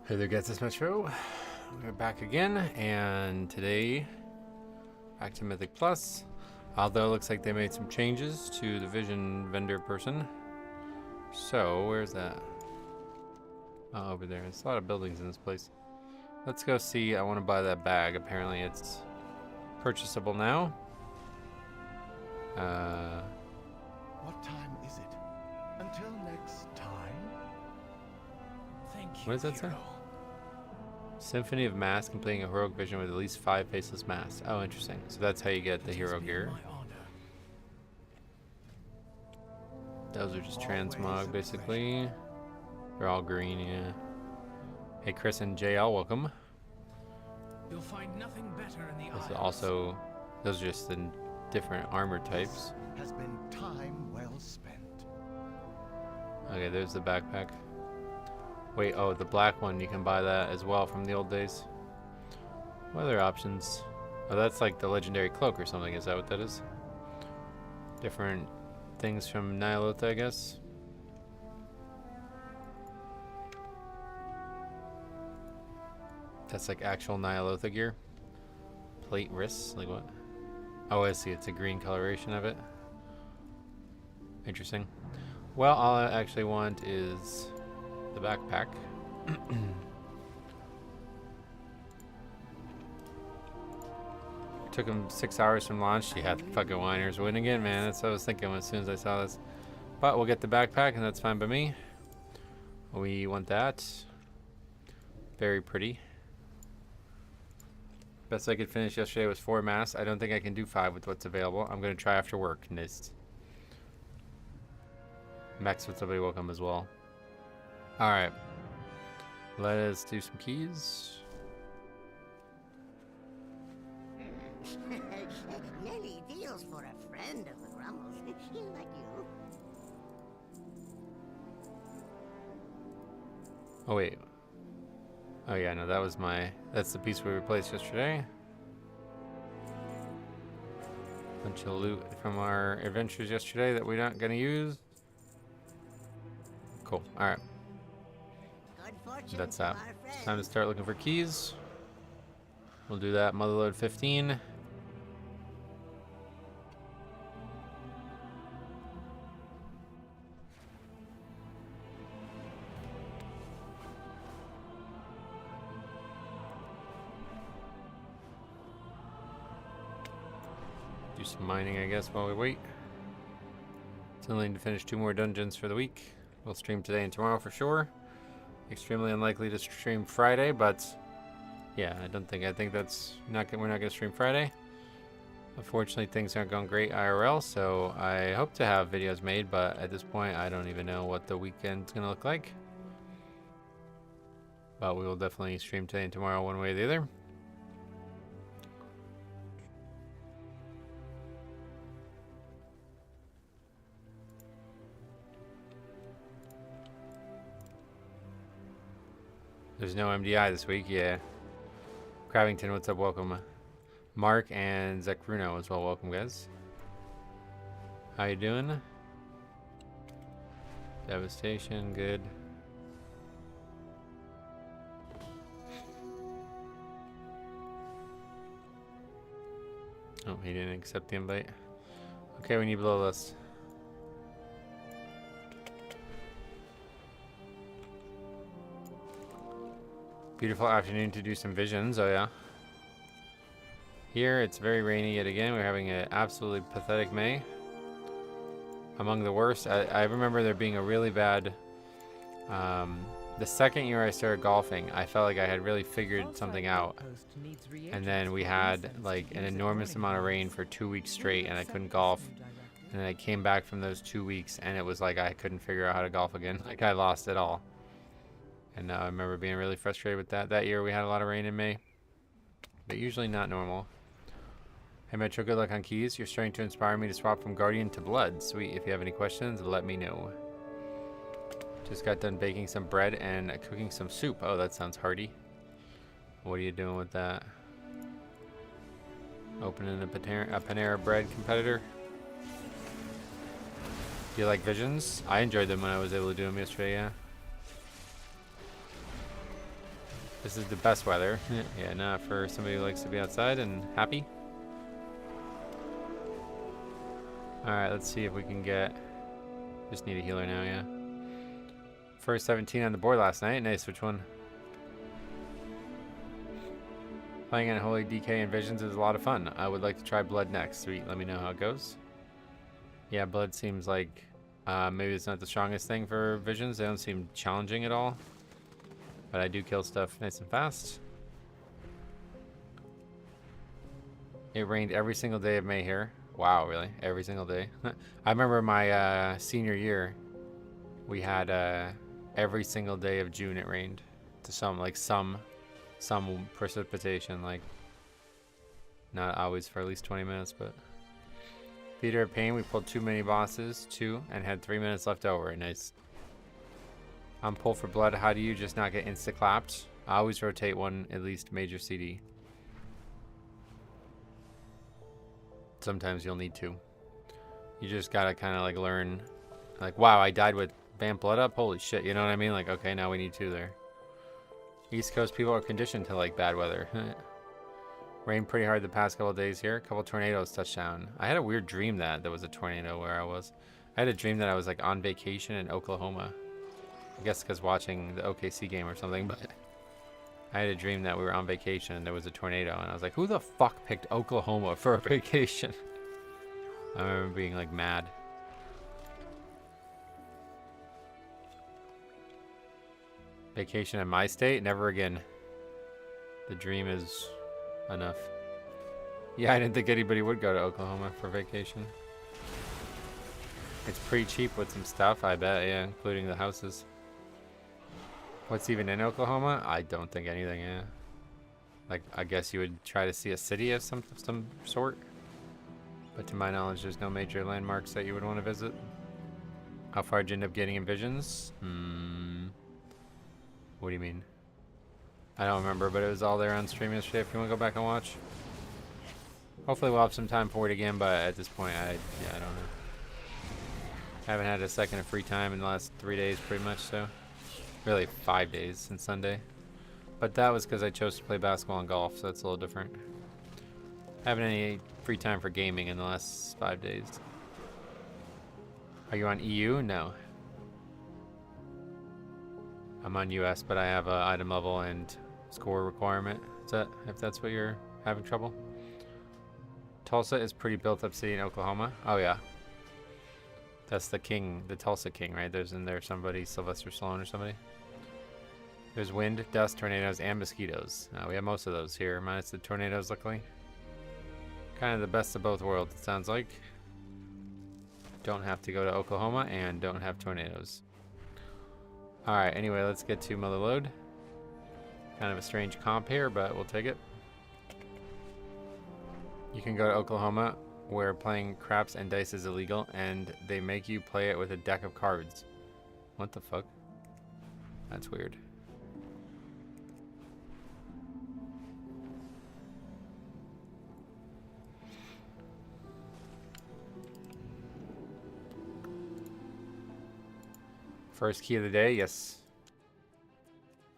Hey there, Gets This Metro. We're back again, and today, back to Mythic Plus. Although it looks like they made some changes to the vision vendor person. So, where's that? Oh, over there. There's a lot of buildings in this place. Let's go see. I want to buy that bag. Apparently it's purchasable now. What time is it? Until next time? Thank you, What does that say? hero. Symphony of Masks, completing a heroic vision with at least 5 faceless masks. Oh, interesting. So that's how you get the hero gear. Those are just transmog, basically. They're all green, yeah. Hey, Chris and JL, welcome. You'll find nothing better in the This is Isles. also, those are just the different armor types. Has been time well spent. Okay, there's the backpack. Wait, oh, the black one, you can buy that as well from the old days. What other options? Oh, that's like the legendary cloak or something. Is that what that is? Different things from Nyalotha, I guess. That's like actual Nyalotha gear. Plate wrists, like what? Oh, I see. It's a green coloration of it. Interesting. Well, all I actually want is the backpack. Took him 6 hours from launch. You had the fucking whiners win again, man. That's what I was thinking as soon as I saw this. But we'll get the backpack, and that's fine by me. We want that. Very pretty. Best I could finish yesterday was 4 masks. I don't think I can do 5 with what's available. I'm going to try after work. NIST. Max with somebody welcome as well. Alright. Let us do some keys. Nelly deals for a friend of the Grumbles. Like you. Oh, wait. Oh, yeah, no, that was that's the piece we replaced yesterday. Bunch of loot from our adventures yesterday that we're not going to use. Cool. Alright. Good fortune That's to that. our friends. Time to start looking for keys. We'll do that. Motherload 15. Do some mining, I guess, while we wait. Still need to finish 2 more dungeons for the week. We'll stream today and tomorrow for sure. Extremely unlikely to stream Friday, but yeah, I think that's we're not gonna stream Friday. Unfortunately, things aren't going great IRL, so I hope to have videos made, but at this point, I don't even know what the weekend's gonna look like. But we will definitely stream today and tomorrow one way or the other. There's no MDI this week, yeah. Cravington, what's up? Welcome. Mark and Zekruno as well. Welcome, guys. How you doing? Devastation, good. Oh, he didn't accept the invite. Okay, we need below list. Beautiful afternoon to do some visions. Oh yeah. Here it's very rainy yet again. We're having an absolutely pathetic May. Among the worst. I remember there being a really bad the second year I started golfing, I felt like I had really figured something out. And then we had like an enormous amount of rain for 2 weeks straight and I couldn't golf. And then I came back from those 2 weeks and it was like I couldn't figure out how to golf again. Like I lost it all. And I remember being really frustrated with that. That year we had a lot of rain in May. But usually not normal. Hey Metro, good luck on keys. You're starting to inspire me to swap from Guardian to Blood. Sweet. If you have any questions, let me know. Just got done baking some bread and cooking some soup. Oh, that sounds hearty. What are you doing with that? Opening a Panera bread competitor. Do you like visions? I enjoyed them when I was able to do them yesterday, yeah. This is the best weather. Yeah, not for somebody who likes to be outside and happy. Alright, let's see if we can get... Just need a healer now, yeah. First 17 on the board last night. Nice, which one? Playing Unholy DK and Visions is a lot of fun. I would like to try Blood next. Sweet, let me know how it goes. Yeah, Blood seems like... maybe it's not the strongest thing for Visions. They don't seem challenging at all. But I do kill stuff nice and fast. It rained every single day of May here. Wow, really? Every single day? I remember my senior year, we had every single day of June it rained. To some precipitation, like not always for at least 20 minutes, but Theater of Pain, we pulled 2 mini bosses, 2, and had 3 minutes left over. Nice. I'm Pull for Blood. How do you just not get insta-clapped? I always rotate one, at least major CD. Sometimes you'll need to. You just gotta kind of like learn, like, wow, I died with Vamp Blood up? Holy shit, you know what I mean? Like, okay, now we need 2 there. East Coast people are conditioned to like bad weather. Rained pretty hard the past couple of days here. A couple tornadoes touched down. I had a weird dream that there was a tornado where I was. I had a dream that I was like on vacation in Oklahoma. I guess because watching the OKC game or something, but I had a dream that we were on vacation and there was a tornado, and I was like, who the fuck picked Oklahoma for a vacation? I remember being like mad. Vacation in my state? Never again. The dream is enough. Yeah, I didn't think anybody would go to Oklahoma for vacation. It's pretty cheap with some stuff, I bet, yeah, including the houses. What's even in Oklahoma? I don't think anything, yeah. Like, I guess you would try to see a city of some sort. But to my knowledge, there's no major landmarks that you would want to visit. How far did you end up getting in Visions? What do you mean? I don't remember, but it was all there on stream yesterday if you want to go back and watch. Hopefully we'll have some time for it again, but at this point, I don't know. Haven't had a second of free time in the last 3 days, pretty much, so. Really 5 days since Sunday. But that was because I chose to play basketball and golf, so that's a little different. Haven't any free time for gaming in the last 5 days. Are you on EU? No. I'm on US, but I have a item level and score requirement. Is that, if that's what you're having trouble? Tulsa is pretty built up city in Oklahoma. Oh yeah. That's the king, the Tulsa king, right? There's in there somebody, Sylvester Stallone or somebody. There's wind, dust, tornadoes, and mosquitoes. We have most of those here, minus the tornadoes, luckily. Kind of the best of both worlds, it sounds like. Don't have to go to Oklahoma and don't have tornadoes. Alright, anyway, let's get to Mother Load. Kind of a strange comp here, but we'll take it. You can go to Oklahoma, where playing craps and dice is illegal, and they make you play it with a deck of cards. What the fuck? That's weird. First key of the day, yes.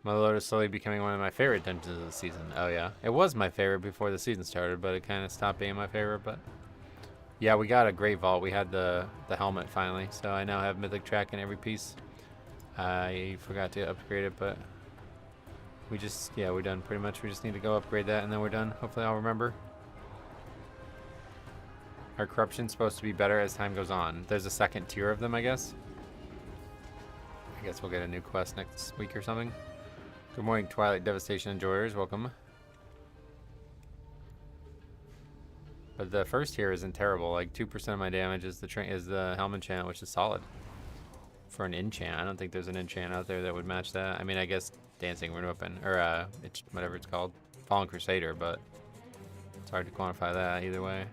Mother Lode is slowly becoming one of my favorite dungeons of the season. Oh yeah, it was my favorite before the season started, but it kind of stopped being my favorite. But yeah, we got a great vault. We had the helmet finally, so I now have Mythic Track in every piece. I forgot to upgrade it, but we just, yeah, we're done pretty much. We just need to go upgrade that, and then we're done. Hopefully I'll remember. Our corruption's supposed to be better as time goes on. There's a second tier of them, I guess. I guess we'll get a new quest next week or something. Good morning, Twilight Devastation enjoyers. Welcome. But the first tier isn't terrible. Like 2% of my damage is the helm enchant, which is solid for an enchant. I don't think there's an enchant out there that would match that. I mean, I guess Dancing Rune Weapon, or it's whatever it's called, Fallen Crusader, but it's hard to quantify that either way.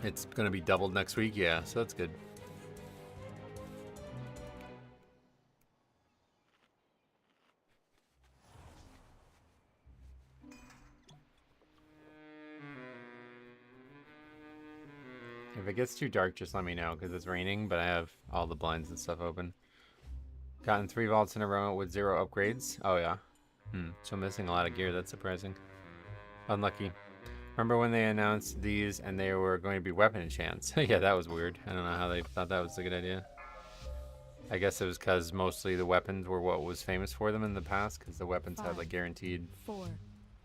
It's gonna be doubled next week, yeah, so that's good. If it gets too dark, just let me know, because it's raining, but I have all the blinds and stuff open. Gotten 3 vaults in a row with 0 upgrades. Oh, yeah. So missing a lot of gear. That's surprising. Unlucky. Remember when they announced these and they were going to be weapon enchants? Yeah, that was weird. I don't know how they thought that was a good idea. I guess it was because mostly the weapons were what was famous for them in the past, because the weapons had like guaranteed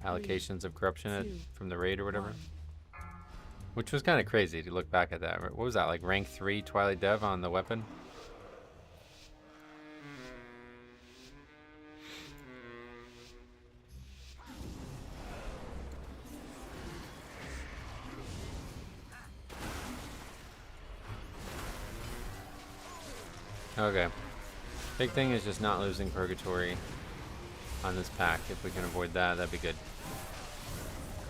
allocations of corruption from the raid or whatever. Which was kind of crazy to look back at that. What was that, like rank 3 Twilight Dev on the weapon? Okay. Big thing is just not losing Purgatory on this pack. If we can avoid that, that'd be good.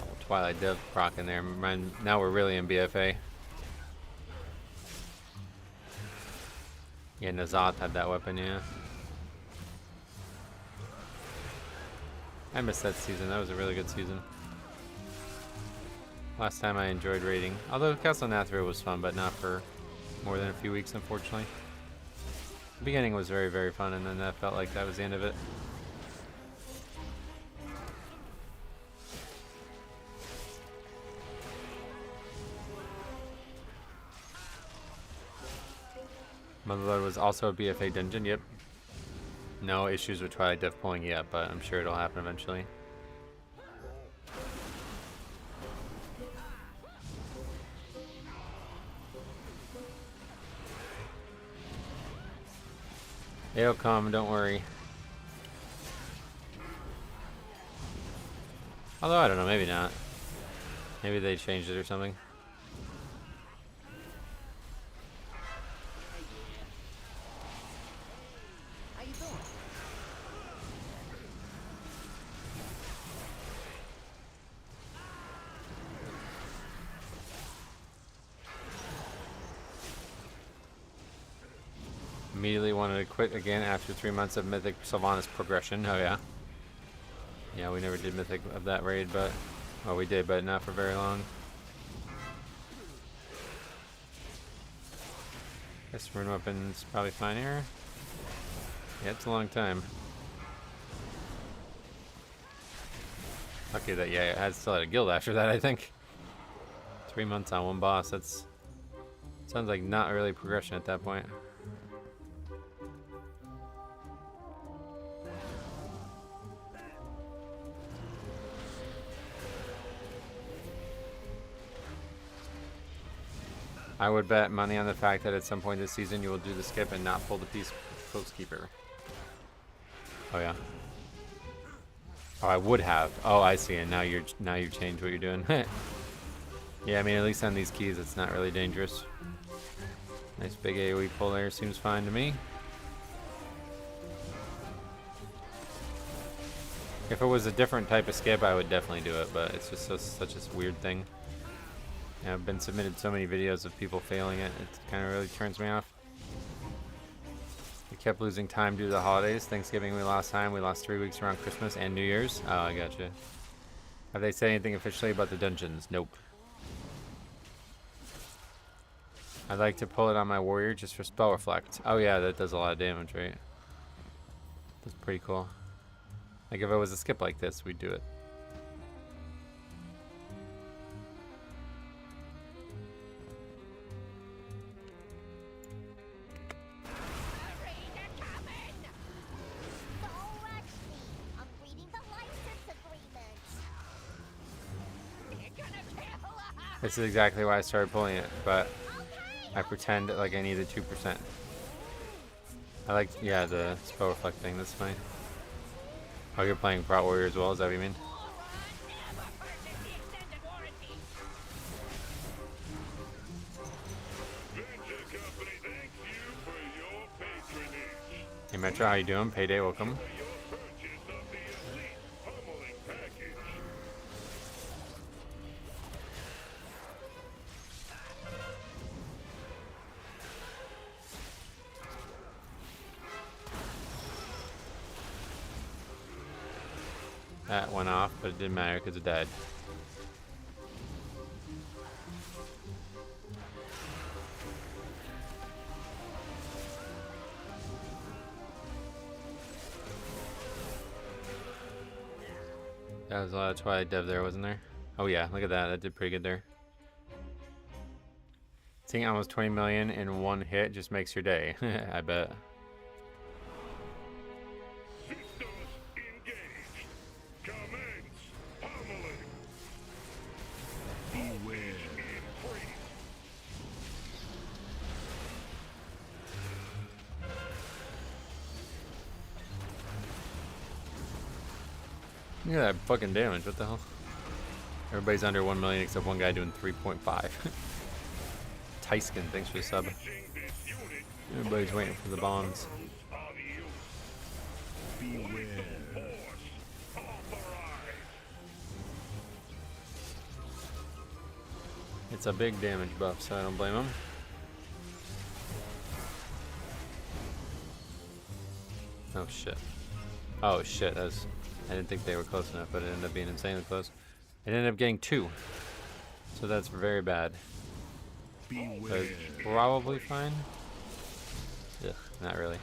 Couple Twilight Dev proc in there. Now we're really in BFA. Yeah, Nazoth had that weapon, yeah. I missed that season. That was a really good season. Last time I enjoyed raiding. Although Castle Nathria was fun, but not for more than a few weeks, unfortunately. The beginning was very, very fun, and then that felt like that was the end of it. Motherlode was also a BFA dungeon, yep. No issues with Twilight Dev pulling yet, but I'm sure it'll happen eventually. It'll come, don't worry. Although, I don't know, maybe not. Maybe they changed it or something. How you doing? Immediately wanted to quit again after 3 months of Mythic Sylvanas progression. Oh yeah. Yeah, we never did Mythic of that raid, but... Well, we did, but not for very long. Guess rune weapon's probably fine here. Yeah, it's a long time. Lucky that, yeah, I still had a guild after that, I think. 3 months on one boss, that's... Sounds like not really progression at that point. I would bet money on the fact that at some point this season you will do the skip and not pull the Peacekeeper. Oh yeah. Oh, I would have. Oh, I see. And now you've changed what you're doing. Yeah, I mean at least on these keys it's not really dangerous. Nice big AoE pull there, seems fine to me. If it was a different type of skip, I would definitely do it, but it's just such a weird thing. Yeah, I've been submitted so many videos of people failing it, it kind of really turns me off. We kept losing time due to the holidays. Thanksgiving we lost time, we lost 3 weeks around Christmas and New Year's. Oh, I gotcha. Have they said anything officially about the dungeons? Nope. I'd like to pull it on my warrior just for spell reflect. Oh yeah, that does a lot of damage, right? That's pretty cool. Like if it was a skip like this, we'd do it. This is exactly why I started pulling it, but I pretend like I needed 2%. I like, yeah, the spell reflect thing, that's fine. Oh, you're playing Prot Warrior as well, is that what you mean? Hey Metro, how you doing? Payday, welcome. That went off, but it didn't matter because it died. That's why I dev there, wasn't there? Oh yeah, look at that. That did pretty good there. Seeing almost 20 million in one hit just makes your day. I bet. Systems engaged. Commence pummeling. Beware. Increase. Look at that fucking damage. What the hell? Everybody's under 1 million except one guy doing 3.5. Tyskin, thanks for the sub. Everybody's waiting for the bombs. Beware. It's a big damage buff, so I don't blame him. Oh shit. Oh shit, I didn't think they were close enough, but it ended up being insanely close. It ended up getting 2. So that's very bad. But probably fine. Ugh, not really.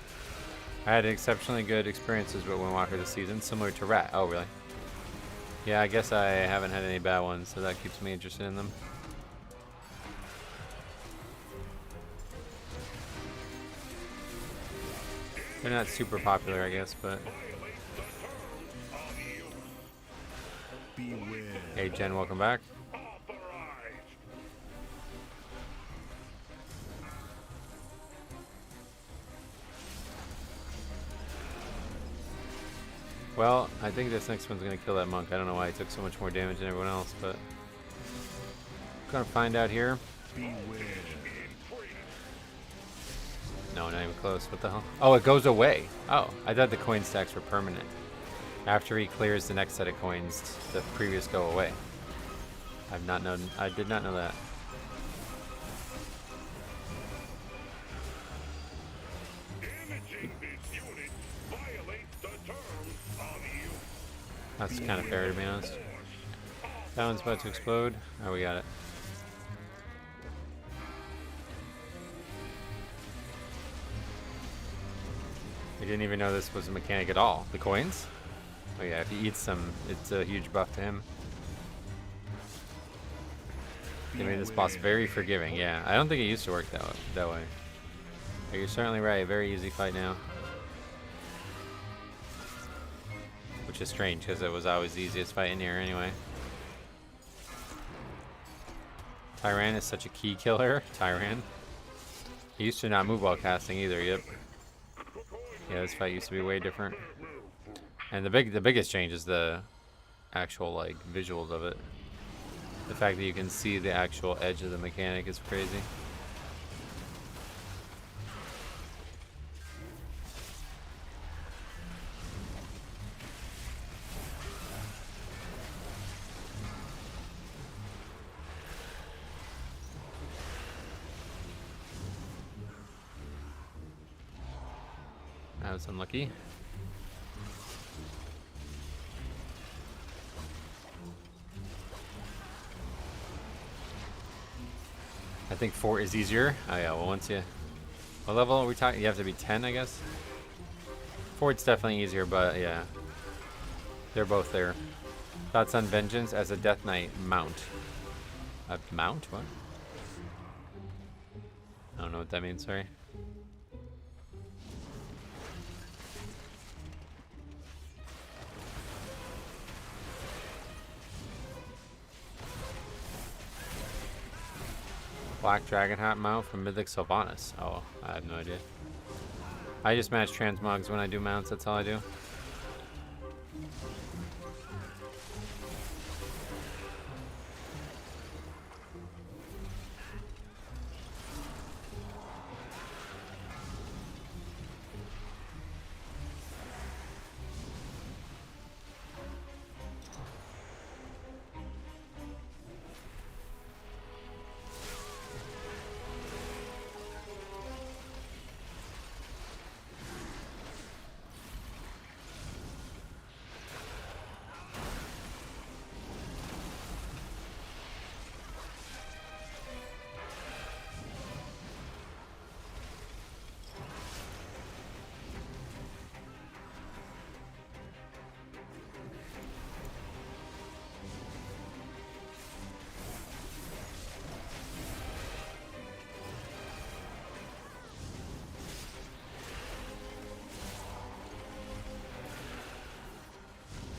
I had exceptionally good experiences with Windwalker this season, similar to Rat. Oh, really? Yeah, I guess I haven't had any bad ones, so that keeps me interested in them. They're not super popular, I guess, but... Hey, Jen, welcome back. Well, I think this next one's gonna kill that monk. I don't know why he took so much more damage than everyone else, but... Gonna find out here. No, not even close. What the hell? Oh, it goes away. Oh, I thought the coin stacks were permanent. After he clears the next set of coins, the previous go away. I've not known. I did not know that. That's kind of fair, to be honest. That one's about to explode. Oh, we got it. We didn't even know this was a mechanic at all. The coins? Oh yeah, if he eats them, it's a huge buff to him. They made this boss very forgiving, yeah. I don't think it used to work that way. But you're certainly right, very easy fight now. Which is strange, because it was always the easiest fight in here anyway. Tyran is such a key killer. Tyran. He used to not move while casting either, yep. Yeah, this fight used to be way different. And the biggest change is the actual, like, visuals of it. The fact that you can see the actual edge of the mechanic is crazy. That was unlucky. I think 4 is easier. Oh yeah, well once you... What level are we talking? You have to be 10, I guess? 4 it's definitely easier, but yeah. They're both there. Thoughts on Vengeance as a Death Knight mount? A mount? What? I don't know what that means, sorry. Black Dragonheart mount from Mythic Sylvanas. Oh, I have no idea. I just match transmogs when I do mounts, that's all I do.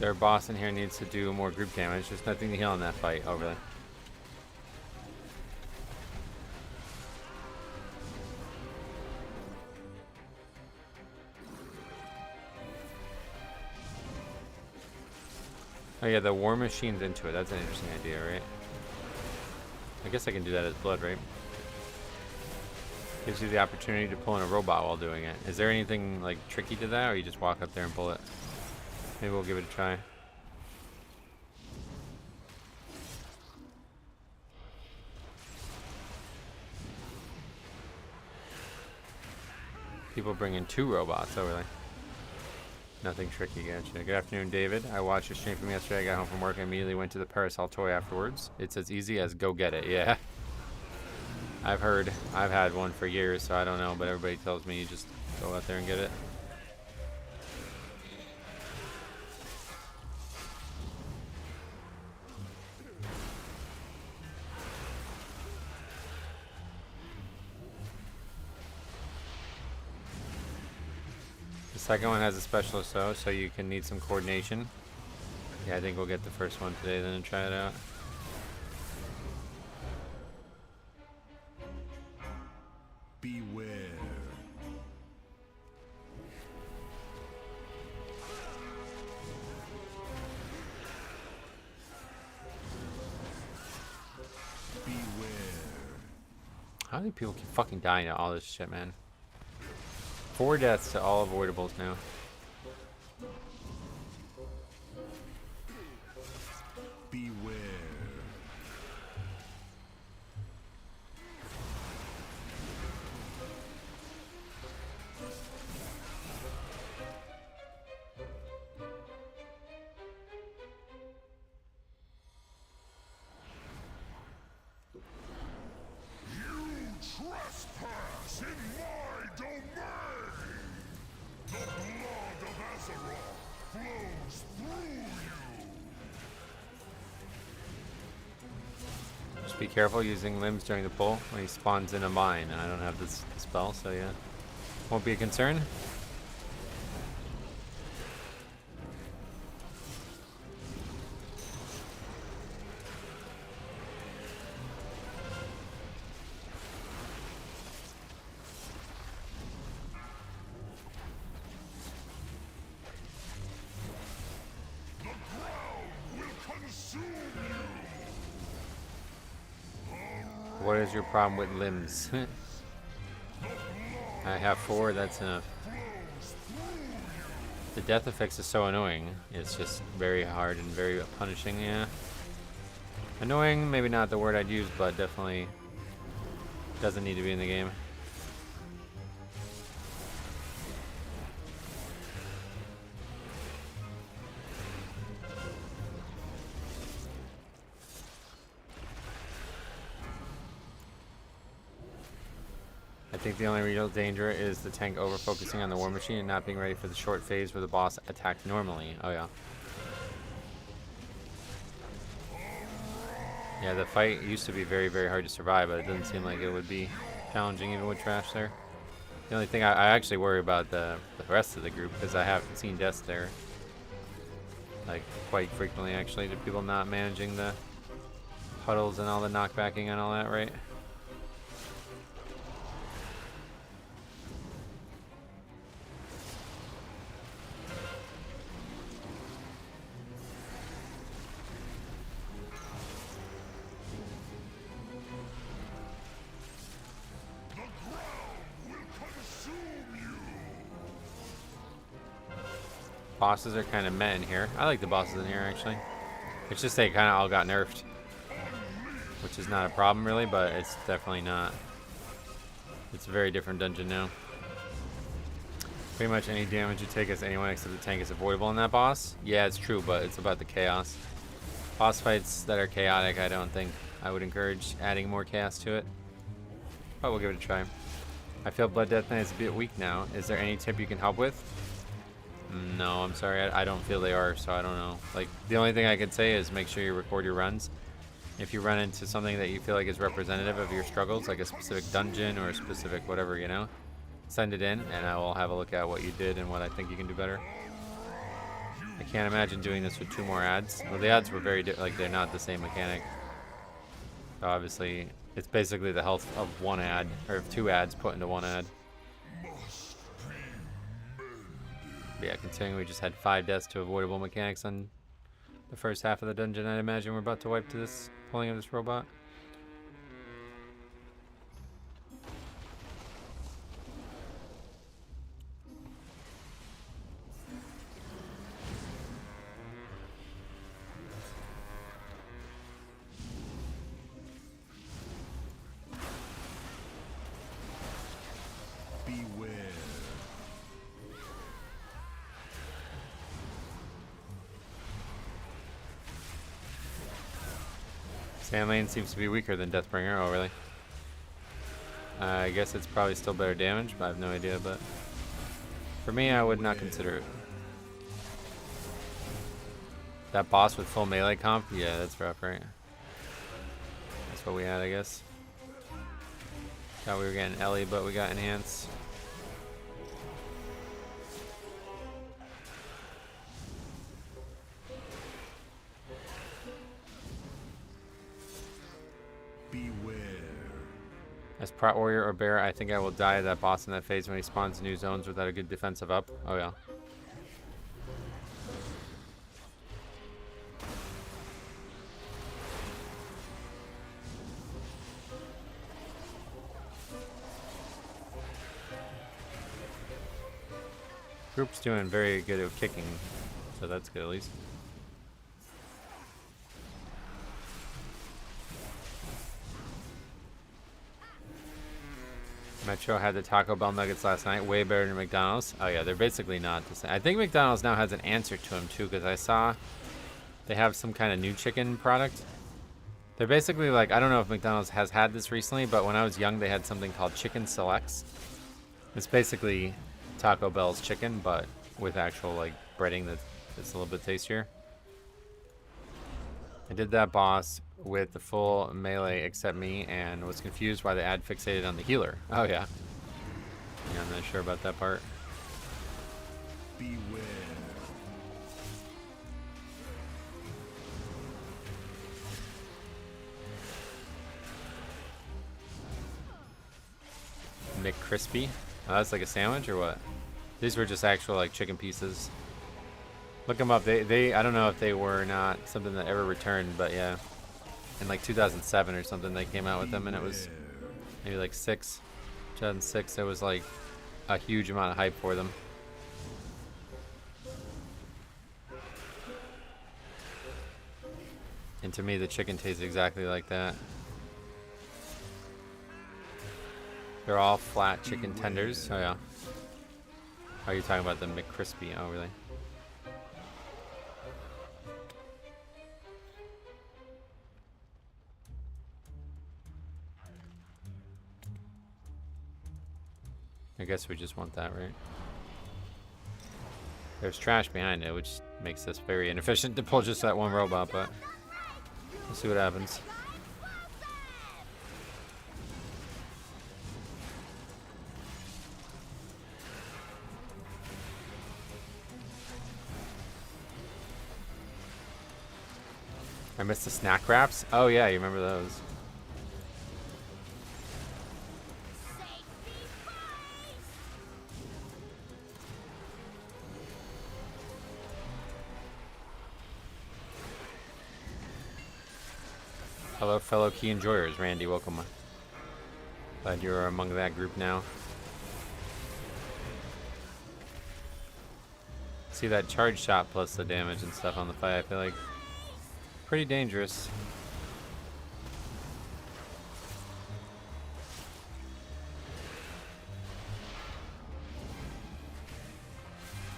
Their boss in here needs to do more group damage. There's nothing to heal in that fight over there. Oh yeah, the war machine's into it. That's an interesting idea, right? I guess I can do that as blood, right? Gives you the opportunity to pull in a robot while doing it. Is there anything like tricky to that, or you just walk up there and pull it? Maybe we'll give it a try. People bring in 2 robots over there. Nothing tricky, gotcha. Good afternoon, David. I watched your stream from yesterday. I got home from work and immediately went to the Parasol toy afterwards. It's as easy as go get it, yeah. I've heard. I've had one for years, so I don't know, but everybody tells me you just go out there and get it. The second one has a specialist though, so you can need some coordination. Yeah, I think we'll get the first one today then and try it out. Beware. Beware. How do people keep fucking dying to all this shit, man? 4 deaths to all avoidables now. Beware. Trespass in my domain! The blood of Azeroth flows through you! Just be careful using limbs during the pull when he spawns in a mine. I don't have this spell, so yeah. Won't be a concern. What is your problem with limbs? I have 4, that's enough. The death effects is so annoying. It's just very hard and very punishing, yeah. Annoying, maybe not the word I'd use, but definitely doesn't need to be in the game. I think the only real danger is the tank over-focusing on the war machine and not being ready for the short phase where the boss attacked normally. Oh yeah. Yeah, the fight used to be very, very hard to survive, but it doesn't seem like it would be challenging even with trash there. The only thing I actually worry about the rest of the group, because I haven't seen deaths there. Like, quite frequently actually. Do people not managing the puddles and all the knockbacking and all that, right? Bosses are kind of meh in here. I like the bosses in here, actually. It's just they kind of all got nerfed. Which is not a problem, really, but it's definitely not. It's a very different dungeon now. Pretty much any damage you take as anyone except the tank is avoidable in that boss. Yeah, it's true, but it's about the chaos. Boss fights that are chaotic, I don't think I would encourage adding more chaos to it. But we'll give it a try. I feel Blood Death Knight is a bit weak now. Is there any tip you can help with? No, I'm sorry. I don't feel they are, so I don't know. Like, the only thing I could say is make sure you record your runs. If you run into something that you feel like is representative of your struggles, like a specific dungeon or a specific whatever, you know, send it in, and I will have a look at what you did and what I think you can do better. I can't imagine doing this with 2 more ads. Well, the ads were very like they're not the same mechanic. So obviously, it's basically the health of 1 ad or of 2 ads put into 1 ad. But yeah, considering we just had 5 deaths to avoidable mechanics on the first half of the dungeon, I'd imagine we're about to wipe to this pulling of this robot. Beware. Sandlane seems to be weaker than Deathbringer. Oh, really? I guess it's probably still better damage, but I have no idea. But for me, I would not consider it. That boss with full melee comp? Yeah, that's rough, right? That's what we had, I guess. Thought we were getting Ellie, but we got Enhance. Beware. As Prot Warrior or Bear, I think I will die to that boss in that phase when he spawns new zones without a good defensive up. Oh, yeah. Group's doing very good at kicking, so that's good at least. Metro had the Taco Bell nuggets last night, way better than McDonald's. Oh yeah, they're basically not the same. I think McDonald's now has an answer to them too, because I saw they have some kind of new chicken product. They're basically like, I don't know if McDonald's has had this recently, but when I was young they had something called Chicken Selects. It's basically Taco Bell's chicken, but with actual like breading that's a little bit tastier. I did that boss with the full melee except me and was confused why the ad fixated on the healer. Oh yeah. Yeah, I'm not sure about that part. Beware. McCrispy. Oh, that's like a sandwich or what? These were just actual like chicken pieces. Look them up. They I don't know if they were not something that ever returned, but yeah. In like 2007 or something they came out with them, and it was maybe like 2006, there was like a huge amount of hype for them. And to me the chicken tastes exactly like that. They're all flat chicken tenders. Oh yeah. Oh, you're talking about the McCrispy. Oh really? I guess we just want that, right? There's trash behind it, which makes this very inefficient to pull just that one robot, but we'll see what happens. I missed the snack wraps. Oh yeah, you remember those. Hello, fellow key enjoyers. Randy, welcome. Glad you're among that group now. See that charge shot plus the damage and stuff on the fight, I feel like pretty dangerous.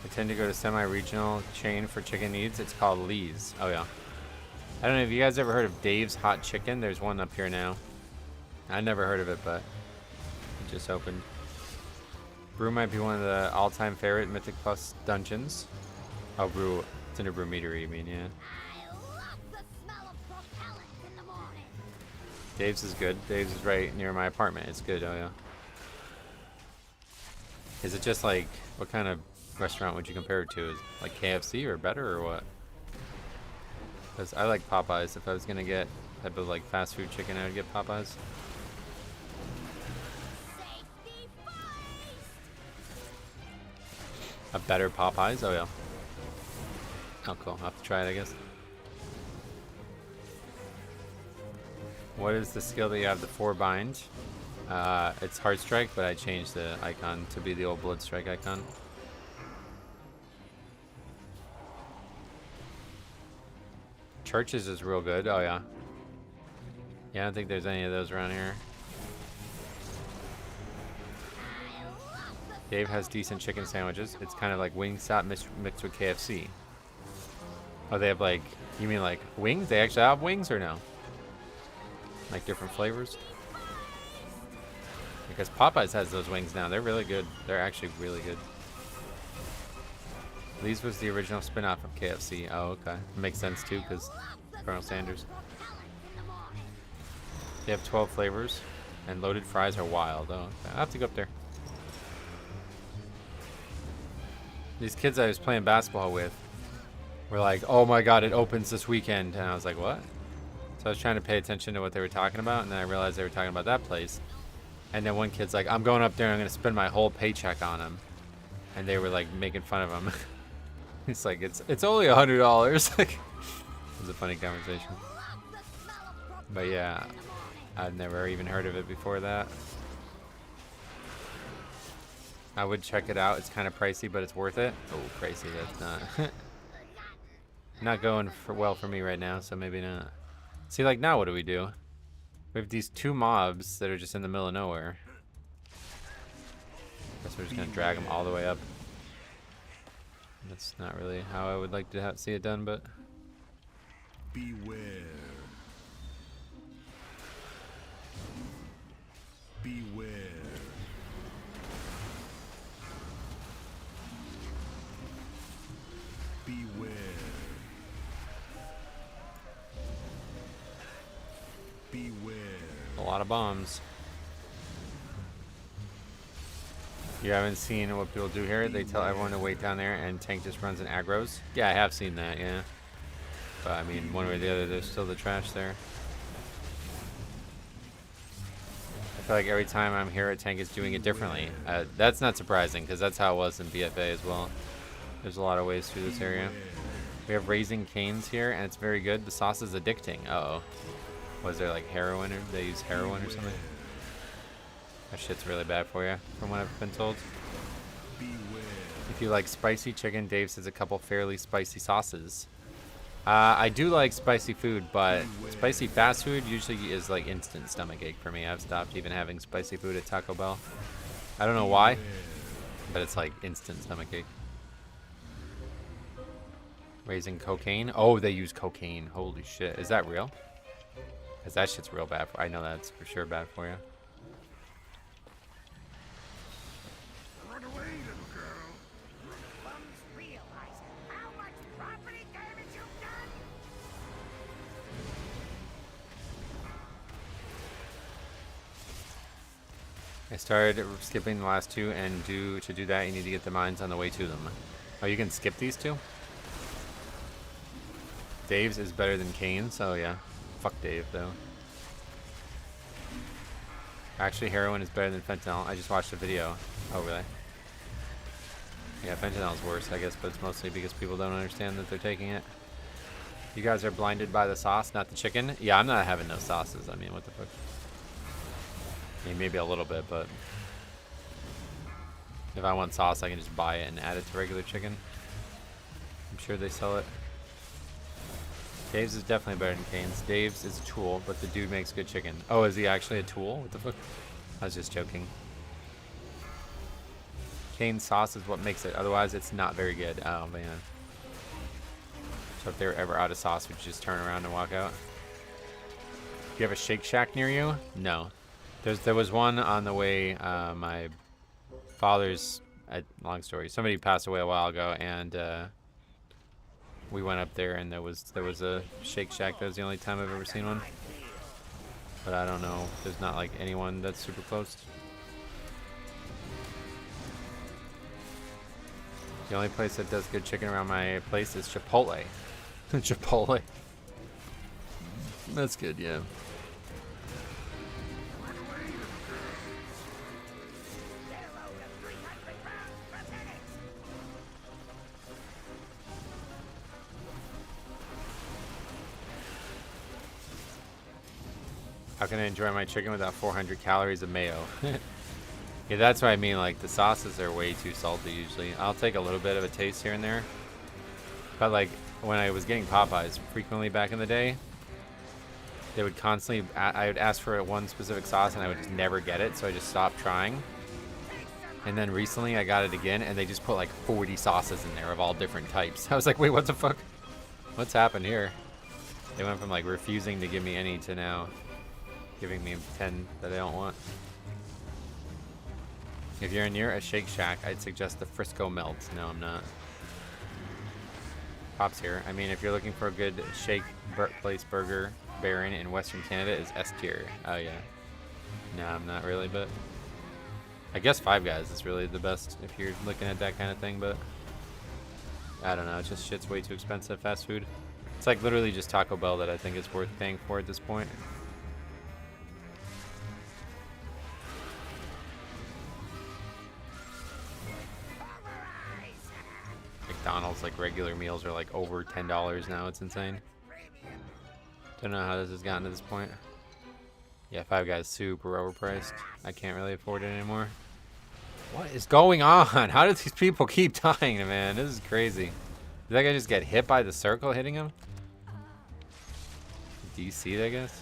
I tend to go to semi-regional chain for chicken needs. It's called Lee's. Oh yeah. I don't know if you guys ever heard of Dave's Hot Chicken. There's one up here now. I never heard of it, but it just opened. Brew might be one of the all-time favorite Mythic Plus dungeons. Oh, Brew. It's in a brew meter, you mean, yeah. I love the smell of propellant in the morning. Dave's is good. Dave's is right near my apartment. It's good, oh yeah. Is it just like, what kind of restaurant would you compare it to? Is it like KFC or better or what? Because I like Popeyes. If I was gonna get type of like fast food chicken, I would get Popeyes. A better Popeyes? Oh yeah. Oh cool. I'll have to try it, I guess. What is the skill that you have? The 4 bind. It's Heart Strike, but I changed the icon to be the old Blood Strike icon. Churches is real good. Oh yeah. Yeah, I don't think there's any of those around here. Dave has decent chicken sandwiches. It's kind of like Wingstop mixed with KFC. Oh, they have like, you mean like wings? They actually have wings or no? Like different flavors? Because Popeyes has those wings now. They're really good. They're actually really good. Lee's was the original spin-off of KFC. Oh, okay. Makes sense too, because Colonel Sanders. They have 12 flavors, and loaded fries are wild. Oh, okay. I'll have to go up there. These kids I was playing basketball with were like, oh my god, it opens this weekend. And I was like, what? So I was trying to pay attention to what they were talking about, and then I realized they were talking about that place. And then one kid's like, I'm going up there and I'm going to spend my whole paycheck on him. And they were like making fun of him. It's like, it's only $100. Like, it was a funny conversation. But yeah, I'd never even heard of it before that. I would check it out. It's kind of pricey, but it's worth it. Oh, pricey, that's not not going for well for me right now, so maybe not. See, like now what do? We have these 2 mobs that are just in the middle of nowhere. Guess we're just gonna drag them all the way up. That's not really how I would like to see it done, but Beware. Beware. Beware. Beware. a lot of bombs. You haven't seen what people do here? They tell everyone to wait down there and tank just runs in aggros? Yeah, I have seen that, yeah. But I mean, one way or the other, there's still the trash there. I feel like every time I'm here, a tank is doing it differently. That's not surprising, because that's how it was in BFA as well. There's a lot of ways through this area. We have Raising Canes here, and it's very good. The sauce is addicting. Uh-oh. Was there like heroin, or they use heroin or something? That shit's really bad for you, from what I've been told. If you like spicy chicken, Dave says a couple fairly spicy sauces. I do like spicy food, but spicy fast food usually is like instant stomach ache for me. I've stopped even having spicy food at Taco Bell. I don't know why, but it's like instant stomach ache. Raising cocaine? Oh, they use cocaine. Holy shit. Is that real? Because that shit's real bad. I know that's for sure bad for you. Run away, little girl. Bums realize how much property damage you've done. I started skipping the last two, and to do that, you need to get the mines on the way to them. Oh, you can skip these two? Dave's is better than Kane's, so yeah. Fuck Dave, though. Actually, heroin is better than fentanyl. I just watched a video. Oh, really? Yeah, fentanyl's worse, I guess, but it's mostly because people don't understand that they're taking it. You guys are blinded by the sauce, not the chicken? Yeah, I'm not having no sauces. I mean, what the fuck? I mean, maybe a little bit, but if I want sauce, I can just buy it and add it to regular chicken. I'm sure they sell it. Dave's is definitely better than Kane's. Dave's is a tool, but the dude makes good chicken. Oh, is he actually a tool? What the fuck? I was just joking. Kane's sauce is what makes it. Otherwise, it's not very good. Oh, man. So if they were ever out of sauce, would you just turn around and walk out? Do you have a Shake Shack near you? No. There was one on the way. My father's, long story. Somebody passed away a while ago, and we went up there, and there was a Shake Shack. That was the only time I've ever seen one. But I don't know. There's not like anyone that's super close. The only place that does good chicken around my place is Chipotle. Chipotle. That's good, yeah. How can I enjoy my chicken without 400 calories of mayo? Yeah, that's what I mean. Like, the sauces are way too salty usually. I'll take a little bit of a taste here and there. But, like, when I was getting Popeyes frequently back in the day, they would constantly... I would ask for one specific sauce, and I would just never get it, so I just stopped trying. And then recently, I got it again, and they just put, like, 40 sauces in there of all different types. I was like, wait, what the fuck? What's happened here? They went from, like, refusing to give me any to now giving me 10 that I don't want. If you're near a Shake Shack, I'd suggest the Frisco Melt. No, I'm not. Pop's here. I mean, if you're looking for a good shake place burger, Baron in Western Canada is S tier. Oh, yeah. No, I'm not really, but... I guess Five Guys is really the best if you're looking at that kind of thing, but... I don't know, it's just shit's way too expensive, fast food. It's like literally just Taco Bell that I think is worth paying for at this point. McDonald's, like, regular meals are like over $10 now. It's insane. Don't know how this has gotten to this point. Yeah, Five Guys super overpriced. I can't really afford it anymore. What is going on? How do these people keep dying, man? This is crazy. Did that guy just get hit by the circle hitting him? DC, I guess.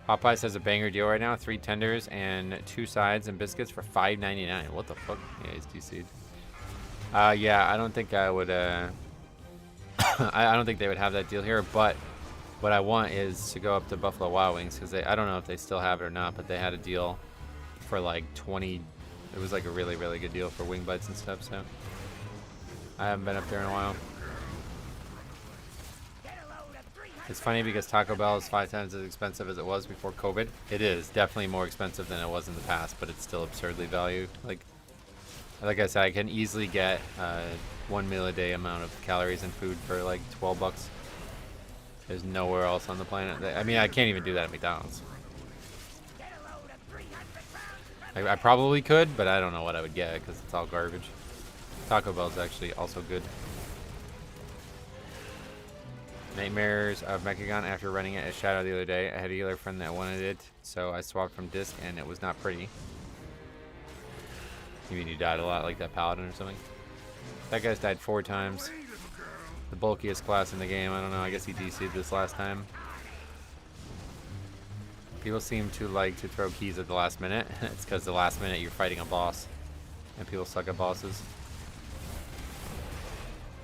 Popeyes has a banger deal right now. 3 tenders and 2 sides and biscuits for $5.99. What the fuck? Yeah, he's DC'd. Yeah, I don't think I would, I don't think they would have that deal here, but what I want is to go up to Buffalo Wild Wings, because I don't know if they still have it or not, but they had a deal for like 20, it was like a really, really good deal for wing bites and stuff, so I haven't been up there in a while. It's funny because Taco Bell is 5 times as expensive as it was before COVID. It is definitely more expensive than it was in the past, but it's still absurdly valued. Like I said, I can easily get 1 meal a day amount of calories in food for like $12. There's nowhere else on the planet. I mean, I can't even do that at McDonald's. I probably could, but I don't know what I would get because it's all garbage. Taco Bell's actually also good. Nightmares of Mechagon after running it as Shadow the other day. I had a healer friend that wanted it, so I swapped from disc and it was not pretty. You mean you died a lot like that Paladin or something? That guy's died 4 times. The bulkiest class in the game. I don't know, I guess he DC'd this last time. People seem to like to throw keys at the last minute. It's because the last minute you're fighting a boss. And people suck at bosses.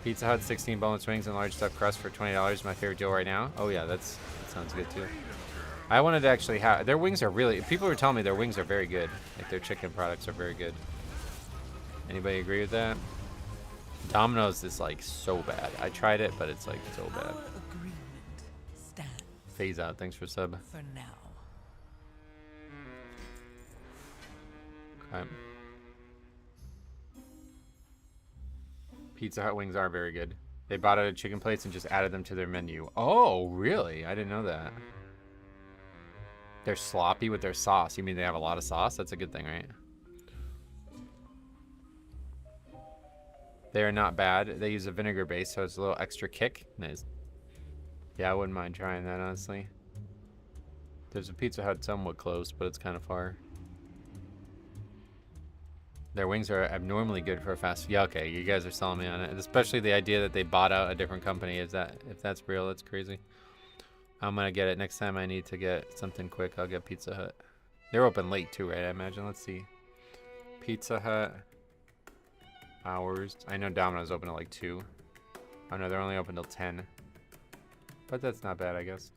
Pizza Hut 16 boneless wings and large stuffed crust for $20 is my favorite deal right now. Oh yeah, that sounds good too. I wanted to actually have their wings are really. People were telling me their wings are very good. Like their chicken products are very good. Anybody agree with that? Domino's is like so bad. I tried it, but it's like so bad. Phase out. Thanks for sub. For now. Okay. Pizza Hut wings are very good. They bought out chicken plates and just added them to their menu. Oh, really? I didn't know that. They're sloppy with their sauce. You mean they have a lot of sauce? That's a good thing, right? They are not bad. They use a vinegar base, so it's a little extra kick. Nice. Yeah, I wouldn't mind trying that, honestly. There's a Pizza Hut somewhat close, but it's kind of far. Their wings are abnormally good for a fast food. Yeah, okay, you guys are selling me on it. Especially the idea that they bought out a different company. If that's real, that's crazy. I'm gonna get it. Next time I need to get something quick, I'll get Pizza Hut. They're open late too, right? I imagine. Let's see. Pizza Hut. Hours. I know Domino's open at like 2. Oh no, they're only open till 10. But that's not bad, I guess.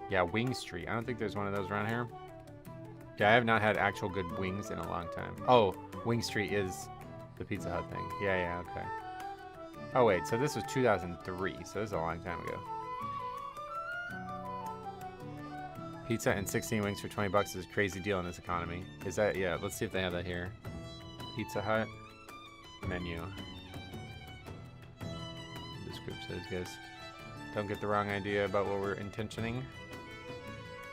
Yeah, Wing Street. I don't think there's one of those around here. Yeah, I have not had actual good wings in a long time. Oh, Wing Street is the Pizza Hut thing. Yeah, okay. Oh wait, so this was 2003, so this is a long time ago. Pizza and 16 wings for 20 bucks is a crazy deal in this economy. Is that, yeah, let's see if they have that here. Pizza Hut menu. This group says, guys. Don't get the wrong idea about what we're intentioning.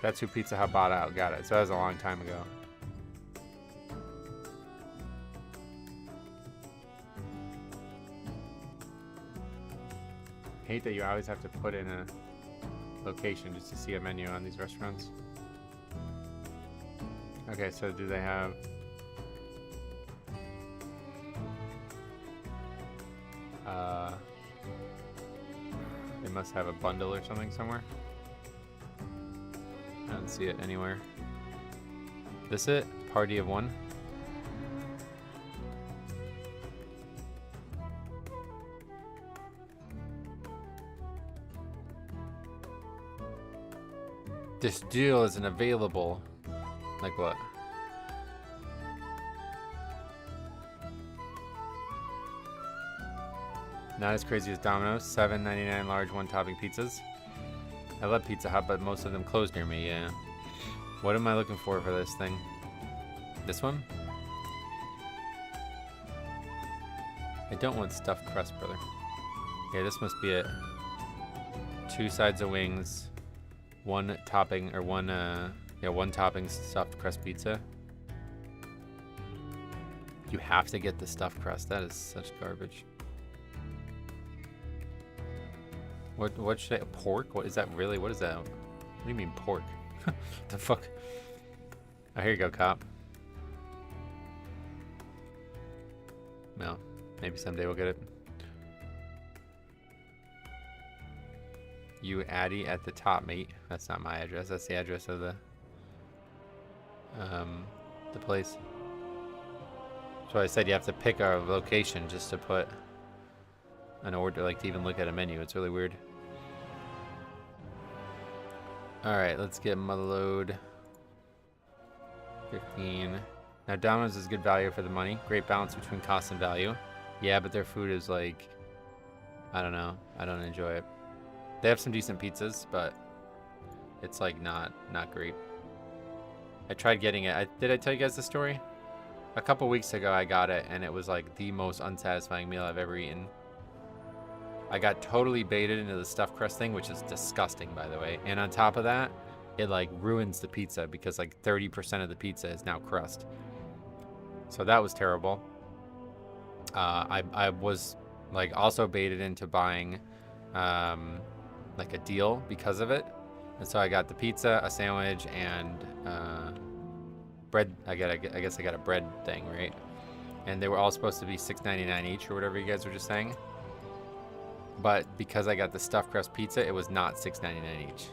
That's who Pizza Hut bought out. Got it. So that was a long time ago. Hate that you always have to put in a location just to see a menu on these restaurants. Okay, so do they have... they must have a bundle or something somewhere. I don't see it anywhere. This it? Party of one? This deal isn't available. Like what? Not as crazy as Domino's. $7.99 large one-topping pizzas. I love Pizza Hut, but most of them close near me, yeah. What am I looking for this thing? This one? I don't want stuffed crust, brother. Yeah, this must be it. 2 sides of wings. One topping, or one topping stuffed crust pizza. You have to get the stuffed crust. That is such garbage. What should I, pork? What is that really? What is that? What do you mean pork? The fuck? Oh, here you go, cop. No, maybe someday we'll get it. You Addy at the top, mate. That's not my address. That's the address of the place. So I said you have to pick a location just to put an order, like to even look at a menu. It's really weird. All right, let's get mother load. 15. Now Domino's is good value for the money. Great balance between cost and value. Yeah, but their food is like, I don't know. I don't enjoy it. They have some decent pizzas, but it's like not great. I tried getting it. Did I tell you guys the story? A couple weeks ago I got it, and it was like the most unsatisfying meal I've ever eaten. I got totally baited into the stuffed crust thing, which is disgusting, by the way. And on top of that, it like ruins the pizza because like 30% of the pizza is now crust. So that was terrible. I was like also baited into buying like a deal because of it. And so I got the pizza, a sandwich, and bread. I guess I got a bread thing, right? And they were all supposed to be $6.99 each or whatever you guys were just saying. But because I got the stuffed crust pizza, it was not $6.99 each.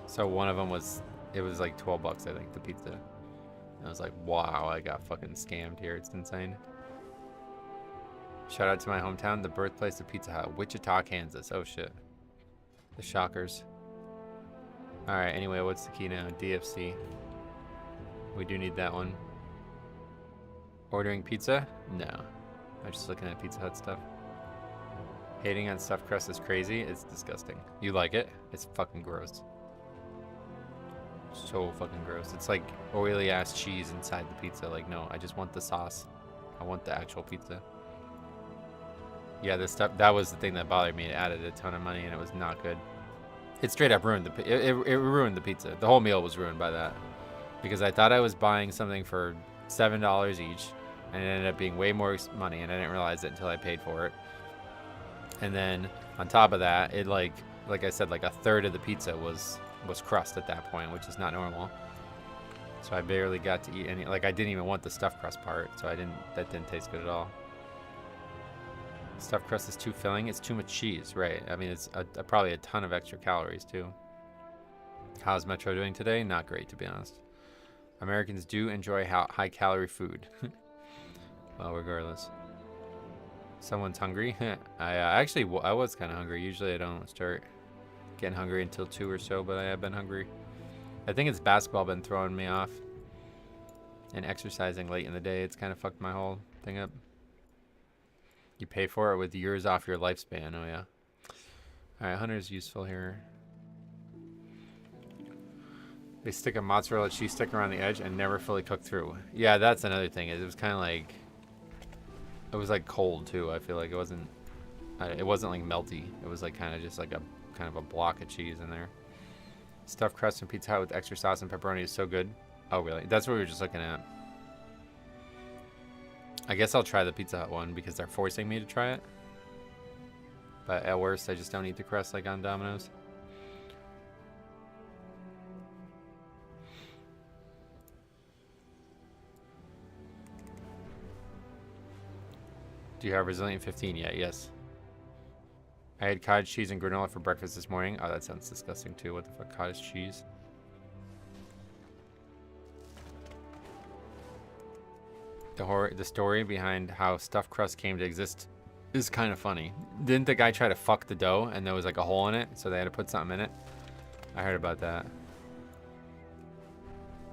So one of them was, it was like 12 bucks, I think, the pizza. And I was like, wow, I got fucking scammed here. It's insane. Shout out to my hometown, the birthplace of Pizza Hut, Wichita, Kansas. Oh shit. The Shockers. Alright, anyway, what's the key now? DFC. We do need that one. Ordering pizza? No. I'm just looking at Pizza Hut stuff. Hating on stuffed crust is crazy. It's disgusting. You like it? It's fucking gross. So fucking gross. It's like oily ass cheese inside the pizza. Like, no, I just want the sauce. I want the actual pizza. Yeah, this stuff, that was the thing that bothered me. It added a ton of money and it was not good. It straight up ruined it ruined the pizza. The whole meal was ruined by that. Because I thought I was buying something for $7 each, and it ended up being way more money, and I didn't realize it until I paid for it. And then on top of that, it like I said, like a third of the pizza was crust at that point, which is not normal. So I barely got to eat any. Like I didn't even want the stuffed crust part, so that didn't taste good at all. Stuffed crust is too filling. It's too much cheese, right? I mean, it's probably a ton of extra calories too. How's Metro doing today? Not great, to be honest. Americans do enjoy high-calorie food. Well, regardless. Someone's hungry. I was kind of hungry. Usually I don't start getting hungry until 2 or so, but I have been hungry. I think it's basketball been throwing me off. And exercising late in the day, it's kind of fucked my whole thing up. You pay for it with years off your lifespan. Oh, yeah. All right, Hunter's useful here. They stick a mozzarella cheese stick around the edge and never fully cook through. Yeah, that's another thing. It was kind of like, it was like cold too. I feel like it wasn't like melty. It was like kind of just like a kind of a block of cheese in there. Stuffed crust from Pizza Hut with extra sauce and pepperoni is so good. Oh really? That's what we were just looking at. I guess I'll try the Pizza Hut one because they're forcing me to try it. But at worst, I just don't eat the crust like on Domino's. Do you have Resilient 15 yet? Yes. I had cottage cheese and granola for breakfast this morning. Oh, that sounds disgusting too. What the fuck? Cottage cheese? The story behind how stuffed crust came to exist is kind of funny. Didn't the guy try to fuck the dough and there was like a hole in it, so they had to put something in it? I heard about that.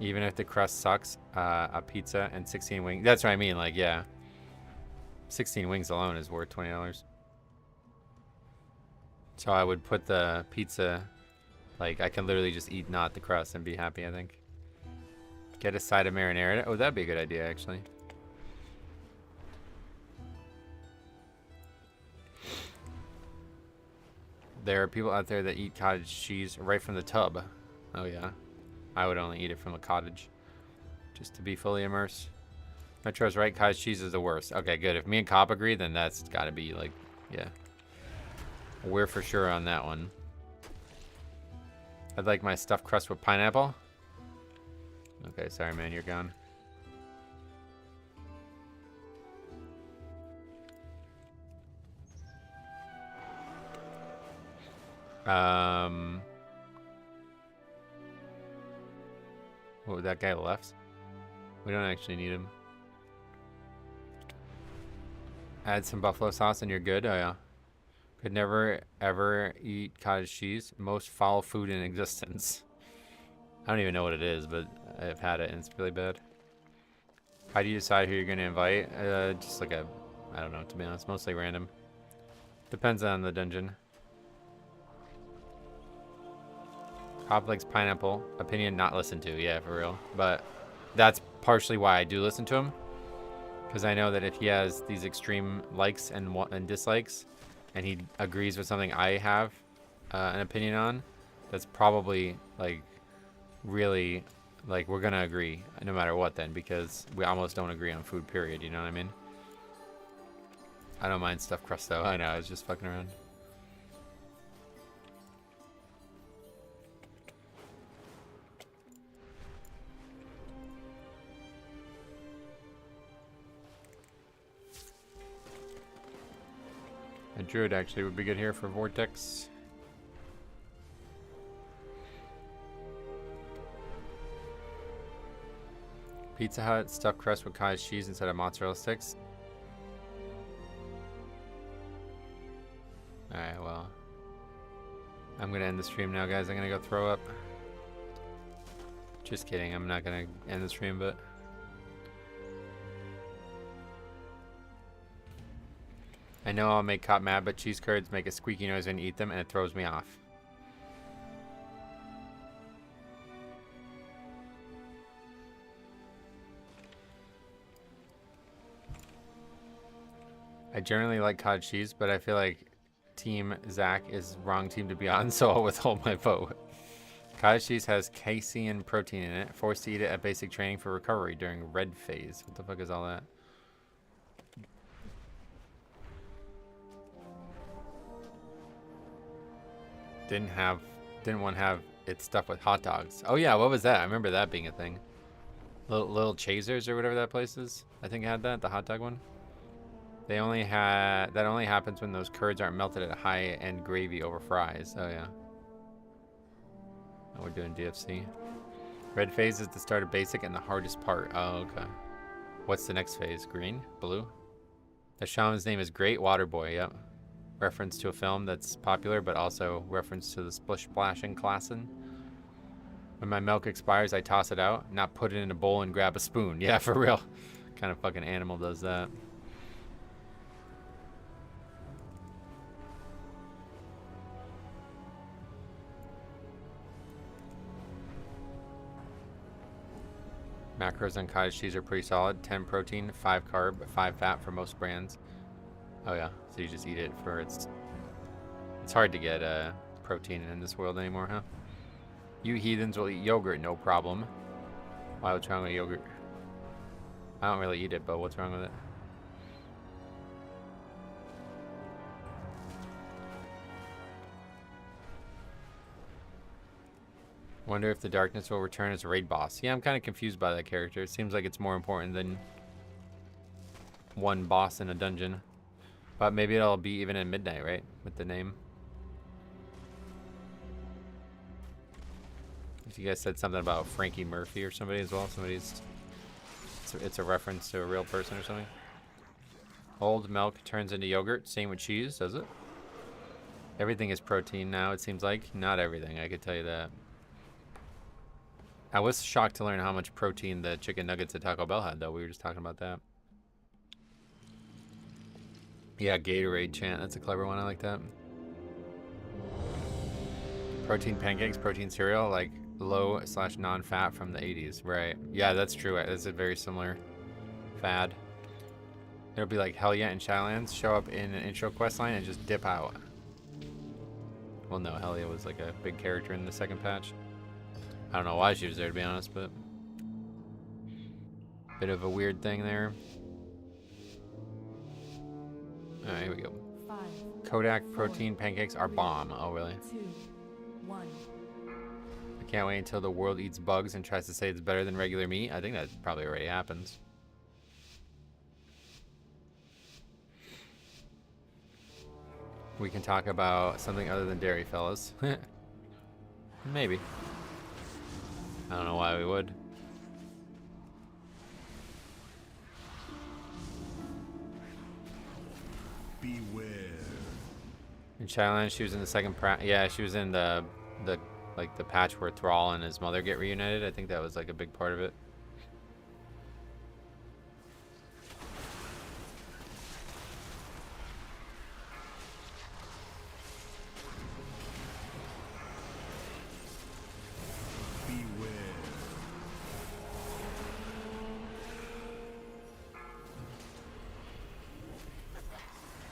Even if the crust sucks, a pizza and 16 wings. That's what I mean, like, yeah. 16 wings alone is worth $20. So I would put the pizza, like, I can literally just eat not the crust and be happy, I think. Get a side of marinara. Oh, that'd be a good idea, actually. There are people out there that eat cottage cheese right from the tub. Oh, yeah. I would only eat it from a cottage. Just to be fully immersed. Metro's right, cottage cheese is the worst. Okay, good. If me and Cop agree, then that's gotta be, like, yeah. We're for sure on that one. I'd like my stuffed crust with pineapple. Okay, sorry, man, you're gone. What, that guy left? We don't actually need him. Add some buffalo sauce and you're good. Oh yeah. Could never ever eat cottage cheese. Most foul food in existence. I don't even know what it is, but I've had it and it's really bad. How do you decide who you're gonna invite? Just like I don't know, to be honest, mostly random. Depends on the dungeon. Cop likes pineapple. Opinion not listened to. Yeah, for real. But that's partially why I do listen to him. Because I know that if he has these extreme likes and dislikes, and he agrees with something I have an opinion on, that's probably, like, really, like, we're going to agree no matter what then, because we almost don't agree on food, period. You know what I mean? I don't mind stuffed crust, though. I know, I was just fucking around. A druid actually would be good here for Vortex. Pizza Hut, stuffed crust with cottage cheese instead of mozzarella sticks. Alright, well. I'm gonna end the stream now, guys. I'm gonna go throw up. Just kidding, I'm not gonna end the stream, but... I know I'll make Cop mad, but cheese curds make a squeaky noise when you eat them, and it throws me off. I generally like cottage cheese, but I feel like Team Zach is wrong team to be on, so I'll withhold my vote. Cottage cheese has casein protein in it. Forced to eat it at basic training for recovery during red phase. What the fuck is all that? Didn't want to have it stuffed with hot dogs. Oh yeah, what was that? I remember that being a thing. Little Chasers or whatever that place is. I think it had that, the hot dog one. That only happens when those curds aren't melted at high-end gravy over fries. Oh yeah. Oh, we're doing DFC. Red phase is the start of basic and the hardest part. Oh, okay. What's the next phase? Green? Blue? The shaman's name is Great Water Boy, yep. Reference to a film that's popular, but also reference to the splish splashing classin. When my milk expires, I toss it out, not put it in a bowl and grab a spoon. Yeah, for real. What kind of fucking animal does that? Macros on cottage cheese are pretty solid. 10 protein, 5 carb, 5 fat for most brands. Oh yeah, so you just eat it for its... It's hard to get protein in this world anymore, huh? You heathens will eat yogurt, no problem. Why, what's wrong with yogurt? I don't really eat it, but what's wrong with it? Wonder if the darkness will return as a raid boss. Yeah, I'm kind of confused by that character. It seems like it's more important than one boss in a dungeon. But maybe it'll be even at midnight, right? With the name. You guys said something about Frankie Murphy or somebody as well. It's a reference to a real person or something. Old milk turns into yogurt. Same with cheese, does it? Everything is protein now, it seems like. Not everything, I could tell you that. I was shocked to learn how much protein the chicken nuggets at Taco Bell had, though. We were just talking about that. Yeah, Gatorade chant. That's a clever one. I like that. Protein pancakes, protein cereal, like low/non-fat from the 80s. Right. Yeah, that's true. That's a very similar fad. It'll be like Hell Yeah and Shylands show up in an intro quest line and just dip out. Well, no, Hell Yeah was like a big character in the second patch. I don't know why she was there, to be honest, but bit of a weird thing there. Alright, here we go. 5, Kodak protein pancakes are bomb. Oh, really? 2, 1. I can't wait until the world eats bugs and tries to say it's better than regular meat. I think that probably already happens. We can talk about something other than dairy, fellas. Maybe. I don't know why we would. Beware. In Shyland, she was in the second yeah, she was in the like the patch where Thrall and his mother get reunited. I think that was like a big part of it.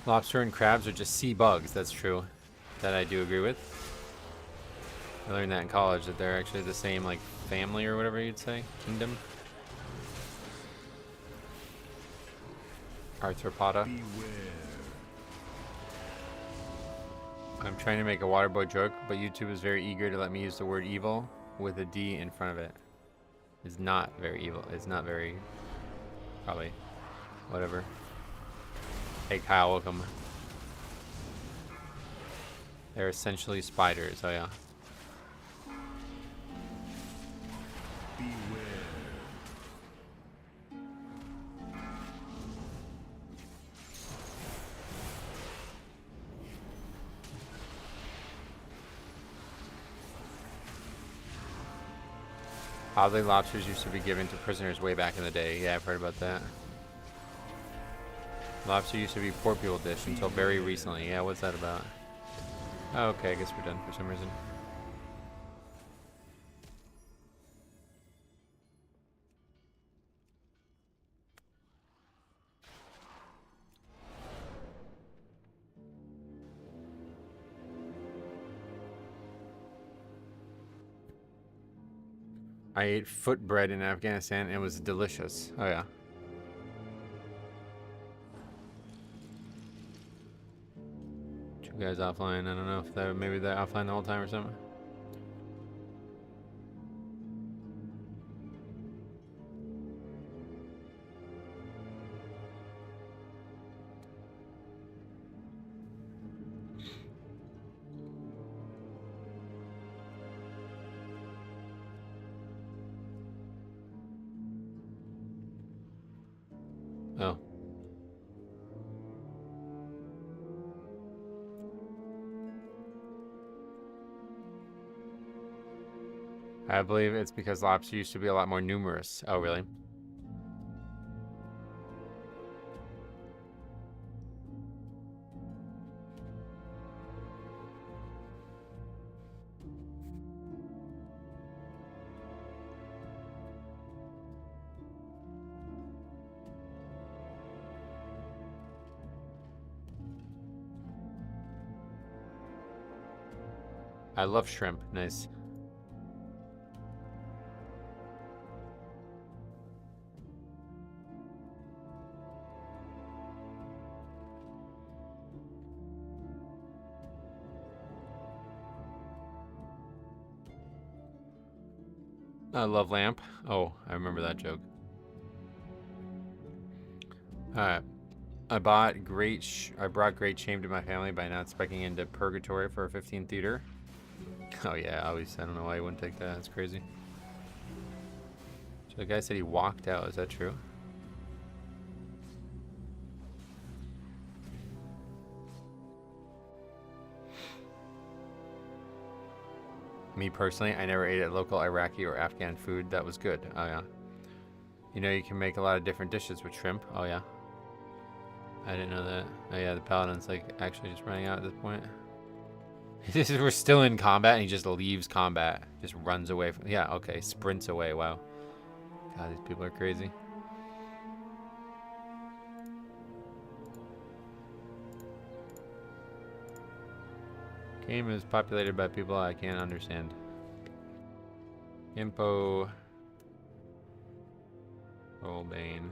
Lobster and crabs are just sea bugs. That's true. That I do agree with. I learned that in college, that they're actually the same, like, family or whatever you'd say. Kingdom. Arthropoda. Beware. I'm trying to make a waterboy joke, but YouTube is very eager to let me use the word evil with a D in front of it. It's not very evil. It's not very... Probably. Whatever. Hey Kyle, welcome. They're essentially spiders, oh yeah. Beware. Oddly, lobsters used to be given to prisoners way back in the day. Yeah, I've heard about that. Lobster used to be poor people dish until very recently. Yeah, what's that about? Oh, okay, I guess we're done for some reason. I ate foot bread in Afghanistan and it was delicious. Oh yeah. Two guys offline. I don't know if that maybe they're offline the whole time or something. Oh. I believe it's because lobster used to be a lot more numerous. Oh, really? I love shrimp. Nice. I love lamp. Oh, I remember that joke. Alright. I brought great shame to my family by not specking into purgatory for a 15 theater. Oh yeah, I don't know why he wouldn't take that. That's crazy. So the guy said he walked out. Is that true? Me personally, I never ate at local Iraqi or Afghan food. That was good. Oh yeah. You know you can make a lot of different dishes with shrimp. Oh yeah. I didn't know that. Oh yeah, the paladin's like actually just running out at this point. We're still in combat and he just leaves combat. Just runs away from, yeah, okay, sprints away. Wow. God, these people are crazy. Game is populated by people I can't understand. Impo. Rolbane.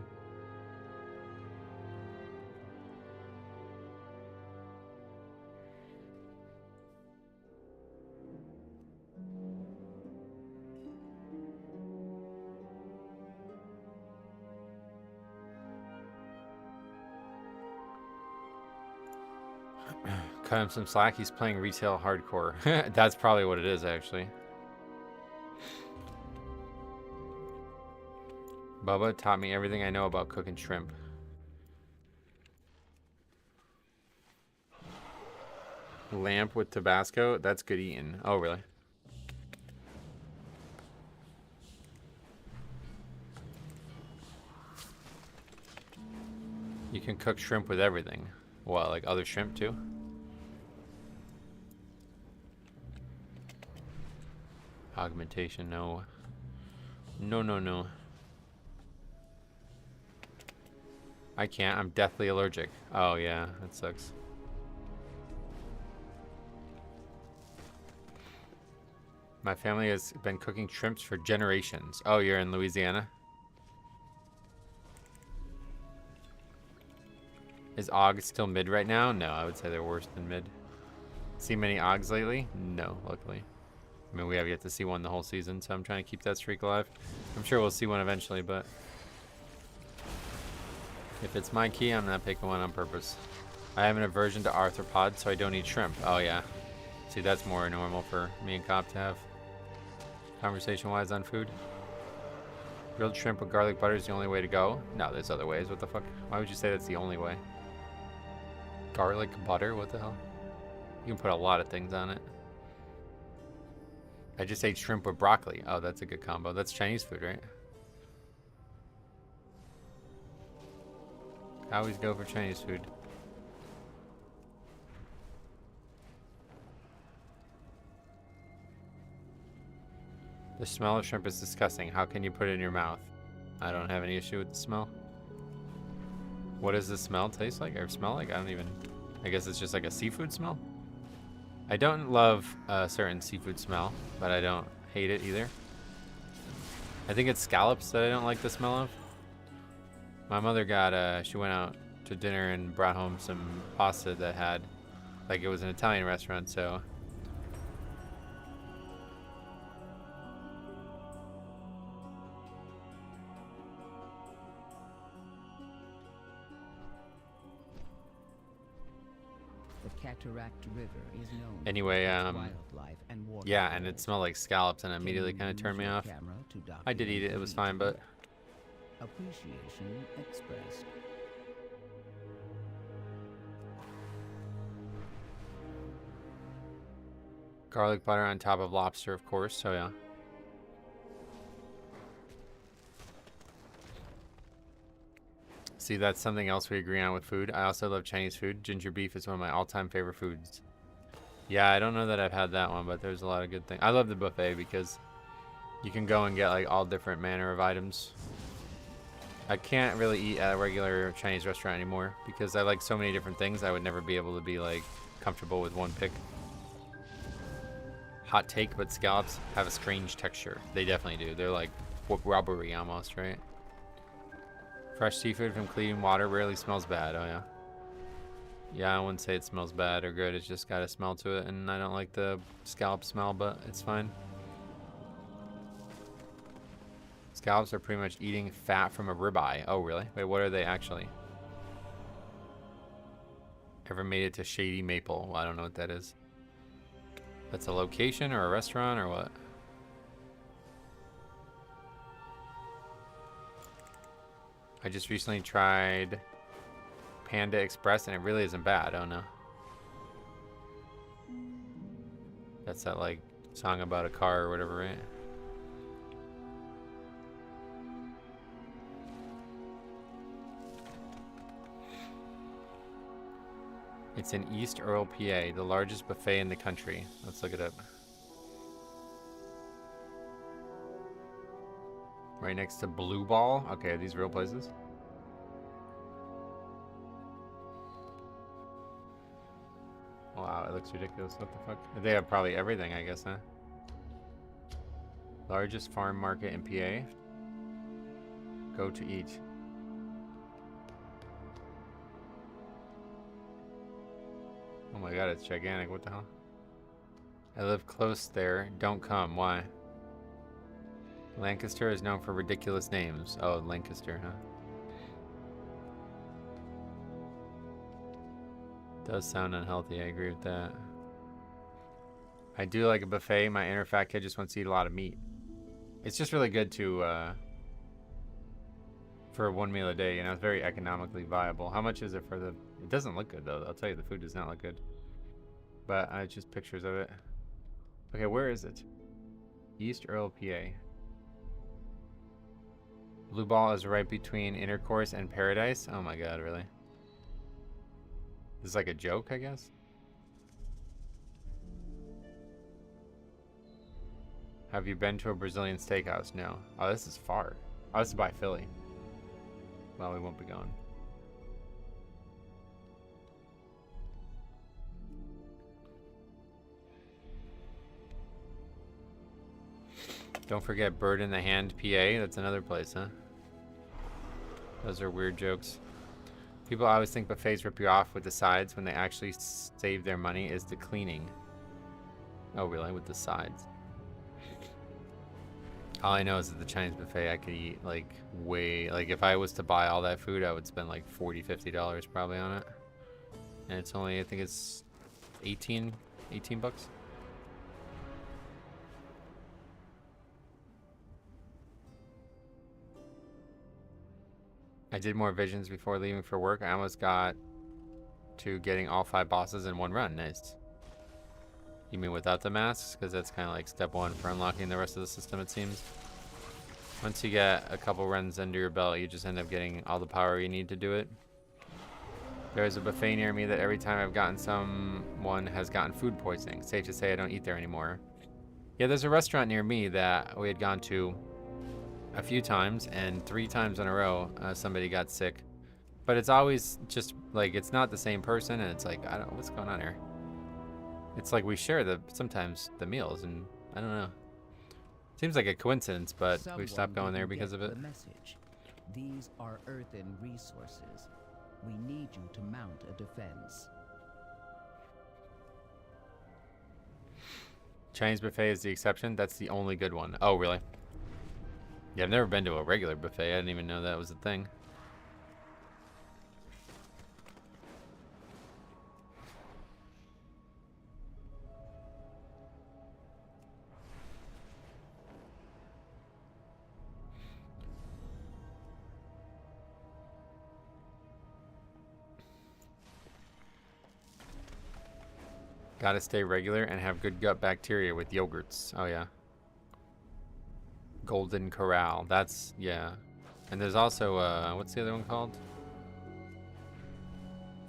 Cut him some slack. He's playing retail hardcore. That's probably what it is, actually. Bubba taught me everything I know about cooking shrimp. Lamp with Tabasco? That's good eating. Oh, really? You can cook shrimp with everything. What, like other shrimp too? Augmentation, no. No, no, no. I can't. I'm deathly allergic. Oh, yeah. That sucks. My family has been cooking shrimps for generations. Oh, you're in Louisiana? Is Og still mid right now? No, I would say they're worse than mid. See many Ogs lately? No, luckily. I mean, we have yet to see one the whole season, so I'm trying to keep that streak alive. I'm sure we'll see one eventually, but if it's my key, I'm not picking one on purpose. I have an aversion to arthropods, so I don't eat shrimp. Oh, yeah. See, that's more normal for me and Cop to have conversation-wise on food. Grilled shrimp with garlic butter is the only way to go? No, there's other ways. What the fuck? Why would you say that's the only way? Garlic butter? What the hell? You can put a lot of things on it. I just ate shrimp with broccoli. Oh, that's a good combo. That's Chinese food, right? I always go for Chinese food. The smell of shrimp is disgusting. How can you put it in your mouth? I don't have any issue with the smell. What does the smell taste like or smell like? I guess it's just like a seafood smell. I don't love a certain seafood smell, but I don't hate it either. I think it's scallops that I don't like the smell of. My mother got, she went out to dinner and brought home some pasta that had, like it was an Italian restaurant, so. Cataract River is known anyway, wildlife and water yeah, and it smelled like scallops and it immediately kind of turned me off. I did eat it, it was fine, but appreciation expressed. garlic butter on top of lobster, of course, so yeah. See, that's something else we agree on with food. I also love Chinese food. Ginger beef is one of my all-time favorite foods. Yeah, I don't know that I've had that one, but there's a lot of good things. I love the buffet because you can go and get like all different manner of items. I can't really eat at a regular Chinese restaurant anymore because I like so many different things. I would never be able to be like comfortable with one pick. Hot take, but scallops have a strange texture. They definitely do. They're like rubbery almost, right? Fresh seafood from clean water rarely smells bad. Oh, yeah. Yeah, I wouldn't say it smells bad or good. It's just got a smell to it, and I don't like the scallop smell, but it's fine. Scallops are pretty much eating fat from a ribeye. Oh, really? Wait, what are they actually? Ever made it to Shady Maple? Well, I don't know what that is. That's a location or a restaurant or what? I just recently tried Panda Express and it really isn't bad. Oh no. That's that like song about a car or whatever, right? It's in East Earl, PA, the largest buffet in the country. Let's look it up. Right next to Blue Ball. Okay, are these real places? Wow, it looks ridiculous. What the fuck? They have probably everything, I guess, huh? Largest farm market in PA. Go to eat. Oh my god, it's gigantic. What the hell? I live close there. Don't come. Why? Lancaster is known for ridiculous names. Oh, Lancaster, huh? Does sound unhealthy. I agree with that. I do like a buffet. My inner fat kid just wants to eat a lot of meat. It's just really good to, for one meal a day, you know, it's very economically viable. How much is it for the... It doesn't look good, though. I'll tell you, the food does not look good. But just pictures of it. Okay, where is it? East Earl, PA. Blue Ball is right between Intercourse and Paradise. Oh my god, really? This is like a joke, I guess? Have you been to a Brazilian steakhouse? No. Oh, this is far. Oh, this is by Philly. Well, we won't be going. Don't forget Bird in the Hand, PA. That's another place, huh? Those are weird jokes. People always think buffets rip you off with the sides when they actually save their money is the cleaning. Oh, really? With the sides? All I know is that the Chinese buffet, I could eat like way... Like if I was to buy all that food, I would spend like $40, $50 probably on it. And it's only, I think it's 18 bucks. I did more visions before leaving for work. I almost got to getting all 5 bosses in one run. Nice. You mean without the masks? Because that's kind of like step 1 for unlocking the rest of the system, it seems. Once you get a couple runs under your belt, you just end up getting all the power you need to do it. There's a buffet near me that every time I've gotten someone has gotten food poisoning. Safe to say I don't eat there anymore. Yeah, there's a restaurant near me that we had gone to a few times, and 3 times in a row somebody got sick. But it's always just like, it's not the same person, and it's like, I don't know what's going on here. It's like we share sometimes the meals, and I don't know. Seems like a coincidence, but we've stopped going there because of it. The message. These are earthen resources. We need you to mount a defense. Chinese buffet is the exception. That's the only good one. Oh, really? Yeah, I've never been to a regular buffet. I didn't even know that was a thing. Gotta stay regular and have good gut bacteria with yogurts. Oh, yeah. Golden Corral. That's, yeah. And there's also, what's the other one called?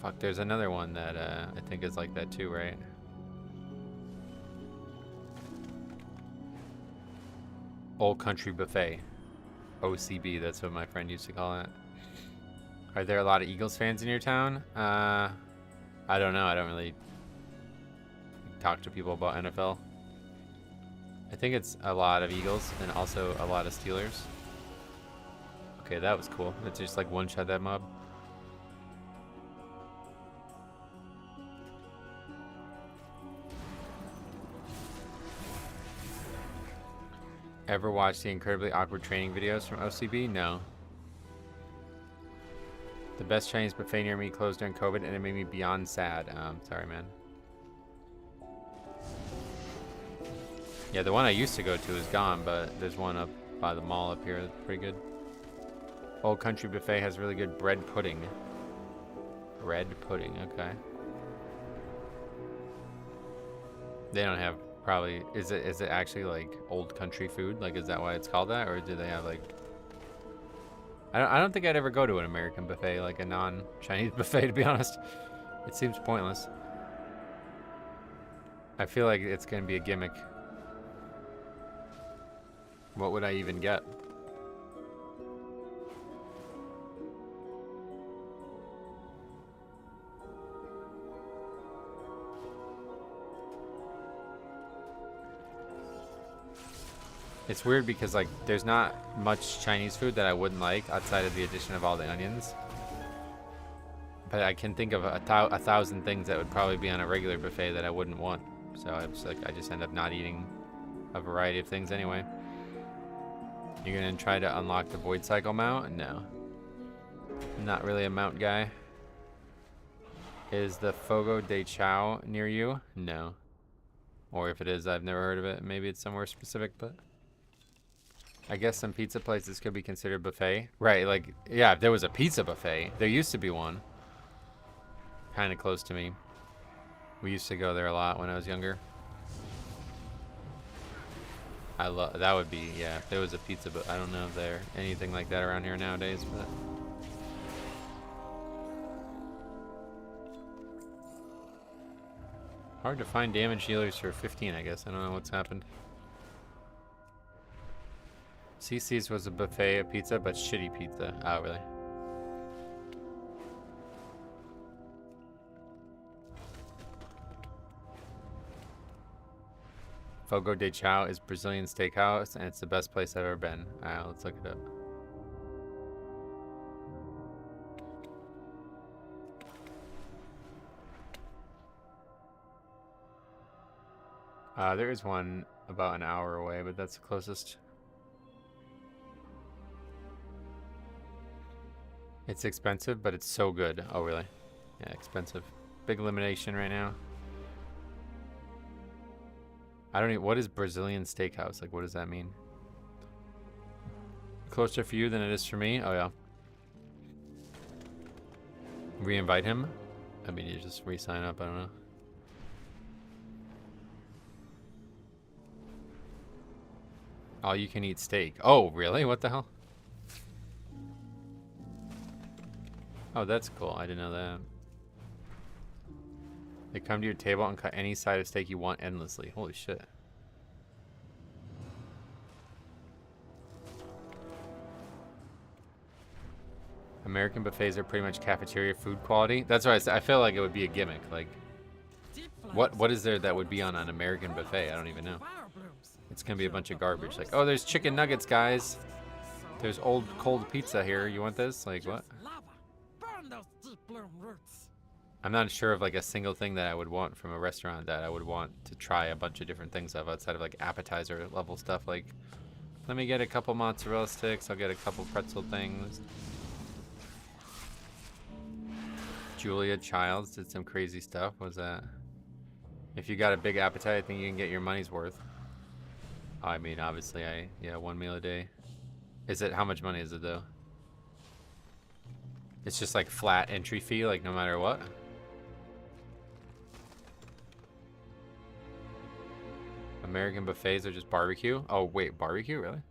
Fuck, there's another one that I think is like that too, right? Old Country Buffet. OCB, that's what my friend used to call it. Are there a lot of Eagles fans in your town? I don't know. I don't really talk to people about NFL. I think it's a lot of Eagles and also a lot of Steelers. Okay, that was cool. It's just like one-shot that mob. Ever watched the incredibly awkward training videos from OCB? No. The best Chinese buffet near me closed during COVID and it made me beyond sad. Sorry, man. Yeah, the one I used to go to is gone, but there's one up by the mall up here that's pretty good. Old Country Buffet has really good bread pudding. Bread pudding, okay. They don't have probably, is it actually like old country food? Like, is that why it's called that? Or do they have like, I don't think I'd ever go to an American buffet, like a non-Chinese buffet, to be honest. It seems pointless. I feel like it's gonna be a gimmick. What would I even get? It's weird because like there's not much Chinese food that I wouldn't like outside of the addition of all the onions. But I can think of a thousand things that would probably be on a regular buffet that I wouldn't want. So I just end up not eating a variety of things anyway. You're gonna try to unlock the Void Cycle mount? No. I'm not really a mount guy. Is the Fogo de Chao near you? No. Or if it is, I've never heard of it. Maybe it's somewhere specific, but I guess some pizza places could be considered buffet. Right, like, yeah, if there was a pizza buffet, there used to be one. Kind of close to me. We used to go there a lot when I was younger. I love, that would be, yeah, if there was a pizza, but I don't know if there's anything like that around here nowadays, but. Hard to find damage healers for 15, I guess. I don't know what's happened. CC's was a buffet of pizza, but shitty pizza. Oh, really? Fogo de Chao is Brazilian steakhouse, and it's the best place I've ever been. Alright, let's look it up. There is one about an hour away, but that's the closest. It's expensive, but it's so good. Oh, really? Yeah, expensive. Big elimination right now. I don't even, what is Brazilian steakhouse? Like, what does that mean? Closer for you than it is for me? Oh, yeah. Re-invite him? I mean, you just re-sign up, I don't know. All you can eat steak. Oh, really? What the hell? Oh, that's cool. I didn't know that. They come to your table and cut any side of steak you want endlessly. Holy shit. American buffets are pretty much cafeteria food quality. That's why I feel like it would be a gimmick. Like, what is there that would be on an American buffet? I don't even know. It's gonna be a bunch of garbage. Like, oh, there's chicken nuggets, guys. There's old cold pizza here. You want this? Like, what? I'm not sure of like a single thing that I would want from a restaurant that I would want to try a bunch of different things of outside of like appetizer level stuff. Like, let me get a couple mozzarella sticks. I'll get a couple pretzel things. Julia Childs did some crazy stuff. What was that? If you got a big appetite, I think you can get your money's worth. Oh, I mean, obviously, yeah, 1 meal a day. Is it, how much money is it though? It's just like flat entry fee, like no matter what. American buffets are just barbecue? Oh, wait, barbecue? Really?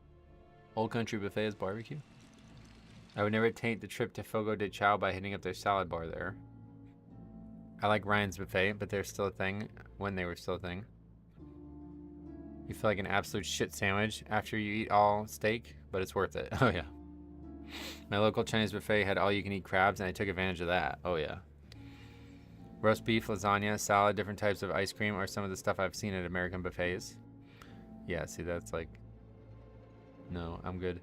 Old Country Buffet is barbecue? I would never taint the trip to Fogo de Chao by hitting up their salad bar there. I like Ryan's Buffet, but they're still a thing when they were still a thing. You feel like an absolute shit sandwich after you eat all steak, but it's worth it. Oh, yeah. My local Chinese buffet had all-you-can-eat crabs, and I took advantage of that. Oh, yeah. Roast beef, lasagna, salad, different types of ice cream are some of the stuff I've seen at American buffets. Yeah, see, that's like... No, I'm good.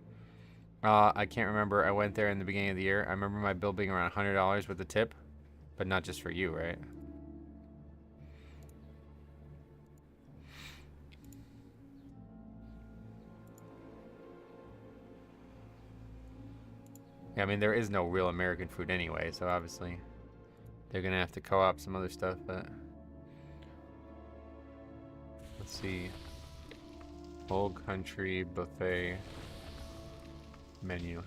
I can't remember. I went there in the beginning of the year. I remember my bill being around $100 with the tip. But not just for you, right? Yeah, I mean, there is no real American food anyway, so obviously they're gonna have to co-op some other stuff, but... Let's see. Whole country buffet menu.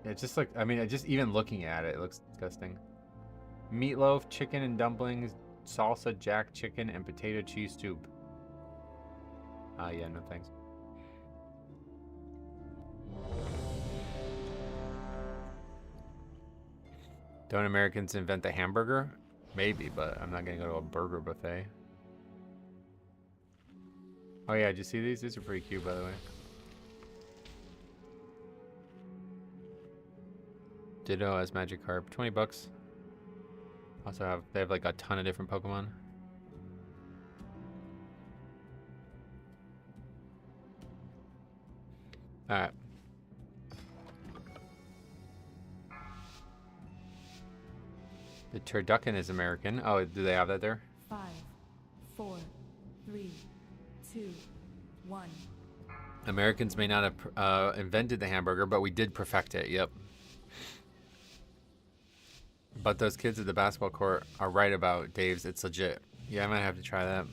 Yeah, it's just like, I mean, just even looking at it, it looks disgusting. Meatloaf, chicken and dumplings, salsa jack chicken, and potato cheese soup. Yeah, no thanks. Don't Americans invent the hamburger? Maybe, but I'm not gonna go to a burger buffet. Oh yeah, did you see these? These are pretty cute, by the way. Ditto as Magikarp, 20 bucks. Also they have like a ton of different Pokemon. Alright. The turducken is American. Oh, do they have that there? 5, 4, 3, 2, 1. Americans may not have invented the hamburger, but we did perfect it. Yep. But those kids at the basketball court are right about Dave's. It's legit. Yeah, I might have to try that.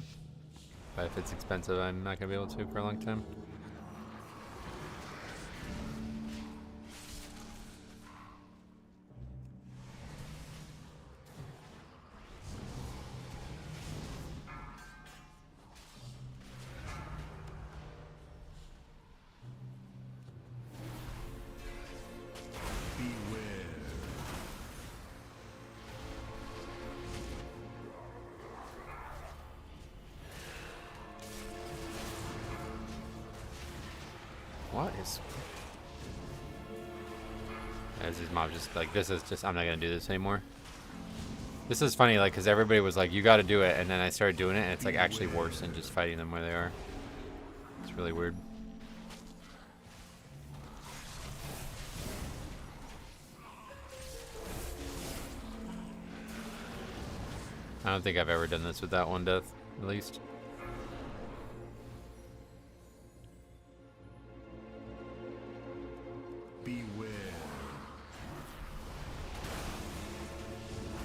But if it's expensive, I'm not going to be able to for a long time. What is... As his mom just like, this is just, I'm not gonna do this anymore. This is funny, like, because everybody was like, you gotta do it, and then I started doing it, and it's like actually worse than just fighting them where they are. It's really weird. I don't think I've ever done this with that one death, at least.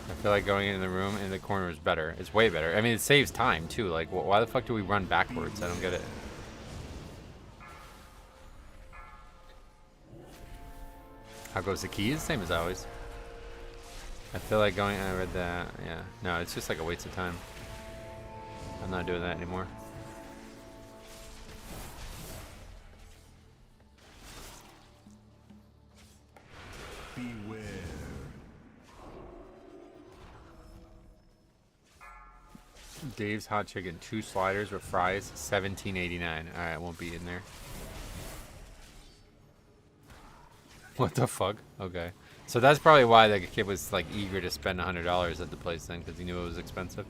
I feel like going into the room in the corner is better. It's way better. I mean, it saves time, too. Like, why the fuck do we run backwards? I don't get it. How goes the keys? Same as always. I feel like going... I read that. Yeah. No, it's just like a waste of time. I'm not doing that anymore. Beware. Dave's Hot Chicken, 2 sliders with fries, $17.89. Alright, won't be in there. What the fuck? Okay. So that's probably why the kid was like eager to spend $100 at the place then, because he knew it was expensive.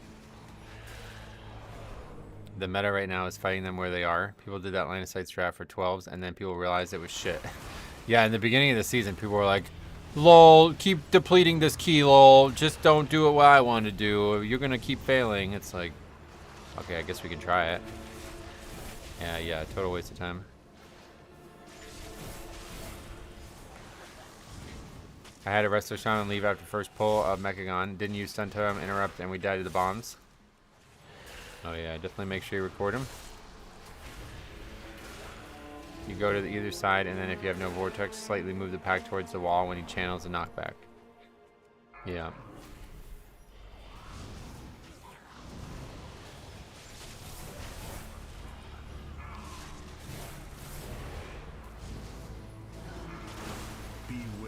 The meta right now is fighting them where they are. People did that line of sight strat for 12s, and then people realized it was shit. Yeah, in the beginning of the season, people were like, lol, keep depleting this key, lol. Just don't do it what I want to do. You're going to keep failing. It's like, okay, I guess we can try it. Yeah, total waste of time. I had a wrestler shaman leave after first pull of Mechagon. Didn't use stun totem, interrupt, and we died to the bombs. Oh yeah, definitely make sure you record him. You go to the either side, and then if you have no vortex, slightly move the pack towards the wall when he channels a knockback. Yeah.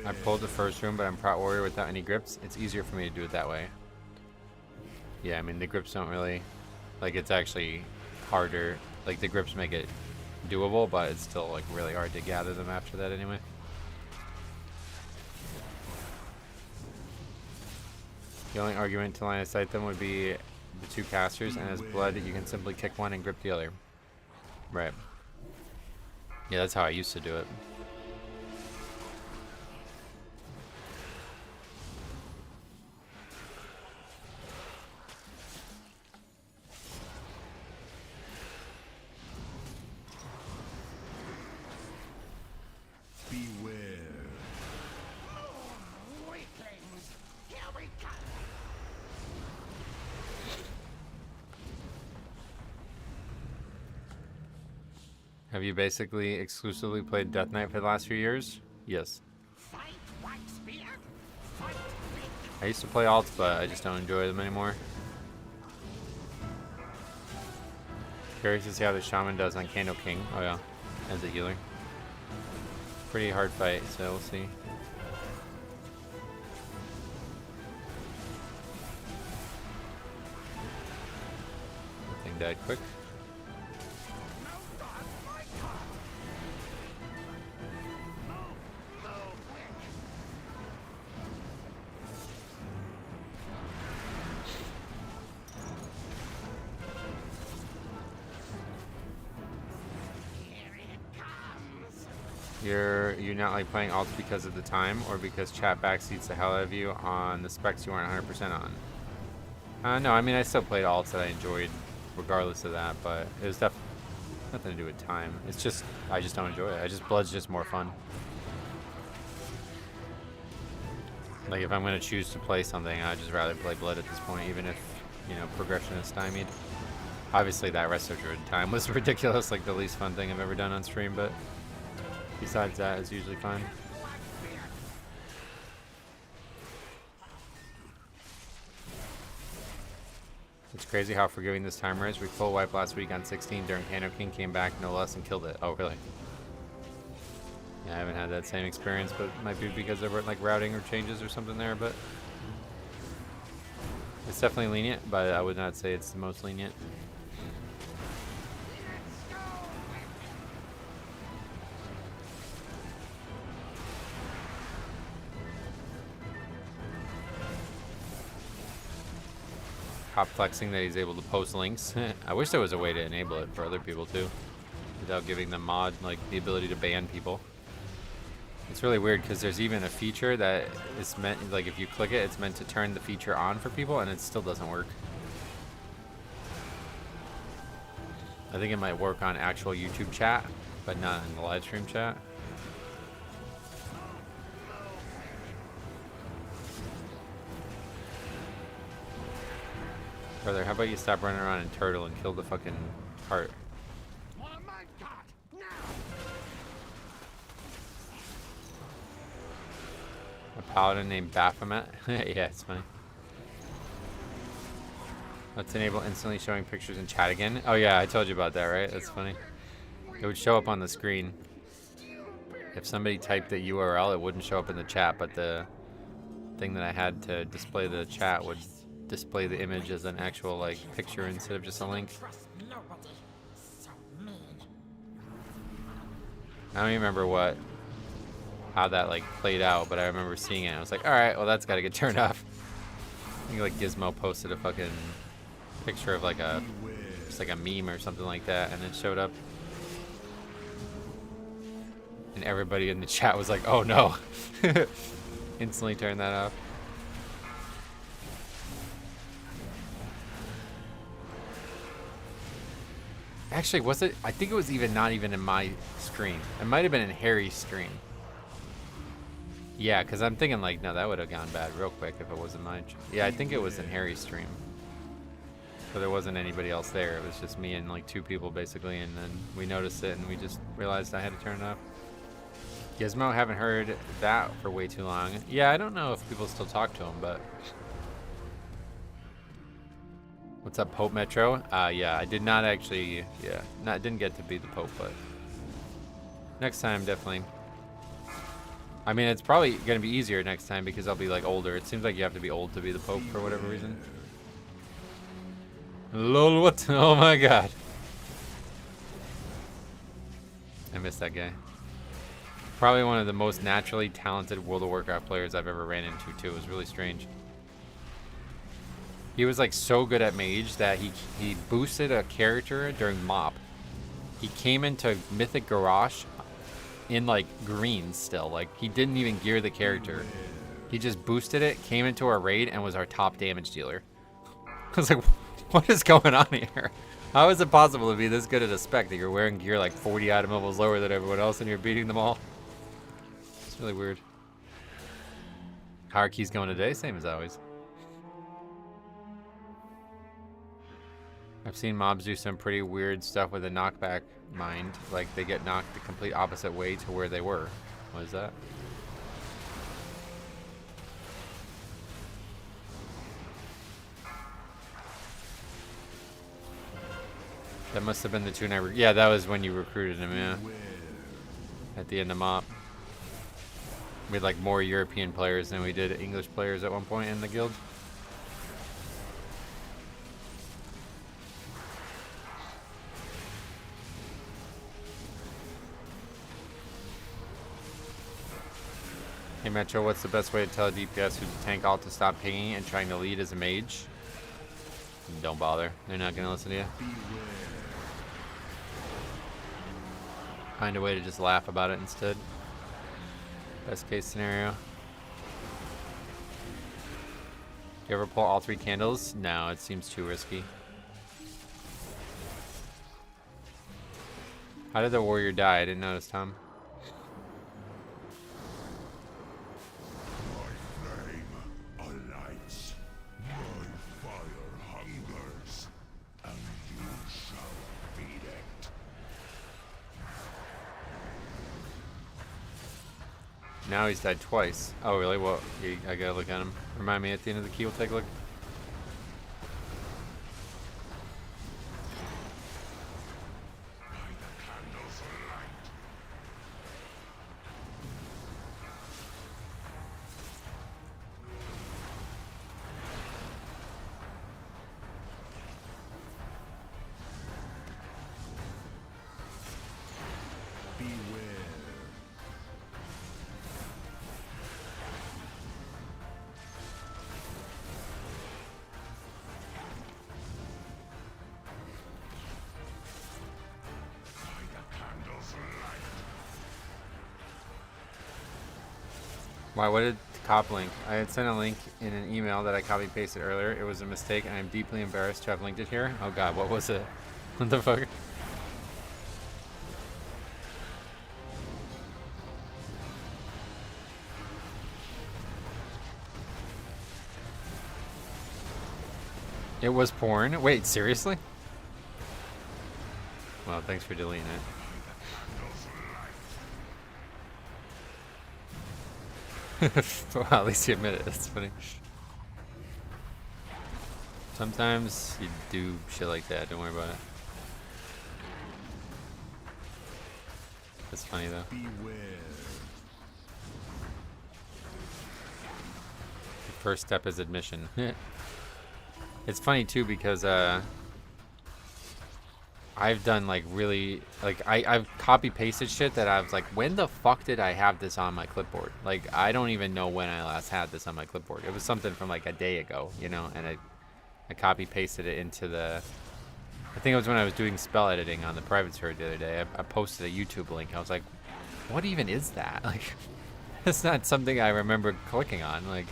I pulled the first room, but I'm Prot Warrior without any grips. It's easier for me to do it that way. Yeah, I mean, the grips don't really... Like, it's actually harder. Like, the grips make it doable, but it's still, like, really hard to gather them after that anyway. The only argument to line of sight them would be the two casters, and as blood, you can simply kick one and grip the other. Right. Yeah, that's how I used to do it. Beware. Weaklings, here we come. Have you basically exclusively played Death Knight for the last few years? Yes. Fight Whitebeard. Fight me. I used to play alts, but I just don't enjoy them anymore. Curious to see how the Shaman does on Candle King. Oh yeah, as a healer. Pretty hard fight, so we'll see. That thing died quick. No god, my god. Move quick. Here it comes. You're not like playing alts because of the time, or because chat backseats the hell out of you on the specs you weren't 100% on? No, I mean I still played alts that I enjoyed, regardless of that. But it was nothing to do with time. It's just I just don't enjoy it. Blood's just more fun. Like if I'm gonna choose to play something, I'd just rather play blood at this point, even if progression is stymied. Obviously that Resto Druid time was ridiculous, like the least fun thing I've ever done on stream, but besides that, it's usually fine. It's crazy how forgiving this timer is. We full wiped last week on 16 during Candle King, came back no less and killed it. Oh really? Yeah, I haven't had that same experience, but it might be because there weren't like routing or changes or something there, but it's definitely lenient, but I would not say it's the most lenient. Top flexing that he's able to post links. I wish there was a way to enable it for other people too, without giving them mod, like the ability to ban people. It's really weird because there's even a feature that is meant, like if you click it, it's meant to turn the feature on for people, and it still doesn't work. I think it might work on actual YouTube chat, but not in the live stream chat. Brother, how about you stop running around and turtle and kill the fucking heart? Oh my god, now. A paladin named Baphomet? Yeah, it's funny. Let's enable instantly showing pictures in chat again. Oh yeah, I told you about that, right? That's funny. It would show up on the screen. If somebody typed the URL, it wouldn't show up in the chat, but the thing that I had to display the chat would display the image as an actual like picture instead of just a link. I don't even remember how that like played out, but I remember seeing it. I was like, all right, well that's got to get turned off. I think like Gizmo posted a fucking picture of like just like a meme or something like that, and it showed up, and everybody in the chat was like, oh no. Instantly turned that off. Actually, was it? I think it was not even in my screen. It might have been in Harry's screen. Yeah, because I'm thinking like, no, that would have gone bad real quick if it wasn't mine. Yeah, I think it was in Harry's stream. So there wasn't anybody else there. It was just me and like two people basically, and then we noticed it and we just realized I had to turn it off. Gizmo, haven't heard that for way too long. Yeah, I don't know if people still talk to him, but... What's up, Pope Metro? Yeah, I did not actually, didn't get to be the Pope, but next time, definitely. I mean, it's probably going to be easier next time because I'll be, like, older. It seems like you have to be old to be the Pope for whatever reason. Lol, what? Oh my god. I missed that guy. Probably one of the most naturally talented World of Warcraft players I've ever ran into, too. It was really strange. He was like so good at mage that he boosted a character during mop. He came into Mythic Garage in like greens still. Like he didn't even gear the character. He just boosted it, came into our raid, and was our top damage dealer. I was like, what is going on here? How is it possible to be this good at a spec that you're wearing gear like 40 item levels lower than everyone else and you're beating them all? It's really weird. Hierarchy's going today, same as always. I've seen mobs do some pretty weird stuff with a knockback mind. Like they get knocked the complete opposite way to where they were. What is that? That must have been the tune yeah, that was when you recruited him, yeah. At the end of mop. We had like more European players than we did English players at one point in the guild. Hey Metro, what's the best way to tell a DPS who's a tank alt to stop pinging and trying to lead as a mage? Don't bother. They're not going to listen to you. Find a way to just laugh about it instead. Best case scenario. You ever pull all 3 candles? No, it seems too risky. How did the warrior die? I didn't notice, Tom. Now he's died twice. Oh, really? Well, I gotta look at him. Remind me at the end of the key, we'll take a look. Why, what did cop link? I had sent a link in an email that I copy pasted earlier. It was a mistake and I'm deeply embarrassed to have linked it here. Oh god, what was it? What the fuck? It was porn? Wait, seriously? Well, thanks for deleting it. Well, at least you admit it. That's funny. Sometimes you do shit like that. Don't worry about it. That's funny though. Beware. The first step is admission. It's funny too because I've done like really like I've copy pasted shit that I was like, when the fuck did I have this on my clipboard? Like I don't even know when I last had this on my clipboard. It was something from like a day ago, you know, and I copy pasted it into the, I think it was when I was doing spell editing on the private server the other day. I posted a YouTube link. I was like, what even is that? Like it's not something I remember clicking on. Like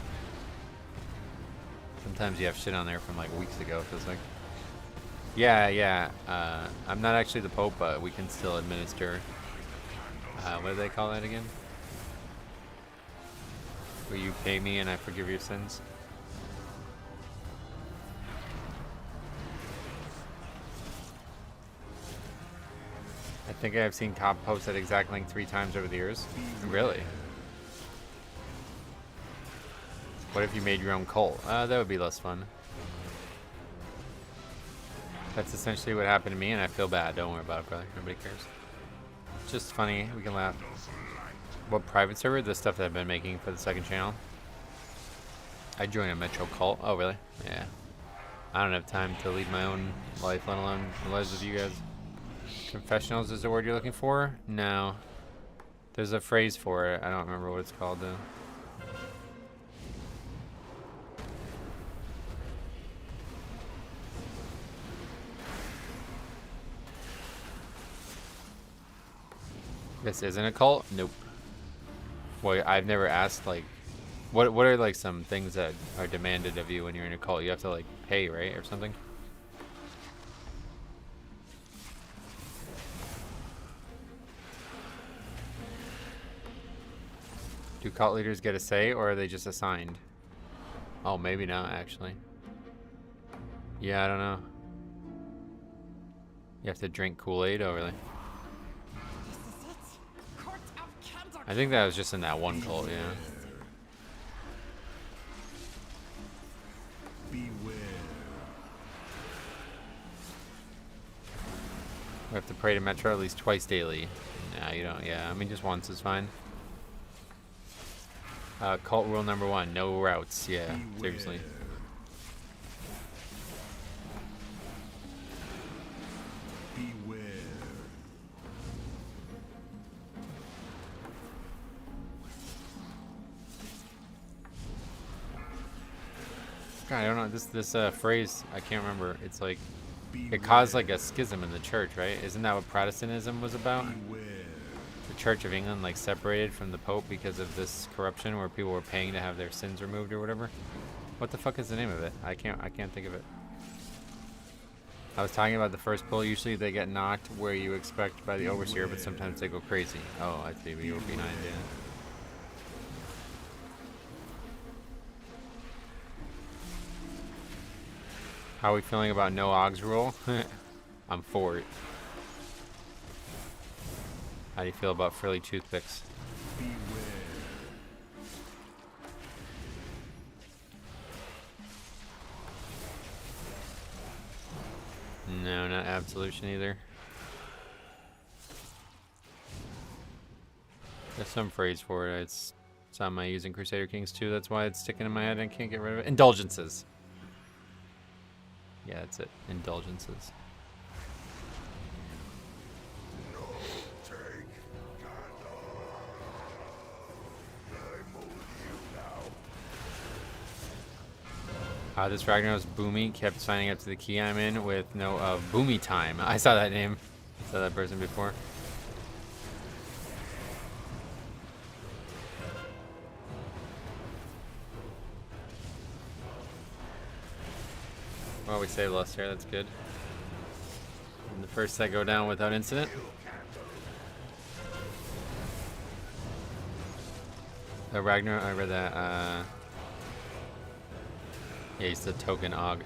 sometimes you have shit on there from like weeks ago. It feels like. Yeah. I'm not actually the Pope, but we can still administer. What do they call that again? Will you pay me and I forgive your sins? I think I've seen Cop post that exact link 3 times over the years. Really? What if you made your own cult? That would be less fun. That's essentially what happened to me, and I feel bad. Don't worry about it, brother. Nobody cares. It's just funny. We can laugh. What private server? The stuff that I've been making for the second channel. I joined a Metro cult. Oh, really? Yeah. I don't have time to lead my own life, let alone the lives of you guys. Confessionals is the word you're looking for? No. There's a phrase for it. I don't remember what it's called, though. This isn't a cult? Nope. Boy, I've never asked, like, what are, like, some things that are demanded of you when you're in a cult? You have to, like, pay, right, or something? Do cult leaders get a say, or are they just assigned? Oh, maybe not, actually. Yeah, I don't know. You have to drink Kool-Aid? Oh, really? This is it. Court of Candor. I think that was just in that one cult, yeah. Beware. We have to pray to Metro at least twice daily. Nah, you don't. Yeah, I mean, just once is fine. Cult rule number 1, no routes. Yeah, seriously. Beware. God, I don't know. This phrase, I can't remember. It's like, it caused like a schism in the church, right? Isn't that what Protestantism was about? Beware. The Church of England like separated from the Pope because of this corruption where people were paying to have their sins removed or whatever. What the fuck is the name of it? I can't think of it. I was talking about the first pull. Usually they get knocked where you expect by the overseer, but sometimes they go crazy. Oh, I see. You were behind, yeah. How are we feeling about no Oggs rule? I'm for it. How do you feel about frilly toothpicks? Beware. No, not absolution either. There's some phrase for it. It's on my using Crusader Kings 2. That's why it's sticking in my head and I can't get rid of it. Indulgences. Yeah, that's it. Indulgences. This Ragnar's Boomy kept signing up to the key I'm in with no Boomy Time. I saw that name. I saw that person before. Well, we saved Lust here. That's good. And the first set go down without incident. Ragnar, I read that. Yeah, he's the token Og.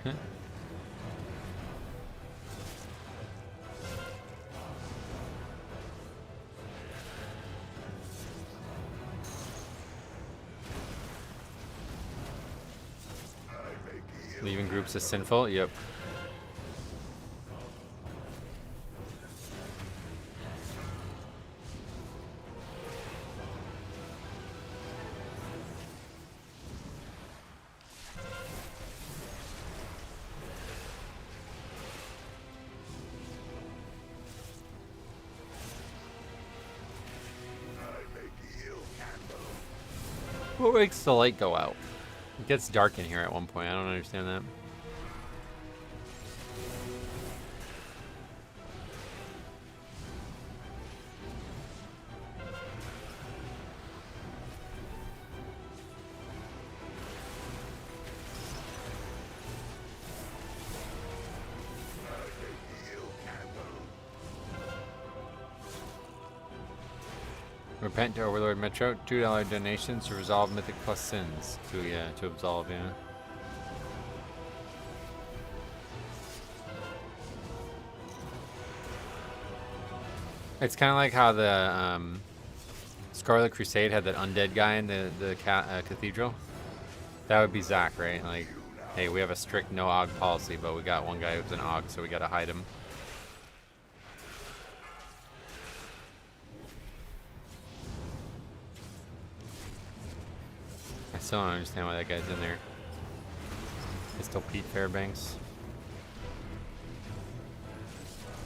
Leaving groups is sinful? Yep. What makes the light go out? It gets dark in here at one point. I don't understand that. Repent to Overlord Metro, $2 donations to resolve Mythic Plus sins. To absolve, yeah. It's kind of like how the Scarlet Crusade had that undead guy in the cathedral. That would be Zach, right? Like, hey, we have a strict no Og policy, but we got one guy who's an Og, so we gotta hide him. I still don't understand why that guy's in there. It's still Pete Fairbanks.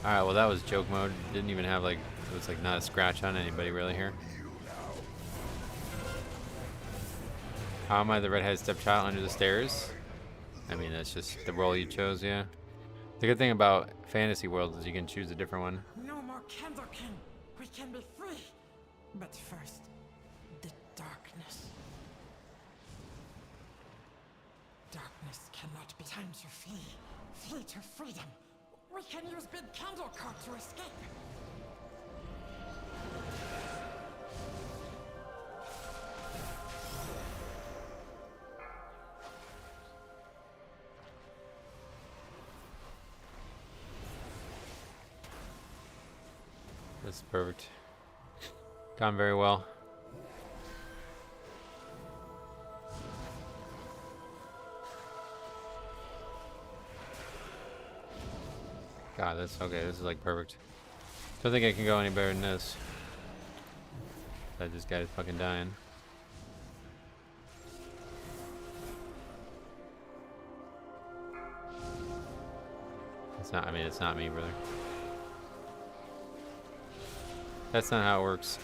Alright, well that was joke mode. Didn't even have like, it was like not a scratch on anybody really here. How am I the redheaded stepchild under the stairs? I mean, that's just the role you chose, yeah. The good thing about Fantasy World is you can choose a different one. No more Candorkin. We can be free. But first, the darkness. Darkness cannot be time to flee. Flee to freedom. We can use Big Candle Card to escape. This is perfect. Gone very well. God, that's okay. This is like perfect. Don't think I can go any better than this. This guy is fucking dying. It's not, I mean, it's not me, brother. That's not how it works.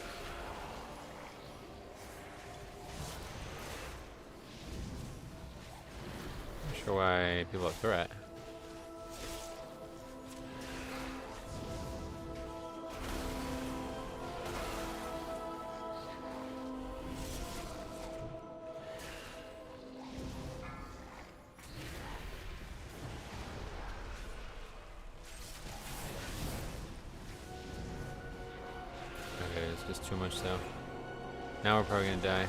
Not sure why people have threat. Just too much though. Now we're probably gonna die.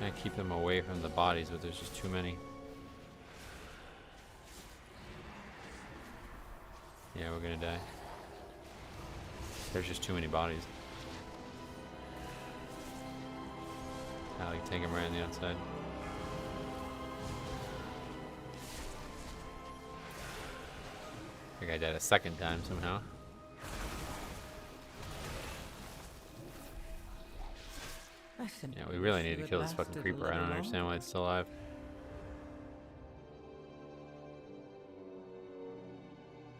I keep them away from the bodies, but there's just too many. Yeah, we're gonna die. There's just too many bodies. I like take them right on the outside. I think I died a second time somehow. Yeah, we really need to kill this fucking creeper. I don't understand why it's still alive.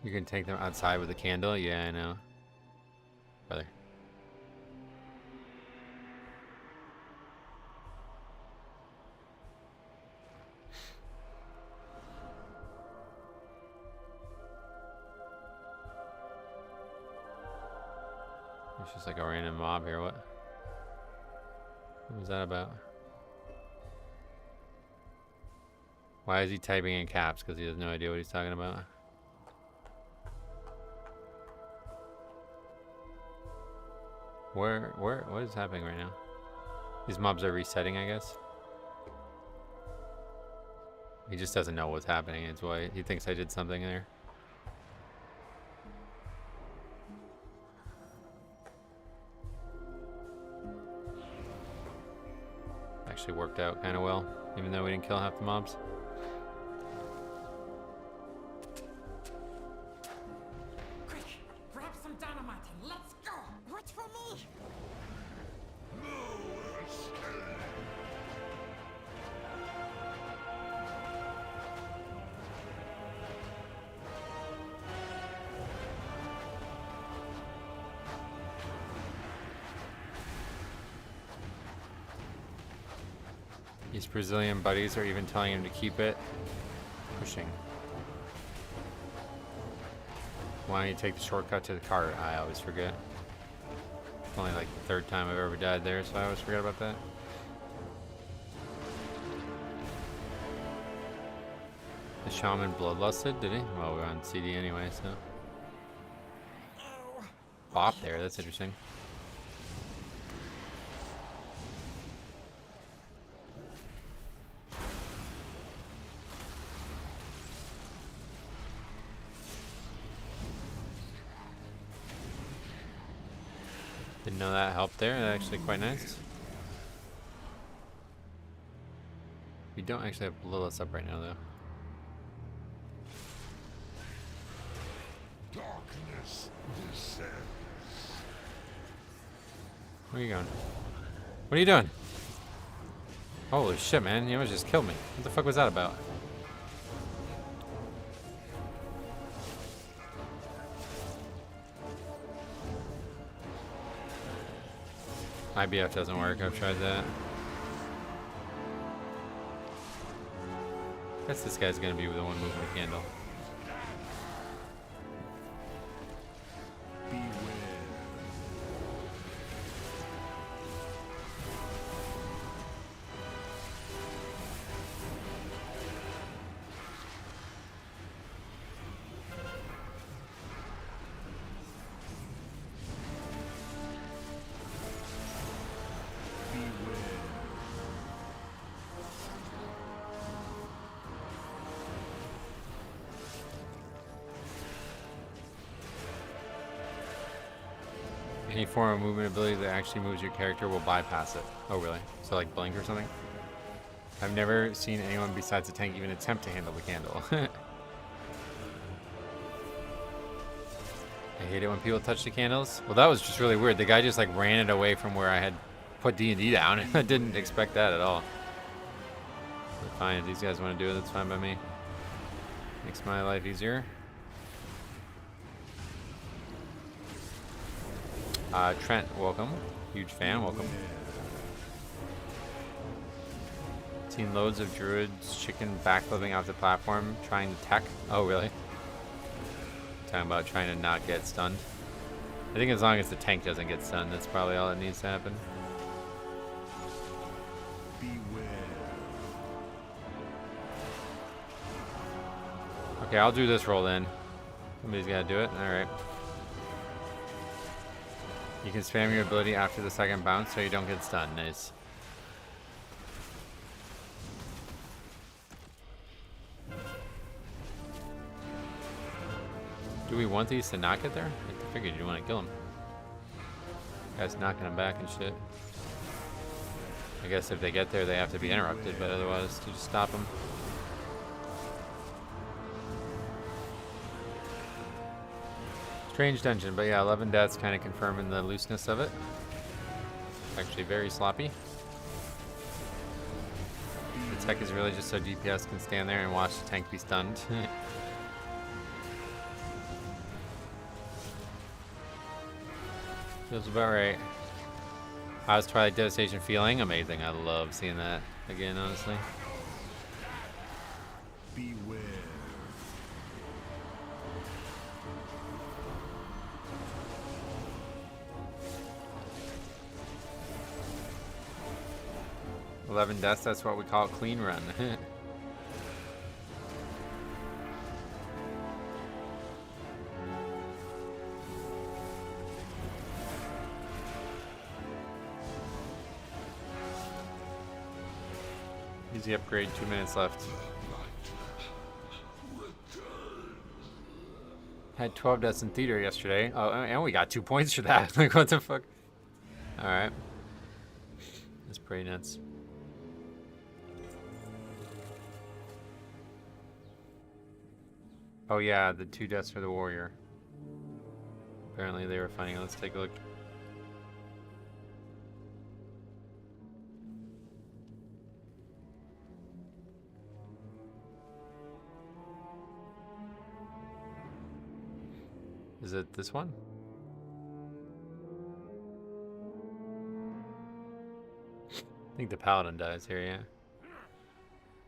You can take them outside with a candle? Yeah, I know. Brother. It's just like a random mob here. What was that about? Why is he typing in caps? Because he has no idea what he's talking about. What is happening right now? These mobs are resetting, I guess. He just doesn't know what's happening. It's why he thinks I did something there. Actually worked out kind of well, even though we didn't kill half the mobs. Quick, grab some dynamite and let's go. What's for me? His Brazilian buddies are even telling him to keep it pushing. Why don't you take the shortcut to the cart? I always forget. It's only like the third time I've ever died there, so I always forget about that. The shaman bloodlusted, did he? Well, we're on CD anyway, so. Bop there, that's interesting. Didn't know that helped there. That's actually quite nice. We don't actually have Lilith up right now, though. Darkness descends. Where are you going? What are you doing? Holy shit, man. You almost just killed me. What the fuck was that about? IBF doesn't work. I've tried that. Guess this guy's gonna be the one moving the candle. Any form of movement ability that actually moves your character will bypass it. Oh, really? So like blink or something? I've never seen anyone besides a tank even attempt to handle the candle. I hate it when people touch the candles. Well, that was just really weird. The guy just like ran it away from where I had put D&D down. I didn't expect that at all. But fine, if these guys want to do it, that's fine by me. Makes my life easier. Trent, welcome. Huge fan, welcome. Seen loads of druids, chicken backflipping off the platform, trying to tech. Oh, really? Talking about trying to not get stunned. I think as long as the tank doesn't get stunned, that's probably all that needs to happen. Okay, I'll do this roll then. Somebody's got to do it. All right. You can spam your ability after the second bounce so you don't get stunned. Nice. Do we want these to not get there? I figured you want to kill them. Guy's knocking them back and shit. I guess if they get there, they have to be interrupted, but otherwise, to just stop them. Strange dungeon, but yeah, 11 deaths kind of confirming the looseness of it. Actually very sloppy. The tech is really just so DPS can stand there and watch the tank be stunned. Feels about right. How's Twilight Devastation feeling? Amazing. I love seeing that again, honestly. Beware. $11 deaths, that's what we call a clean run. Easy upgrade, 2 minutes left. Had 12 deaths in theater yesterday. Oh, and we got 2 points for that. Like, what the fuck? Alright. That's pretty nuts. Oh yeah, the 2 deaths for the warrior. Apparently they were funny. Let's take a look. Is it this one? I think the paladin dies here,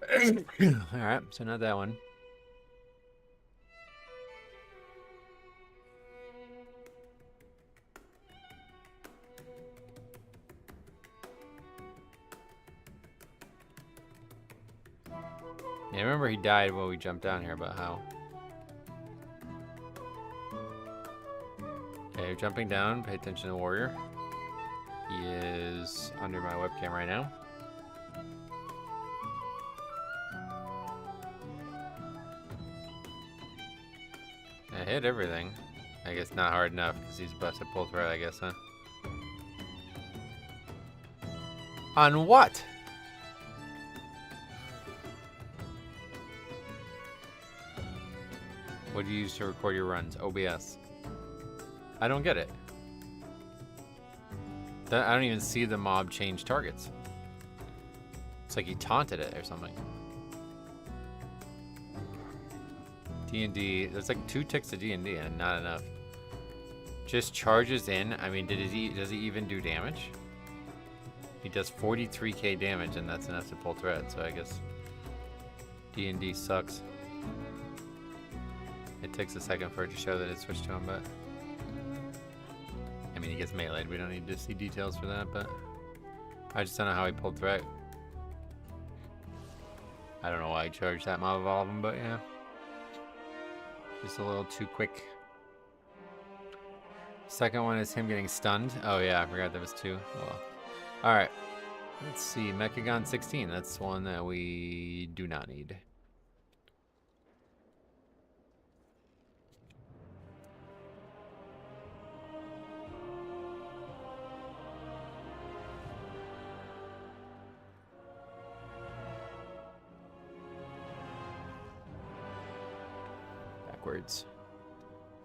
yeah. Alright, so not that one. Yeah, I remember he died when we jumped down here, but how? Okay, jumping down, pay attention to the warrior. He is under my webcam right now. I hit everything. I guess not hard enough because he's busted pull thread, I guess, huh? On what? What do you use to record your runs? OBS. I don't get it. I don't even see the mob change targets. It's like he taunted it or something. D&D, there's like 2 ticks of D&D and not enough. Just charges in. I mean, does he even do damage? He does 43k damage and that's enough to pull thread, so I guess D&D sucks. It takes a second for it to show that it switched to him, but I mean, he gets meleeed. We don't need to see details for that, but I just don't know how he pulled threat. I don't know why he charged that mob of all of them, but yeah. Just a little too quick. Second one is him getting stunned. Oh yeah, I forgot there was 2. Well, all right. Let's see, Mechagon 16. That's one that we do not need. backwards.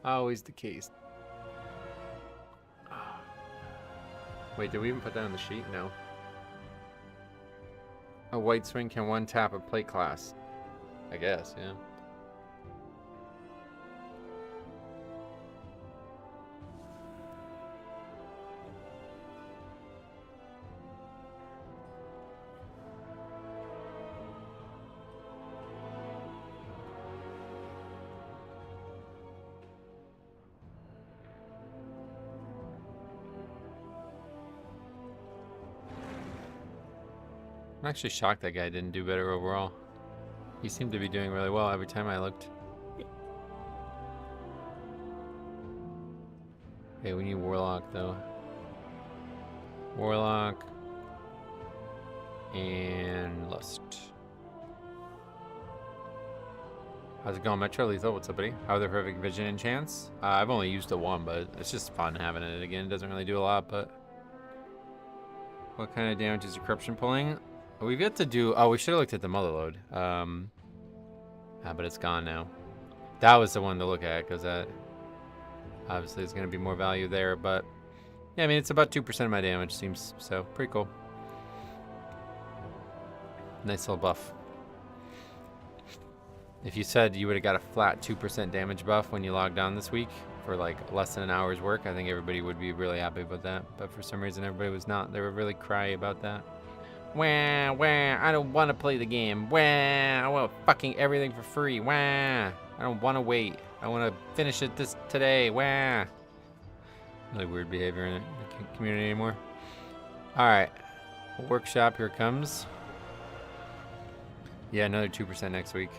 Always the case. Wait, did we even put that on the sheet? No. A white swing can one tap a plate class. I guess, yeah. I'm actually shocked that guy didn't do better overall. He seemed to be doing really well every time I looked. Okay, we need Warlock though. Warlock and Lust. How's it going, Metro Lethal? What's up, buddy? How are the perfect vision and chance? I've only used the one, but it's just fun having it again. It doesn't really do a lot, but what kind of damage is corruption pulling? We've yet to do. Oh, we should have looked at the mother load. But it's gone now. That was the one to look at because that obviously is going to be more value there. But yeah, I mean it's about 2% of my damage seems so pretty cool. Nice little buff. If you said you would have got a flat 2% damage buff when you logged on this week for like less than an hour's work, I think everybody would be really happy about that. But for some reason, everybody was not. They were really cry about that. Wah, wah, I don't want to play the game. Wah, I want fucking everything for free. Wah, I don't want to wait. I want to finish it today. Wah. Really weird behavior in the community anymore. All right, workshop, here it comes. Yeah, another 2% next week.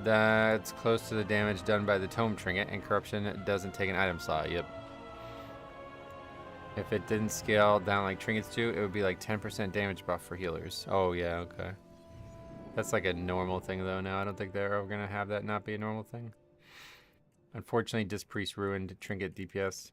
That's close to the damage done by the tome trinket, and corruption doesn't take an item slot. Yep. If it didn't scale down like trinkets do, it would be like 10% damage buff for healers. Oh yeah, okay. That's like a normal thing though now. I don't think they're ever gonna have that not be a normal thing. Unfortunately, Dispriest ruined trinket DPS.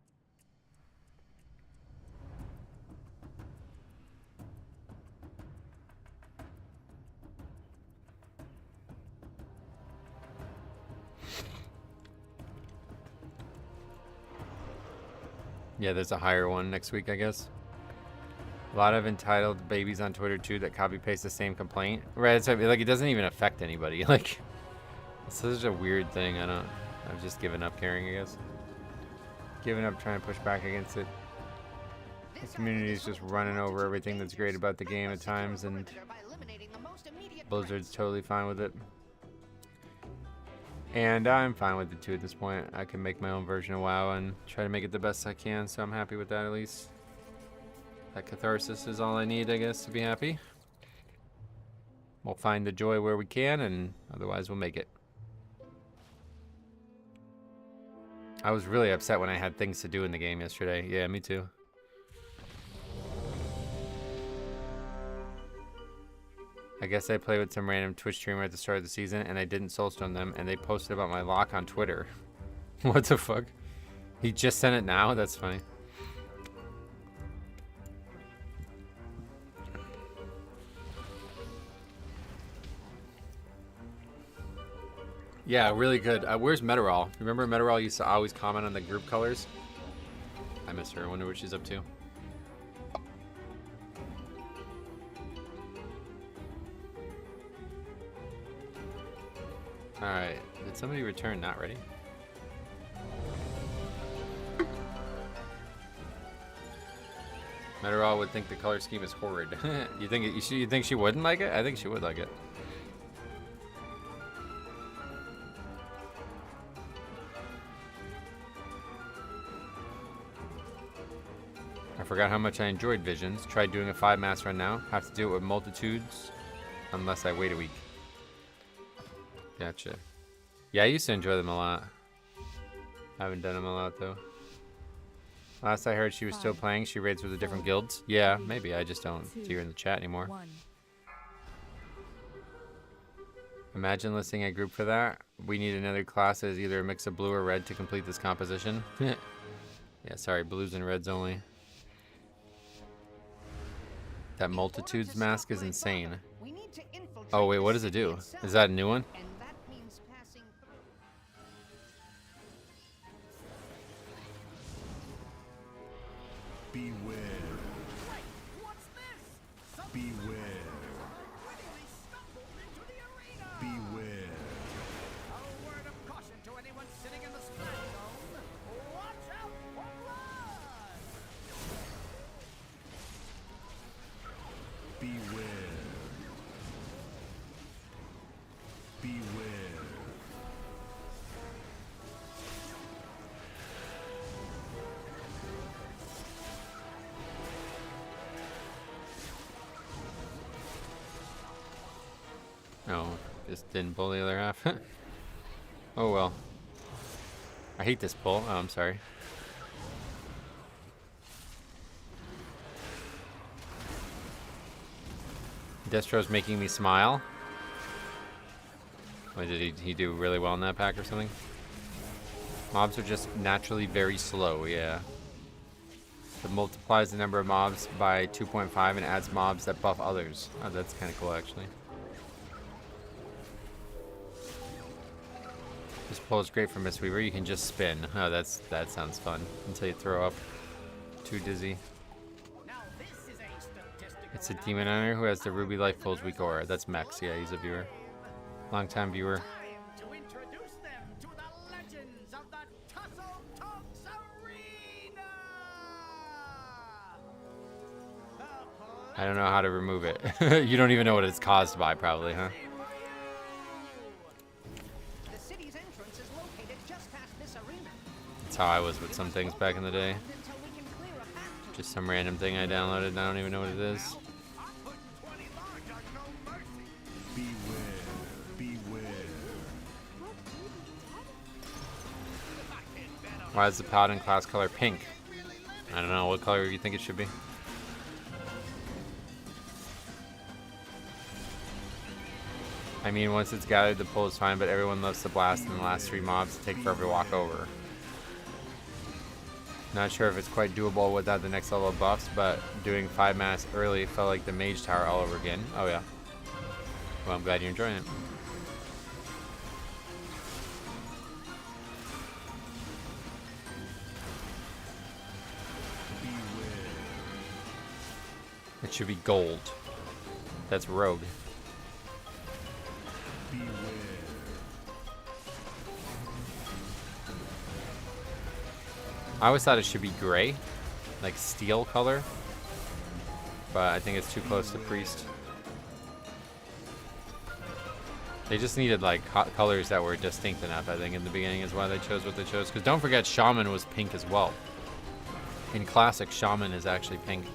Yeah, there's a higher one next week, I guess. A lot of entitled babies on Twitter too that copy paste the same complaint. Right, it's like it doesn't even affect anybody. Like, it's such a weird thing. I've just given up caring, I guess. Given up trying to push back against it. The community is just running over everything that's great about the game at times, and Blizzard's totally fine with it. And I'm fine with it too at this point. I can make my own version of WoW and try to make it the best I can, so I'm happy with that at least. That catharsis is all I need, I guess, to be happy. We'll find the joy where we can, and otherwise we'll make it. I was really upset when I had things to do in the game yesterday. Yeah, me too. I guess I played with some random Twitch streamer at the start of the season, and I didn't soulstone them, and they posted about my lock on Twitter. What the fuck? He just sent it now? That's funny. Yeah, really good. Where's Meteorol? Remember Meteorol used to always comment on the group colors? I miss her. I wonder what she's up to. Alright, did somebody return not ready? Meteorol would think the color scheme is horrid. You think she wouldn't like it? I think she would like it. I forgot how much I enjoyed Visions. Tried doing a 5-mass run now. Have to do it with multitudes unless I wait a week. Gotcha. Yeah, I used to enjoy them a lot. I haven't done them a lot though. Last I heard she was still playing. She raids with the different guilds. Yeah, maybe. I just don't see her in the chat anymore. Imagine listing a group for that. We need another class that is either a mix of blue or red to complete this composition. Yeah, sorry, blues and reds only. That multitudes mask is insane. Oh wait, what does it do? Is that a new one? Beware. Wait, what's this? Some Beware. unwittingly stumbled into the arena. Beware. A word of caution to anyone sitting in the splash zone. Watch out for blood. Beware. Beware. No, just didn't pull the other half. Oh well. I hate this pull. Oh, I'm sorry. Destro's making me smile. Wait, did he do really well in that pack or something? Mobs are just naturally very slow, yeah. It multiplies the number of mobs by 2.5 and adds mobs that buff others. Oh, that's kind of cool, actually. This pull is great for Mistweaver. You can just spin. Oh, that sounds fun. Until you throw up. Too dizzy. Now this is a statistical It's a demon hunter who has the ruby life pulls weak aura. That's Mex. Yeah, he's a viewer. Long-time viewer. time to introduce them to the legends of the Tussle Talks Arena. I don't know how to remove it. You don't even know what it's caused by, probably, huh? The city's entrance is located just past this arena. That's how I was with some things back in the day. Until we can clear a path to Just some random thing I downloaded and I don't even know what it is. I'm putting 20 large on no mercy. Beware. Beware. Why is the Paladin class color pink? I don't know. What color do you think it should be? I mean, once it's gathered, the pull is fine, but everyone loves to blast and the last 3 mobs take forever to walk over. Not sure if it's quite doable without the next level of buffs, but doing 5 mass early felt like the Mage Tower all over again. Oh yeah. Well, I'm glad you're enjoying it. It should be gold. That's rogue. I always thought it should be gray, like steel color, but I think it's too close to priest. They just needed like colors that were distinct enough, I think, in the beginning is why they chose what they chose. Because don't forget, Shaman was pink as well. In Classic, Shaman is actually pink.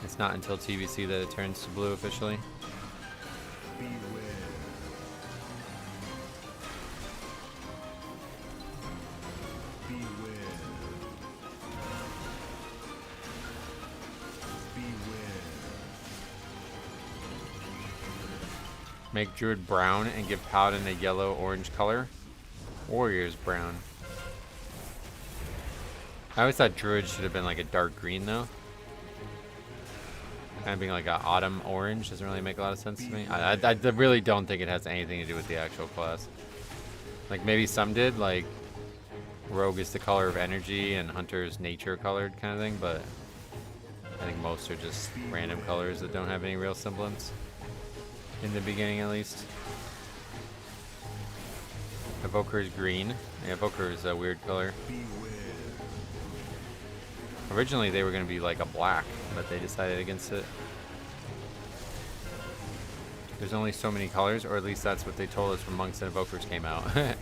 It's not until TBC that it turns to blue officially. Make Druid brown and give Paladin a yellow-orange color. Warriors brown. I always thought Druid should have been like a dark green though. Kind of being like an autumn orange doesn't really make a lot of sense to me. I really don't think it has anything to do with the actual class. Like maybe some did, like Rogue is the color of energy and Hunter is nature colored kind of thing, but I think most are just random colors that don't have any real semblance. In the beginning, at least. Evoker is green. Yeah, Evoker is a weird color. Originally, they were going to be like a black, but they decided against it. There's only so many colors, or at least that's what they told us when Monks and Evokers came out. I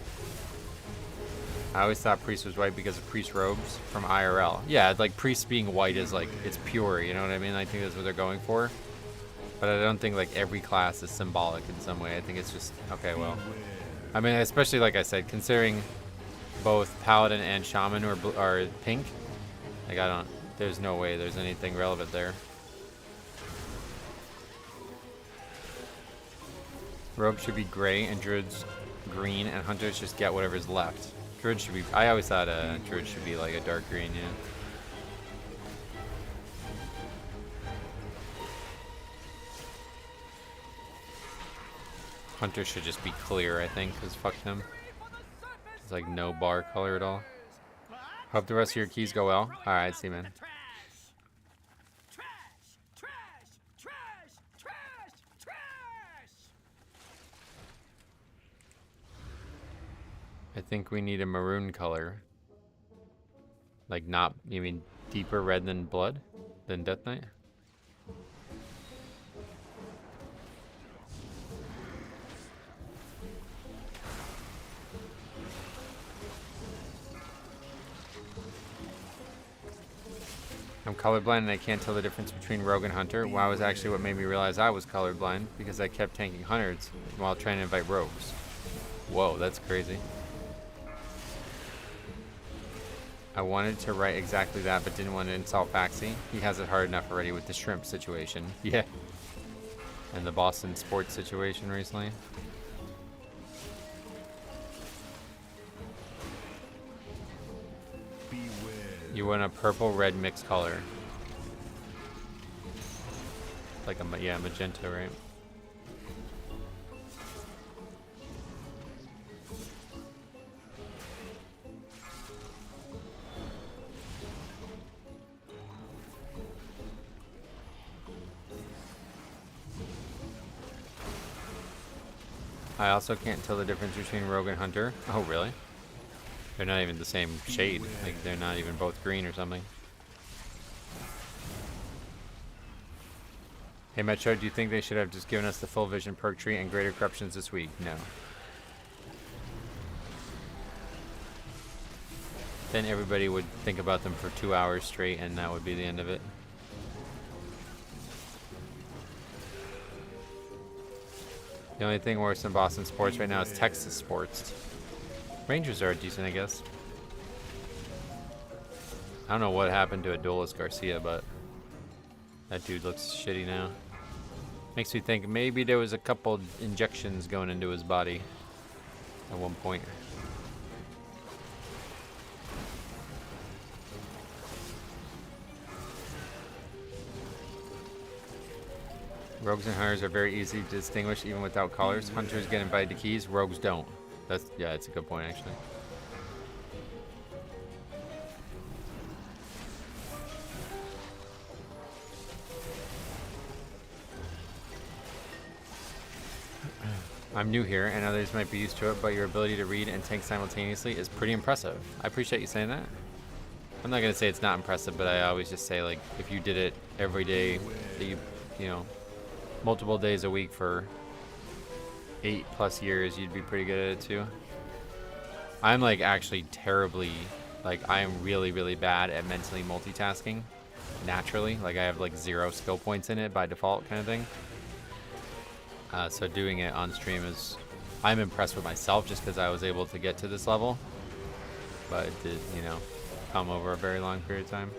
always thought Priest was white because of Priest robes from IRL. Yeah, like Priest being white is like, it's pure, you know what I mean? I think that's what they're going for. But I don't think like every class is symbolic in some way. I think it's just, okay, well. I mean, especially like I said, considering both Paladin and Shaman are pink, like there's no way there's anything relevant there. Rogue should be gray and Druids green and Hunters just get whatever's left. Druid should be, I always thought Druid should be like a dark green, yeah. Hunter should just be clear, I think, because fuck him. It's like no bar color at all. Hope the rest of your keys go well. All right, see, man. Trash! Trash! Trash! Trash! Trash! Trash! I think we need a maroon color. Like not, you mean deeper red than blood? Than Death Knight? I'm colorblind and I can't tell the difference between Rogue and Hunter. WoW was actually what made me realize I was colorblind because I kept tanking Hunters while trying to invite Rogues. Whoa, that's crazy. I wanted to write exactly that, but didn't want to insult Faxi. He has it hard enough already with the shrimp situation. Yeah. And the Boston sports situation recently. You want a purple-red mixed color. Like a, yeah, magenta, right? I also can't tell the difference between Rogue and Hunter. Oh, really? They're not even the same shade. Like, they're not even both green or something. Hey, Metro, do you think they should have just given us the full vision perk tree and greater corruptions this week? No. Then everybody would think about them for 2 hours straight, and that would be the end of it. The only thing worse than Boston sports right now is Texas sports. Rangers are decent, I guess. I don't know what happened to Adolis Garcia, but that dude looks shitty now. Makes me think maybe there was a couple injections going into his body at one point. Rogues and Hunters are very easy to distinguish even without colors. Hunters get invited to keys, rogues don't. That's, yeah, that's a good point actually. I'm new here and others might be used to it, but your ability to read and tank simultaneously is pretty impressive. I appreciate you saying that. I'm not gonna say it's not impressive, but I always just say, like, if you did it every day, that you know, multiple days a week for 8+ years, you'd be pretty good at it too. I'm like actually terribly, like I am really, really bad at mentally multitasking naturally. Like I have like 0 skill points in it by default kind of thing. So doing it on stream is, I'm impressed with myself just because I was able to get to this level. But it did, you know, come over a very long period of time.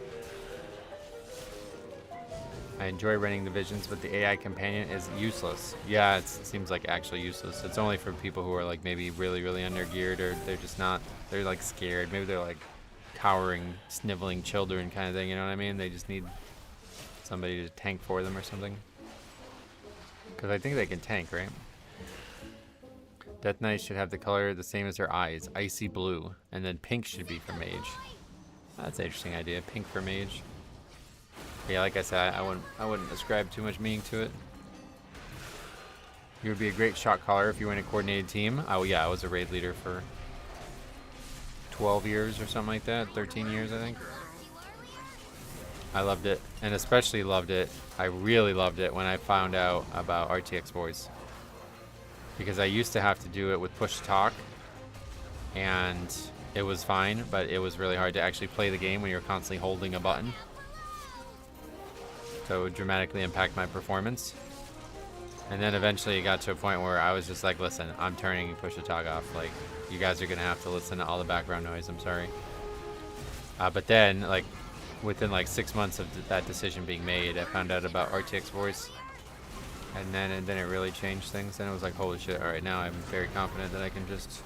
I enjoy running the visions, but the AI companion is useless. Yeah, it seems like actually useless. It's only for people who are like maybe really, really undergeared, or they're just not, they're like scared. Maybe they're like cowering, sniveling children kind of thing, you know what I mean? They just need somebody to tank for them or something. Because I think they can tank, right? Death Knight should have the color the same as their eyes, icy blue, and then pink should be for mage. That's an interesting idea, pink for mage. Yeah, like I said, I wouldn't ascribe too much meaning to it. You would be a great shot caller if you were in a coordinated team. Oh yeah, I was a raid leader for 12 years or something like that, 13 years I think. I loved it, and especially loved it, I really loved it when I found out about RTX voice. Because I used to have to do it with push to talk, and it was fine, but it was really hard to actually play the game when you're constantly holding a button. So it would dramatically impact my performance. And then eventually it got to a point where I was just like, listen, I'm turning push to talk off. Like, you guys are gonna have to listen to all the background noise, I'm sorry. But then, like, within like 6 months of that decision being made, I found out about RTX voice. And then it really changed things. And it was like, holy shit, alright, now I'm very confident that I can just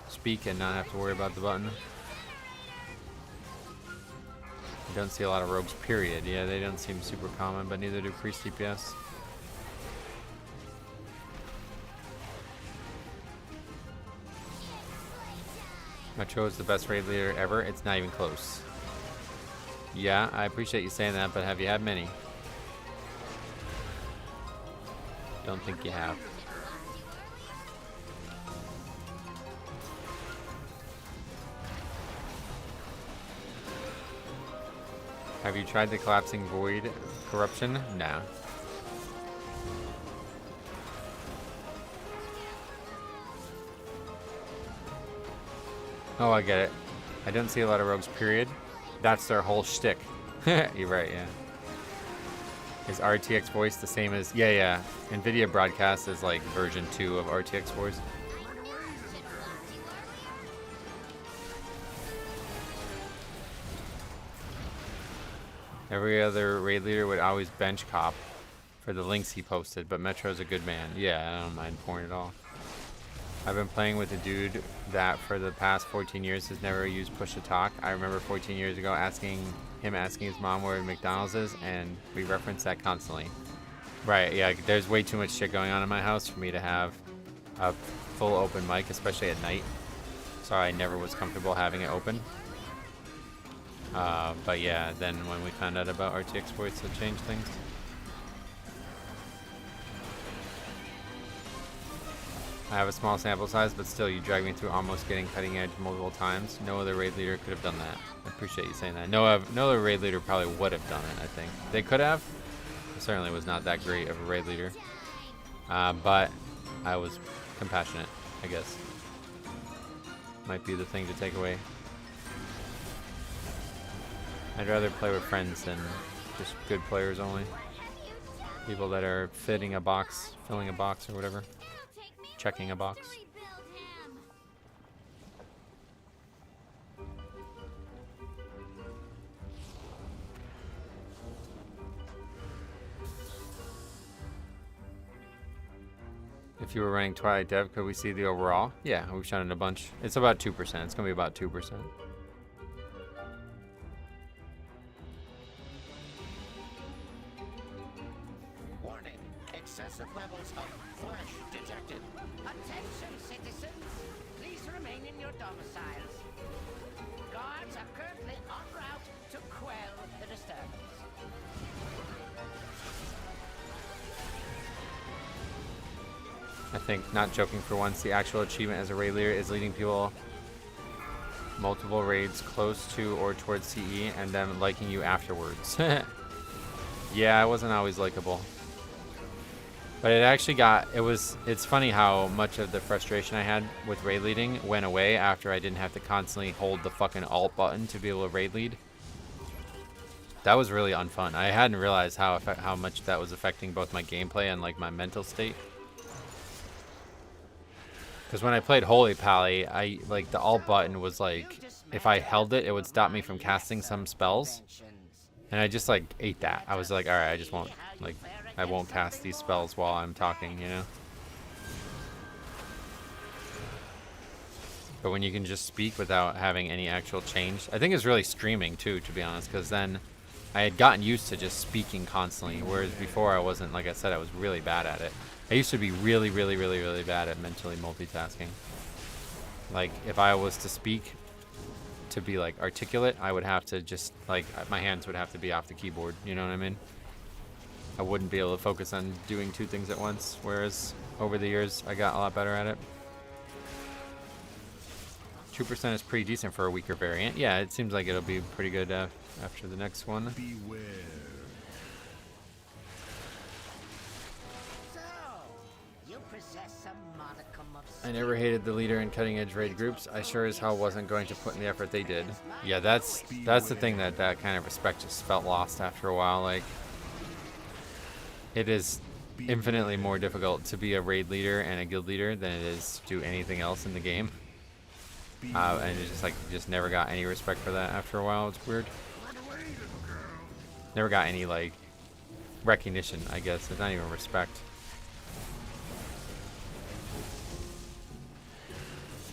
speak and not have to worry about the button. Don't see a lot of rogues, period. Yeah, they don't seem super common, but neither do priest DPS. Metro is the best raid leader ever. It's not even close. Yeah, I appreciate you saying that, but have you had many? Don't think you have. Have you tried the collapsing void corruption? No. Oh, I get it. I don't see a lot of rogues, period. That's their whole shtick. You're right, yeah. Is RTX voice the same as... Yeah. NVIDIA Broadcast is like version 2 of RTX voice. Every other raid leader would always bench cop for the links he posted, but Metro's a good man. Yeah, I don't mind porn at all. I've been playing with a dude that for the past 14 years has never used push to talk. I remember 14 years ago asking his mom where McDonald's is, and we reference that constantly. Right, yeah, there's way too much shit going on in my house for me to have a full open mic, especially at night. So I never was comfortable having it open. But yeah, then when we found out about RTX voice, it changed things. I have a small sample size, but still, you dragged me through almost getting cutting edge multiple times. No other raid leader could have done that. I appreciate you saying that. No other raid leader probably would have done it, I think. They could have. It certainly was not that great of a raid leader. But I was compassionate, I guess. Might be the thing to take away. I'd rather play with friends than just good players only. People that are filling a box or whatever. Checking a box. If you were running Twilight Dev, could we see the overall? Yeah, we've shown it a bunch. It's about 2%. It's going to be about 2%. Warning, excessive levels of flesh detected. Attention, citizens. Please remain in your domiciles. Guards are currently en route to quell the disturbance. I think, not joking for once, the actual achievement as a raid leader is leading people multiple raids close to or towards CE and then liking you afterwards. Yeah, I wasn't always likable. But it actually it's funny how much of the frustration I had with raid leading went away after I didn't have to constantly hold the fucking alt button to be able to raid lead. That was really unfun. I hadn't realized how much that was affecting both my gameplay and like my mental state. Because when I played Holy Pally, like the alt button was like, if I held it, it would stop me from casting some spells. And I just like ate that. I was like, alright, I won't cast these spells while I'm talking, you know? But when you can just speak without having any actual change, I think it's really streaming too, to be honest, because then I had gotten used to just speaking constantly, whereas before I wasn't. Like I said, I was really bad at it. I used to be really bad at mentally multitasking. Like, if I was to speak, to be like articulate, I would have to just like, my hands would have to be off the keyboard, you know what I mean? I wouldn't be able to focus on doing two things at once, whereas over the years I got a lot better at it. 2% is pretty decent for a weaker variant. Yeah, it seems like it'll be pretty good after the next one. Beware. I never hated the leader in cutting edge raid groups. I sure as hell wasn't going to put in the effort they did. Yeah, that's the thing, that kind of respect just felt lost after a while. Like, it is infinitely more difficult to be a raid leader and a guild leader than it is to do anything else in the game. And it's just like, just never got any respect for that after a while. It's weird. Never got any like recognition, I guess. It's not even respect.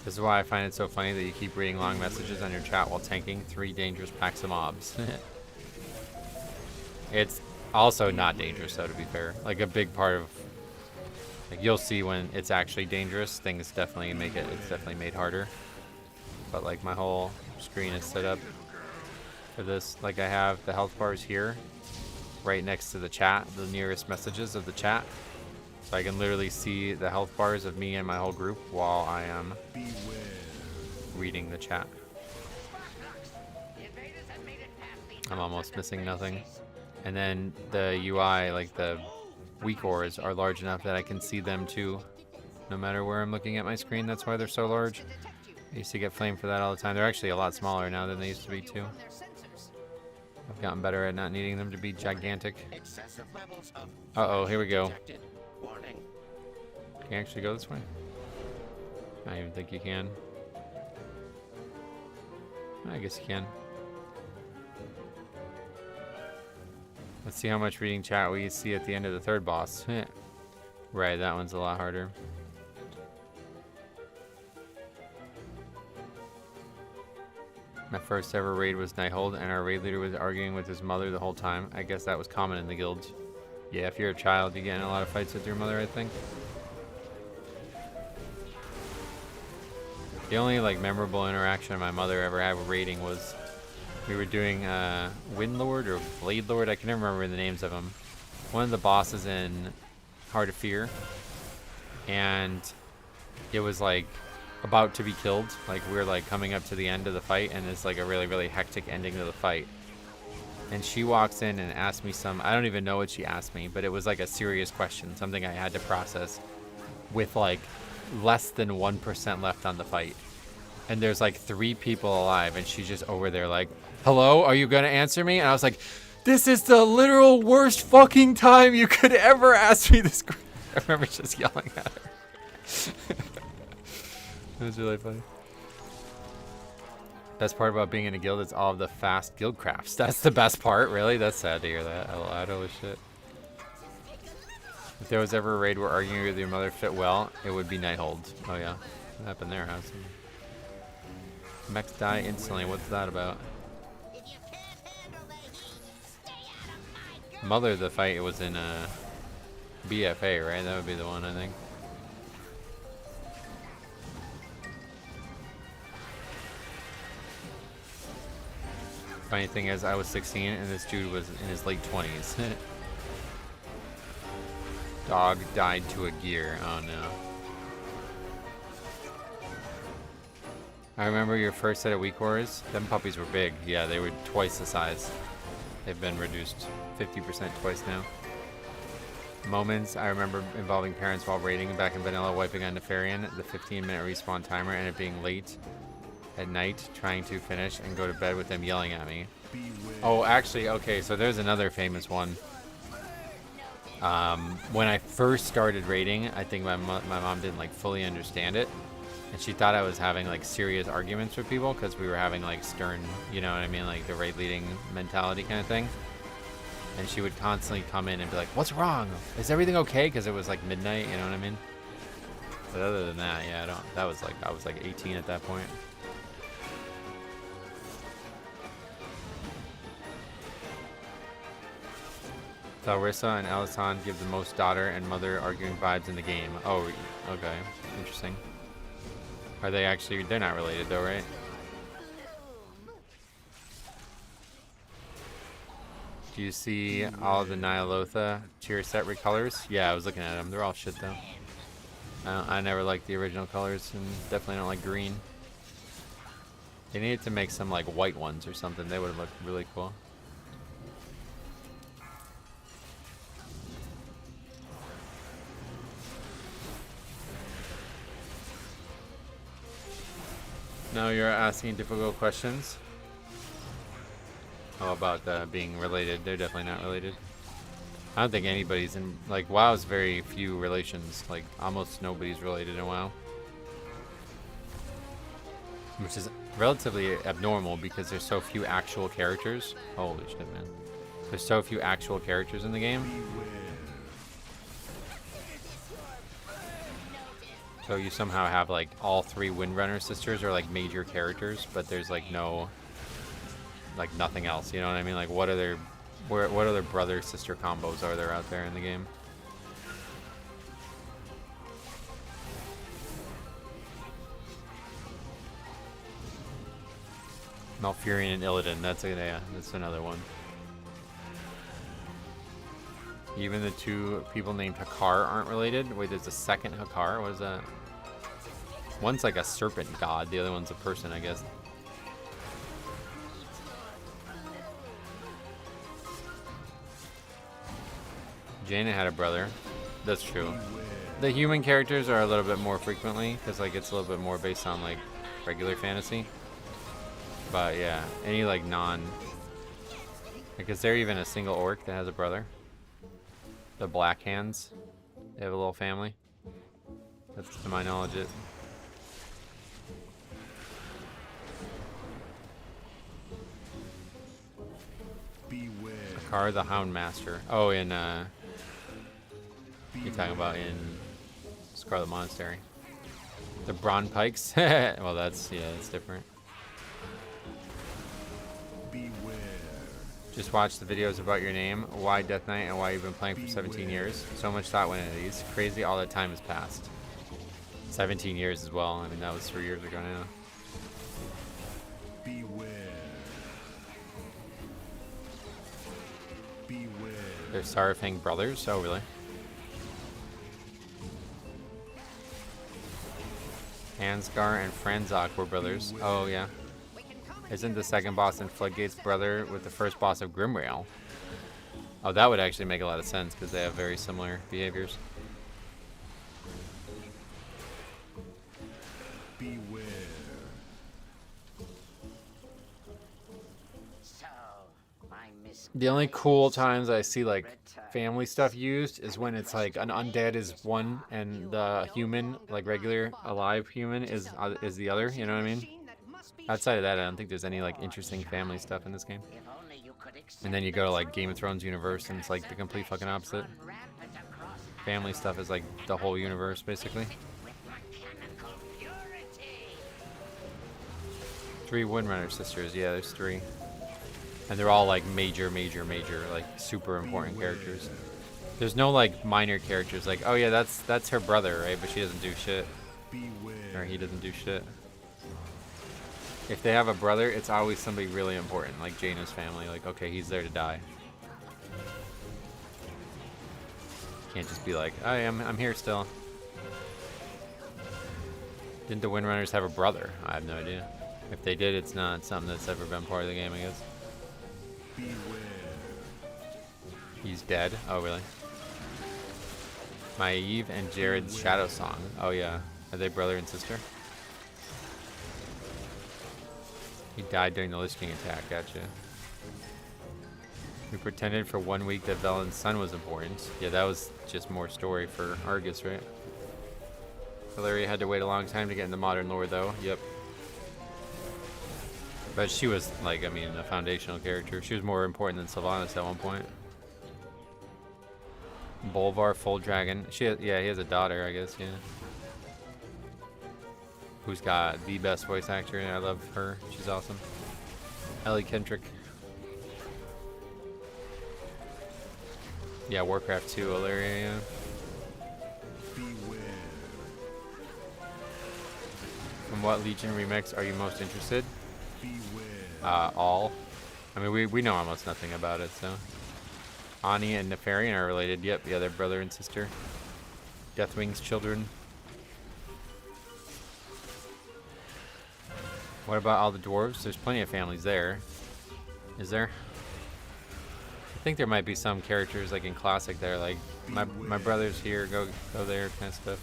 This is why I find it so funny that you keep reading long messages on your chat while tanking 3 dangerous packs of mobs. It's also not dangerous, though, to be fair. Like, a big part of... Like, you'll see when it's actually dangerous, things definitely make it... It's definitely made harder. but like my whole screen is set up for this. Like I have the health bars here, right next to the chat, the nearest messages of the chat. So I can literally see the health bars of me and my whole group while I am reading the chat. I'm almost missing nothing. And then the UI, like the weak ores, are large enough that I can see them too, no matter where I'm looking at my screen. That's why they're so large. I used to get flamed for that all the time. They're actually a lot smaller now than they used to be too. I've gotten better at not needing them to be gigantic. Uh-oh, here we go. Can you actually go this way? I don't even think you can. I guess you can. Let's see how much reading chat we see at the end of the third boss. Right, that one's a lot harder. My first ever raid was Nighthold, and our raid leader was arguing with his mother the whole time. I guess that was common in the guilds. Yeah, if you're a child, you get in a lot of fights with your mother, I think. The only like memorable interaction my mother ever had with raiding was we were doing Windlord or Blade Lord. I can never remember the names of them. One of the bosses in Heart of Fear, and it was like about to be killed. Like we were like coming up to the end of the fight, and it's like a really, really hectic ending to the fight. And she walks in and asks me some, I don't even know what she asked me, but it was like a serious question, something I had to process with like less than 1% left on the fight. And there's like 3 people alive, and she's just over there like, hello, are you gonna answer me? And I was like, this is the literal worst fucking time you could ever ask me this question. I remember just yelling at her. It was really funny. Best part about being in a guild is all of the fast guild crafts. That's the best part, really? That's sad to hear that. Holy shit. If there was ever a raid where arguing with your mother fit well, it would be Nighthold. Oh yeah, what happened there? Mechs die instantly. What's that about? Mother, the fight was in BFA, right? That would be the one, I think. Funny thing is, I was 16 and this dude was in his late 20s. Dog died to a gear. Oh no. I remember your first set of weak ores. Them puppies were big. Yeah, they were twice the size. They've been reduced 50% twice now. Moments I remember involving parents while raiding back in vanilla, wiping on Nefarian, the 15-minute respawn timer, and it being late at night, trying to finish and go to bed with them yelling at me. Oh, actually, okay, so there's another famous one. When I first started raiding, I think my mom didn't like fully understand it, and she thought I was having like serious arguments with people because we were having like stern, you know what I mean, like the raid leading mentality kind of thing. And she would constantly come in and be like, "What's wrong? Is everything okay?" Because it was like midnight, you know what I mean? But other than that, yeah, I was like 18 at that point. Talrissa and Alisan give the most daughter and mother arguing vibes in the game. Oh, okay. Interesting. Are they actually... They're not related though, right? Do you see all the Nyalotha tier set recolors? Yeah, I was looking at them. They're all shit though. I never liked the original colors, and definitely don't like green. They needed to make some like white ones or something. They would have looked really cool. Now you're asking difficult questions. How about being related? They're definitely not related. I don't think anybody's in, like, WoW's very few relations. Like, almost nobody's related in WoW. Which is relatively abnormal because there's so few actual characters. Holy shit, man. There's so few actual characters in the game. So you somehow have like all 3 Windrunner sisters are like major characters, but there's like no, like nothing else. You know what I mean? Like what other brother sister combos are there out there in the game? Malfurion and Illidan. Yeah, that's another one. Even the two people named Hakar aren't related. Wait, there's a second Hakar. What is that? One's like a serpent god. The other one's a person, I guess. Jaina had a brother. That's true. The human characters are a little bit more frequently, because like it's a little bit more based on like regular fantasy. But yeah, any like like is there even a single orc that has a brother? The Black Hands, they have a little family. That's to my knowledge it. Beware. Akar the Hound Master. Oh, in you're talking about in Scarlet Monastery. The Braun Pikes. Well, that's different. Beware. Just watch the videos about your name, why Death Knight, and why you've been playing for 17 years. So much thought went into these. Crazy all that time has passed. 17 years as well. I mean, that was 3 years ago now. Beware. Beware. They're Sarafang brothers. Oh, really? Ansgar and Franzok were brothers. Oh, yeah. Isn't the second boss in Floodgate's brother with the first boss of Grimrail? Oh, that would actually make a lot of sense because they have very similar behaviors. Beware. So, my miss. The only cool times I see like family stuff used is when it's like an undead is one and the human, like regular alive human, is the other. You know what I mean? Outside of that, I don't think there's any like interesting family stuff in this game. And then you go to like Game of Thrones universe and it's like the complete fucking opposite. Family stuff is like the whole universe basically. 3 Windrunner sisters, yeah, there's 3. And they're all like major, like super important characters. There's no like minor characters like, oh yeah, that's her brother, right? But she doesn't do shit. Beware. Or he doesn't do shit. If they have a brother, it's always somebody really important, like Jaina's family. Like, okay, he's there to die. Can't just be like, oh, I'm here still. Didn't the Windrunners have a brother? I have no idea. If they did, it's not something that's ever been part of the game, I guess. Beware. He's dead. Oh, really? Maeve and Jared's Shadow Song. Oh, yeah. Are they brother and sister? He died during the Lich King attack, gotcha. We pretended for 1 week that Velen's son was important. Yeah, that was just more story for Argus, right? Valyria had to wait a long time to get into modern lore, though. Yep. But she was, like, I mean, a foundational character. She was more important than Sylvanas at one point. Bolvar, Full Dragon. Yeah, he has a daughter, I guess, yeah. Who's got the best voice actor, and I love her. She's awesome. Ellie Kendrick. Yeah, Warcraft 2, Valyria, yeah. Beware. From what Legion remix are you most interested? Beware. All. I mean, we know almost nothing about it, so. Ani and Nefarian are related. Yep, yeah, they're brother and sister. Deathwing's children. What about all the dwarves? There's plenty of families there. Is there? I think there might be some characters like in Classic that are like, my brother's here, go there, kind of stuff.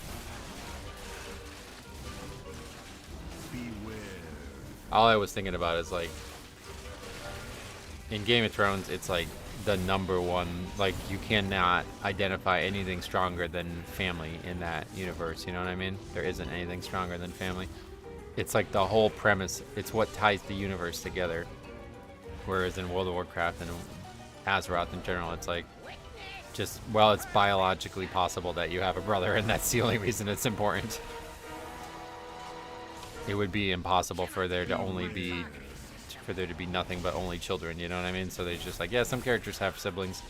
Beware. All I was thinking about is like, in Game of Thrones, it's like the #1, like you cannot identify anything stronger than family in that universe, you know what I mean? There isn't anything stronger than family. It's like the whole premise, it's what ties the universe together. Whereas in World of Warcraft and Azeroth in general, it's like, just, well, it's biologically possible that you have a brother, and that's the only reason it's important. It would be impossible for there to be nothing but only children, you know what I mean? So they're just like, yeah, some characters have siblings.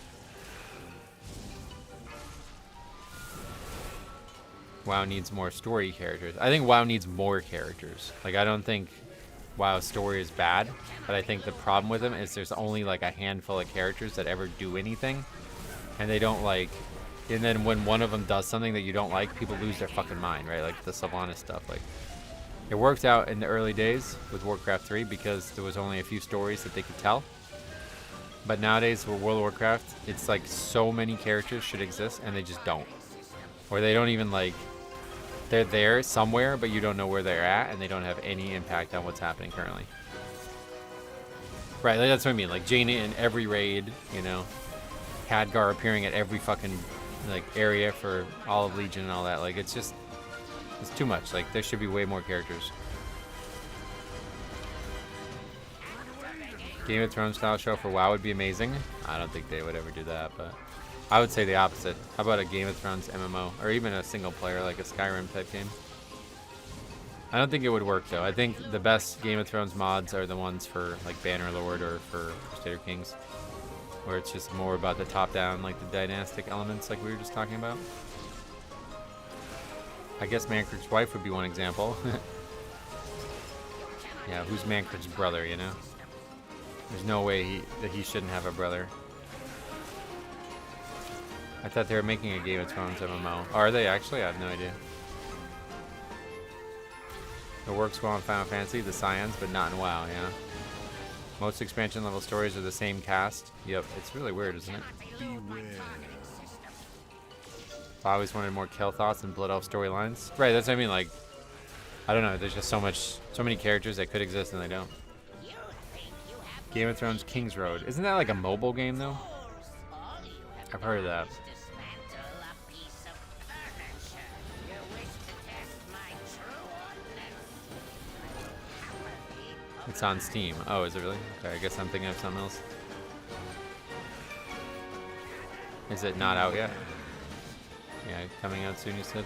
WoW needs more story characters. I think WoW needs more characters. Like, I don't think WoW's story is bad, but I think the problem with them is there's only like a handful of characters that ever do anything, and they don't like. And then when one of them does something that you don't like, people lose their fucking mind, right? Like the Sylvanas stuff. Like it worked out in the early days with Warcraft 3 because there was only a few stories that they could tell. But nowadays with World of Warcraft, it's like so many characters should exist and they just don't. Or they don't even like, they're there somewhere, but you don't know where they're at and they don't have any impact on what's happening currently. Right, like that's what I mean. Like Jaina in every raid, you know, Khadgar appearing at every fucking like area for all of Legion and all that. Like it's just, it's too much. Like there should be way more characters. Game of Thrones style show for WoW would be amazing. I don't think they would ever do that, but I would say the opposite. How about a Game of Thrones MMO or even a single player like a Skyrim type game? I don't think it would work though. I think the best Game of Thrones mods are the ones for like Bannerlord or for Crusader Kings, where it's just more about the top-down, like the dynastic elements like we were just talking about. I guess Mankrick's wife would be one example. Yeah, who's Mankrick's brother, you know? There's no way that he shouldn't have a brother. I thought they were making a Game of Thrones MMO. Are they actually? I have no idea. It works well in Final Fantasy, the Scions, but not in WoW, yeah. Most expansion level stories are the same cast. Yep, it's really weird, isn't it? Beware. I always wanted more Kill Thoughts and Blood Elf storylines. Right, that's what I mean, like, I don't know, there's just so many characters that could exist and they don't. Game of Thrones King's Road. Isn't that like a mobile game though? I've heard of that. It's on Steam. Oh, is it really? Okay, I guess I'm thinking of something else. Is it not out yet? Yeah, coming out soon, you said?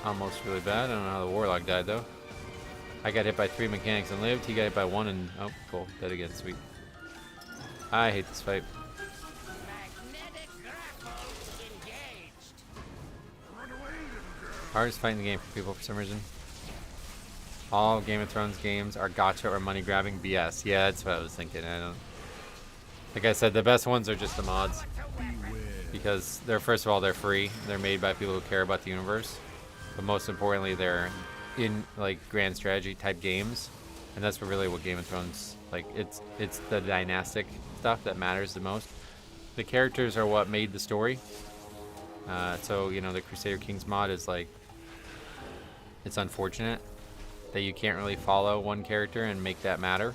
Almost really bad. I don't know how the Warlock died, though. I got hit by 3 mechanics and lived. He got hit by 1 and... Oh, cool. Dead again. Sweet. I hate this fight. Hardest fight in the game for people for some reason. All Game of Thrones games are gacha or money grabbing. BS. Yeah, that's what I was thinking. I don't... Like I said, the best ones are just the mods. Because they're, first of all, they're free. They're made by people who care about the universe. But most importantly, they're in like grand strategy type games, and that's what Game of Thrones, like it's the dynastic stuff that matters the most. The characters are what made the story. So you know, the Crusader Kings mod is like, it's unfortunate that you can't really follow one character and make that matter.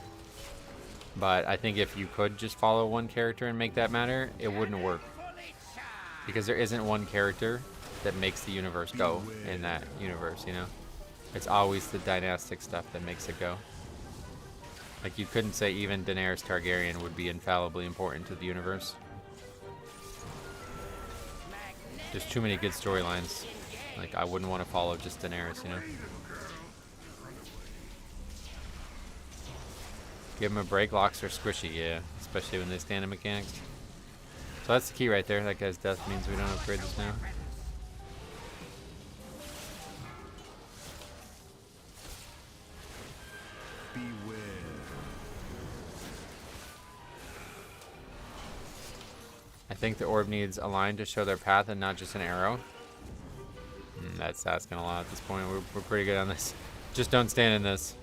But I think if you could just follow one character and make that matter, it wouldn't work. Because there isn't one character that makes the universe go in that universe, you know? It's always the dynastic stuff that makes it go. Like, you couldn't say even Daenerys Targaryen would be infallibly important to the universe. There's too many good storylines. Like, I wouldn't want to follow just Daenerys, you know? Give them a break. Locks are squishy, yeah. Especially when they stand in mechanics. So that's the key right there. That guy's death means we don't upgrade this now. Beware. I think the orb needs a line to show their path and not just an arrow. That's asking a lot at this point. We're pretty good on this. Just don't stand in this.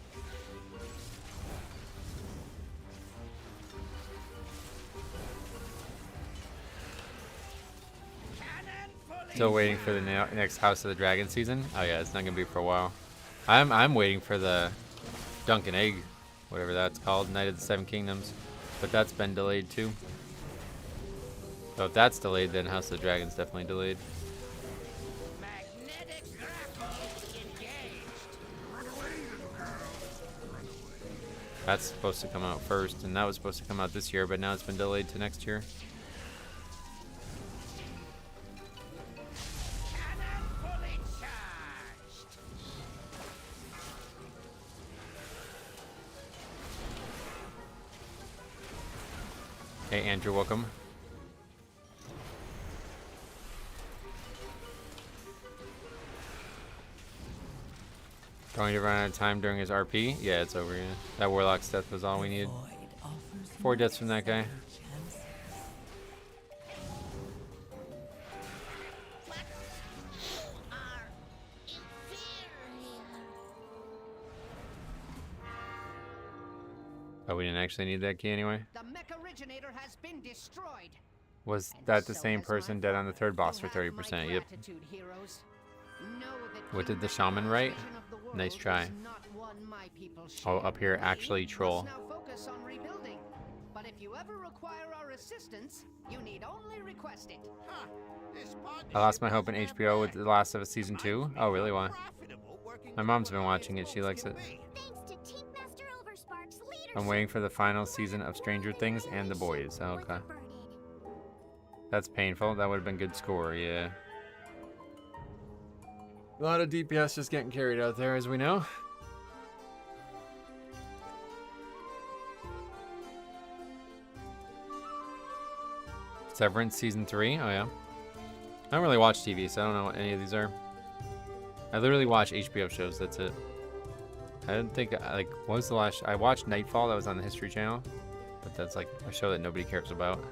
Still waiting for the next House of the Dragon season. Oh yeah, it's not gonna be for a while. I'm waiting for the Dunk and Egg, whatever that's called, Night of the Seven Kingdoms, but that's been delayed too. So if that's delayed, then House of the Dragon's definitely delayed. That's supposed to come out first, and that was supposed to come out this year, but now it's been delayed to next year. Hey Andrew, welcome. Going to run out of time during his RP? Yeah, it's over, yeah. That Warlock's death was all we needed. 4 deaths from that guy. Oh, we didn't actually need that key anyway. The mech originator has been destroyed. Was that the same person dead on the third boss for 30%? Yep. What did the shaman write? Nice try. Oh, up here, actually troll. But if you ever require our assistance, you need only request it. I lost my hope in HBO with The Last of Us Season 2. Oh, really? Why? My mom's been watching it. She likes it. I'm waiting for the final season of Stranger Things and The Boys. Oh, okay. That's painful. That would have been good score, yeah. A lot of DPS just getting carried out there, as we know. Severance Season 3? Oh, yeah. I don't really watch TV, so I don't know what any of these are. I literally watch HBO shows, that's it. I didn't think, like, what was the last... I watched Nightfall, that was on the History Channel. But that's, like, a show that nobody cares about.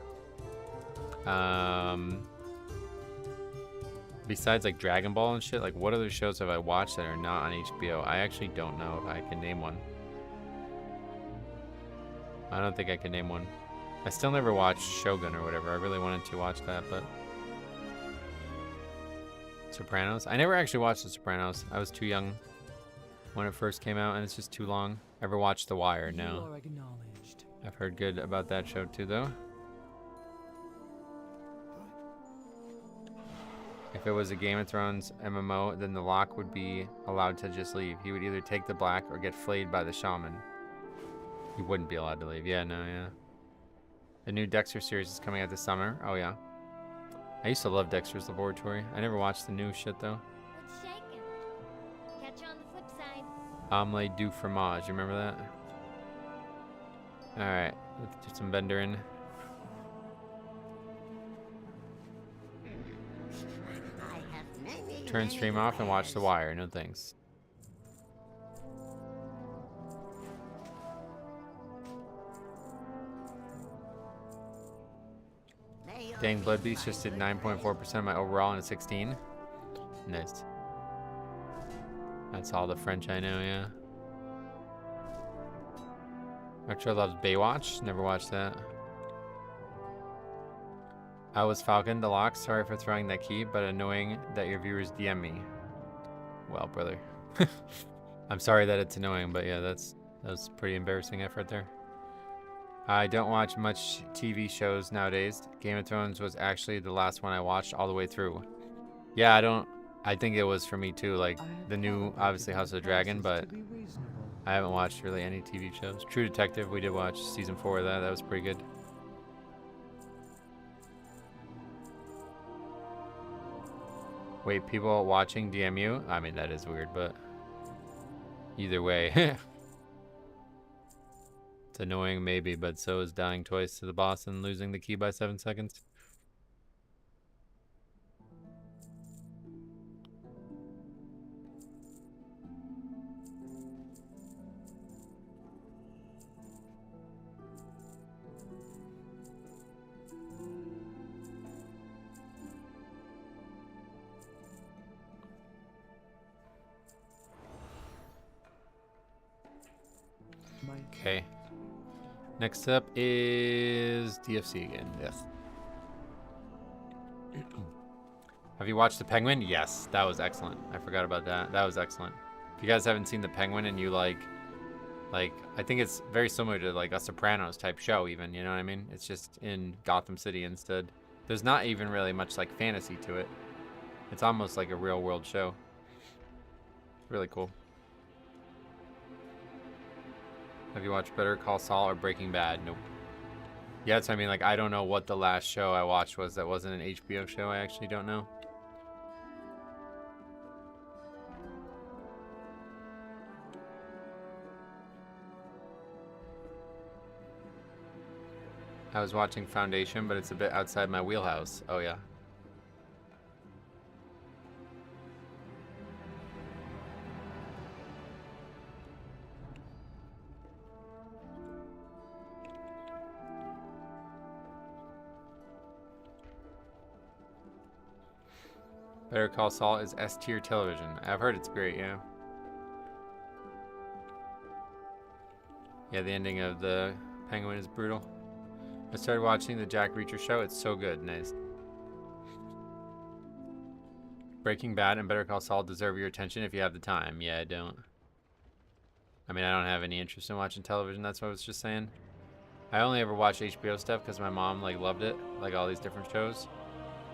Besides, like, Dragon Ball and shit, like, what other shows have I watched that are not on HBO? I actually don't know if I can name one. I don't think I can name one. I still never watched Shogun or whatever. I really wanted to watch that, but... Sopranos? I never actually watched The Sopranos. I was too young when it first came out, and it's just too long. Ever watched The Wire? No. I've heard good about that show too, though. If it was a Game of Thrones MMO, then the Lock would be allowed to just leave. He would either take the black or get flayed by the shaman. He wouldn't be allowed to leave. Yeah, no, yeah. The new Dexter series is coming out this summer. Oh, yeah. I used to love Dexter's Laboratory. I never watched the new shit, though. What's shaking? Catch you on the flip side. Omelette du fromage. You remember that? Alright. Let's do some vendor in. Turn stream off and watch The Wire. No thanks. Dang, Blood Beast just did 9.4% of my overall in a 16. Nice. That's all the French I know, yeah. Retro loves Baywatch. Never watched that. I was Falcon Deluxe. Sorry for throwing that key, but annoying that your viewers DM me. Well, brother. I'm sorry that it's annoying, but yeah, that was pretty embarrassing effort there. I don't watch much TV shows nowadays. Game of Thrones was actually the last one I watched all the way through. Yeah, I think it was for me too, like the new, obviously, House of the Dragon, but I haven't watched really any TV shows. True Detective, we did watch season 4 of that. That was pretty good. Wait, people watching DMU? I mean, that is weird, but either way. It's annoying, maybe, but so is dying twice to the boss and losing the key by 7 seconds. Okay. Next up is DFC again. Yes. Have you watched The Penguin? Yes, that was excellent. I forgot about that. That was excellent. If you guys haven't seen The Penguin and you like I think it's very similar to like a Sopranos type show even, you know what I mean? It's just in Gotham City instead. There's not even really much like fantasy to it. It's almost like a real world show. Really cool. Have you watched Better Call Saul or Breaking Bad? Nope. Yeah, so I mean, like, I don't know what the last show I watched was that wasn't an HBO show. I actually don't know. I was watching Foundation, but it's a bit outside my wheelhouse. Oh, yeah. Better Call Saul is S-tier television. I've heard it's great, yeah. Yeah, the ending of the Penguin is brutal. I started watching the Jack Reacher show. It's so good. Nice. Breaking Bad and Better Call Saul deserve your attention if you have the time. Yeah, I don't. I mean, I don't have any interest in watching television. That's what I was just saying. I only ever watch HBO stuff because my mom, like, loved it. Like, all these different shows.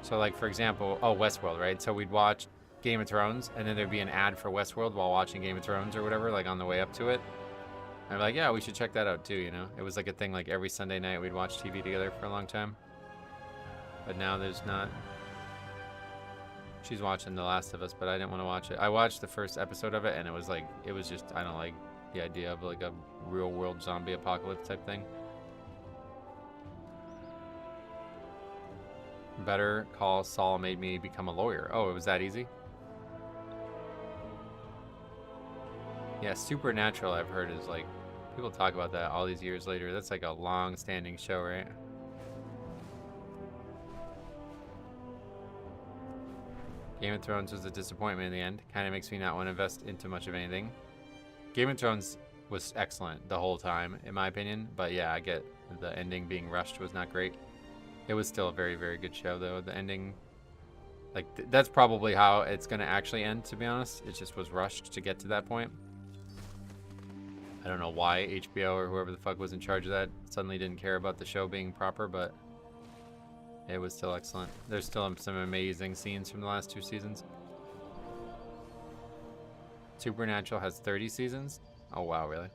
So, like, for example, Westworld, right? So we'd watch Game of Thrones, and then there'd be an ad for Westworld while watching Game of Thrones or whatever, like, on the way up to it. I'm like, yeah, we should check that out too, you know? It was like a thing, like every Sunday night we'd watch TV together for a long time. But now there's not. She's watching The Last of Us, but I didn't want to watch it. I watched the first episode of it, and it was like, it was just, I don't like the idea of like a real world zombie apocalypse type thing. Better Call Saul made me become a lawyer. Oh, it was that easy? Yeah, Supernatural, I've heard, is like, people talk about that all these years later. That's like a long-standing show, right? Game of Thrones was a disappointment in the end. Kind of makes me not want to invest into much of anything. Game of Thrones was excellent the whole time, in my opinion. But yeah, I get the ending being rushed was not great. It was still a very, very good show, though. The ending, like, that's probably how it's going to actually end, to be honest. It just was rushed to get to that point. I don't know why HBO or whoever the fuck was in charge of that suddenly didn't care about the show being proper, but it was still excellent. There's still some amazing scenes from the last 2 seasons. Supernatural has 30 seasons? Oh wow, really?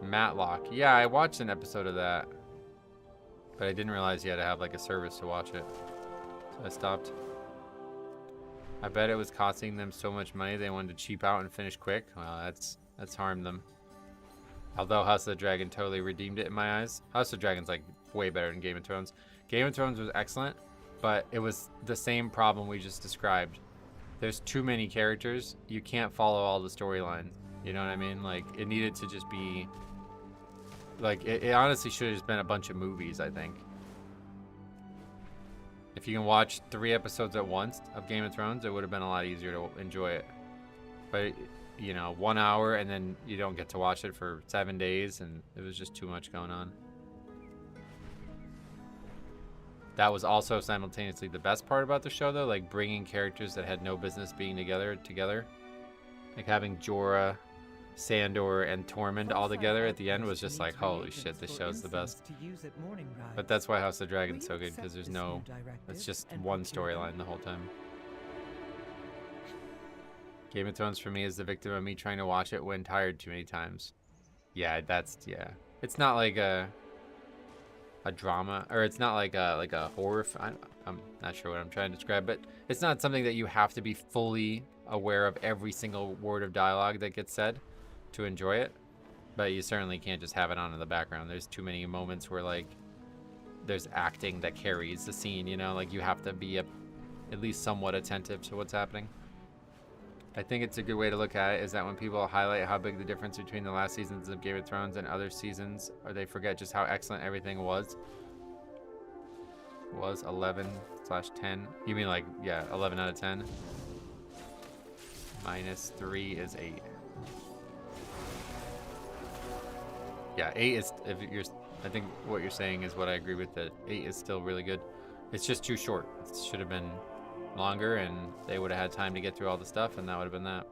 Matlock. Yeah, I watched an episode of that, but I didn't realize you had to have like a service to watch it, so I stopped. I bet it was costing them so much money they wanted to cheap out and finish quick. Well, that's harmed them. Although House of the Dragon totally redeemed it in my eyes. House of the Dragon's like way better than Game of Thrones. Game of Thrones was excellent, but it was the same problem we just described. There's too many characters. You can't follow all the storylines. You know what I mean? Like, it needed to just be... Like, it honestly should have just been a bunch of movies, I think. If you can watch 3 episodes at once of Game of Thrones, it would have been a lot easier to enjoy it. But, you know, 1 hour and then you don't get to watch it for 7 days, and it was just too much going on. That was also simultaneously the best part about the show, though, like bringing characters that had no business being together. Like having Jorah, Sandor, and Tormund all together at the end was just like, holy shit, this show's the best. But that's why House of the Dragon's so good, because there's no, it's just one storyline the whole time. Game of Thrones for me is the victim of me trying to watch it when tired too many times. Yeah, yeah. It's not like a drama, or it's not like a horror. I'm not sure what I'm trying to describe, but it's not something that you have to be fully aware of every single word of dialogue that gets said to enjoy it. But you certainly can't just have it on in the background. There's too many moments where like there's acting that carries the scene, you know, like you have to be at least somewhat attentive to what's happening. I think it's a good way to look at it is that when people highlight how big the difference between the last seasons of Game of Thrones and other seasons, or they forget just how excellent everything was 11/10. You mean like, yeah, 11 out of 10? -3 is 8. Yeah, 8 is, I think what you're saying is what I agree with, that 8 is still really good. It's just too short. It should have been longer, and they would have had time to get through all the stuff, and that would have been that.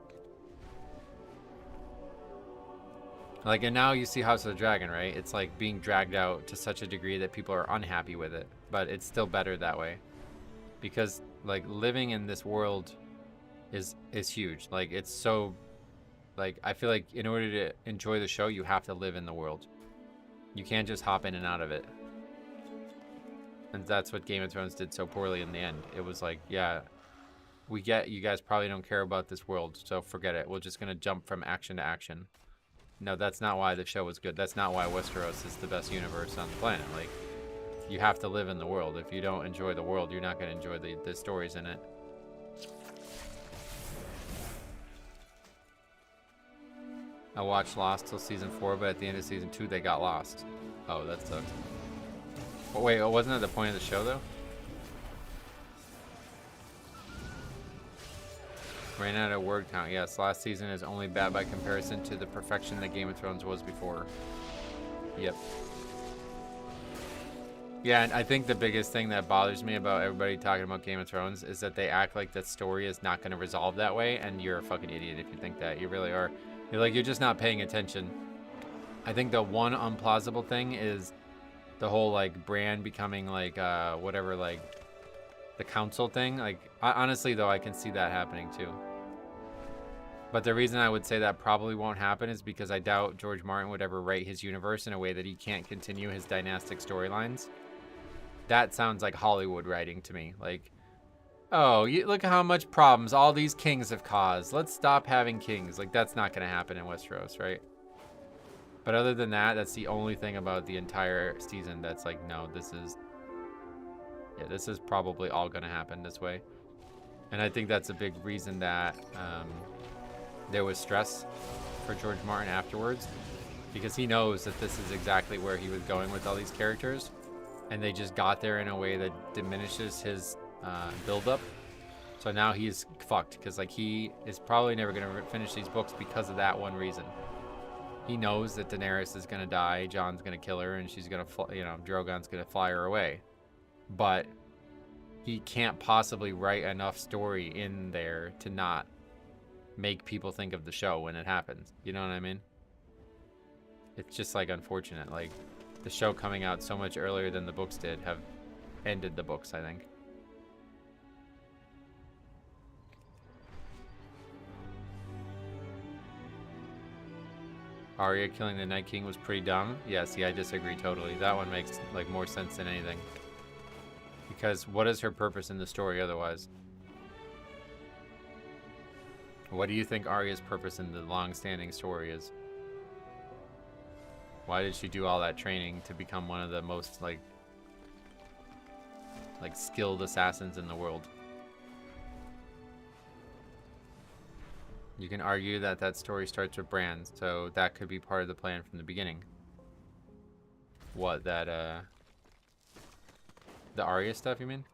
Like, and now you see House of the Dragon, right? It's like being dragged out to such a degree that people are unhappy with it, but it's still better that way, because like living in this world is huge. Like, it's so, like, I feel like in order to enjoy the show, you have to live in the world. You can't just hop in and out of it. And that's what Game of Thrones did so poorly in the end. It was like, yeah, we get you guys probably don't care about this world, so forget it. We're just going to jump from action to action. No, that's not why the show was good. That's not why Westeros is the best universe on the planet. Like, you have to live in the world. If you don't enjoy the world, you're not going to enjoy the stories in it. I watched Lost till season 4, but at the end of season 2, they got lost. Oh, that sucks. But wait, wasn't that the point of the show, though? Ran out of word count. Yes, last season is only bad by comparison to the perfection that Game of Thrones was before. Yep. Yeah, and I think the biggest thing that bothers me about everybody talking about Game of Thrones is that they act like the story is not going to resolve that way, and you're a fucking idiot if you think that. You really are. You're just not paying attention. I think the one unplausible thing is the whole, like, Bran becoming, like, whatever, like, the council thing. Like, honestly, though, I can see that happening, too. But the reason I would say that probably won't happen is because I doubt George Martin would ever write his universe in a way that he can't continue his dynastic storylines. That sounds like Hollywood writing to me. Like, oh, look at how much problems all these kings have caused. Let's stop having kings. Like, that's not going to happen in Westeros, right? But other than that, that's the only thing about the entire season that's like, no, this is probably all going to happen this way. And I think that's a big reason that there was stress for George Martin afterwards, because he knows that this is exactly where he was going with all these characters, and they just got there in a way that diminishes his build-up. So now he's fucked, because like he is probably never going to finish these books because of that one reason. He knows that Daenerys is going to die, Jon's going to kill her, and she's going to, Drogon's going to fly her away. But he can't possibly write enough story in there to not make people think of the show when it happens. You know what I mean? It's just, like, unfortunate. Like, the show coming out so much earlier than the books did have ended the books, I think. Arya killing the Night King was pretty dumb. Yeah, see, I disagree totally. That one makes, like, more sense than anything. Because what is her purpose in the story otherwise? What do you think Arya's purpose in the long-standing story is? Why did she do all that training to become one of the most, like skilled assassins in the world? You can argue that that story starts with Bran, so that could be part of the plan from the beginning. What, that, the Arya stuff, you mean?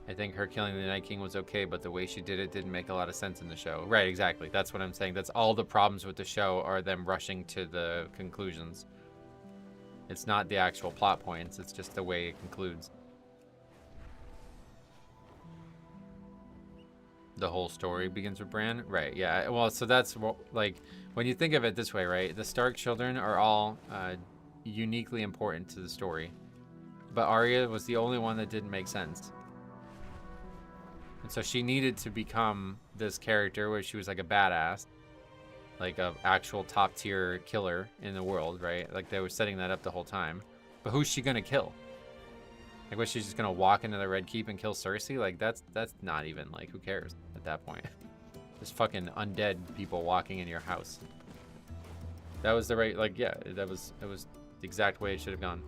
I think her killing the Night King was okay, but the way she did it didn't make a lot of sense in the show. Right, exactly. That's what I'm saying. That's all the problems with the show, are them rushing to the conclusions. It's not the actual plot points, it's just the way it concludes. The whole story begins with Bran? Right, yeah. Well, so that's, like, when you think of it this way, right? The Stark children are all uniquely important to the story. But Arya was the only one that didn't make sense. And so she needed to become this character where she was like a badass. Like an actual top tier killer in the world, right? Like they were setting that up the whole time. But who's she gonna kill? Like was she just gonna walk into the Red Keep and kill Cersei? Like that's not even, like, who cares at that point? There's fucking undead people walking in your house. That was the right, like, yeah, it was the exact way it should have gone.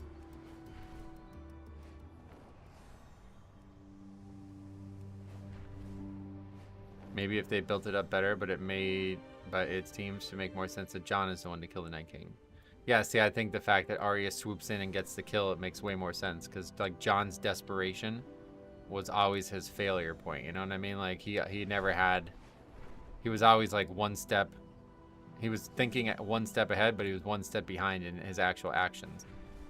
Maybe if they built it up better, but it seems to make more sense that Jon is the one to kill the Night King. Yeah, see, I think the fact that Arya swoops in and gets the kill, it makes way more sense, because like Jon's desperation was always his failure point. You know what I mean? Like he never had. He was always like one step. He was thinking one step ahead, but he was one step behind in his actual actions.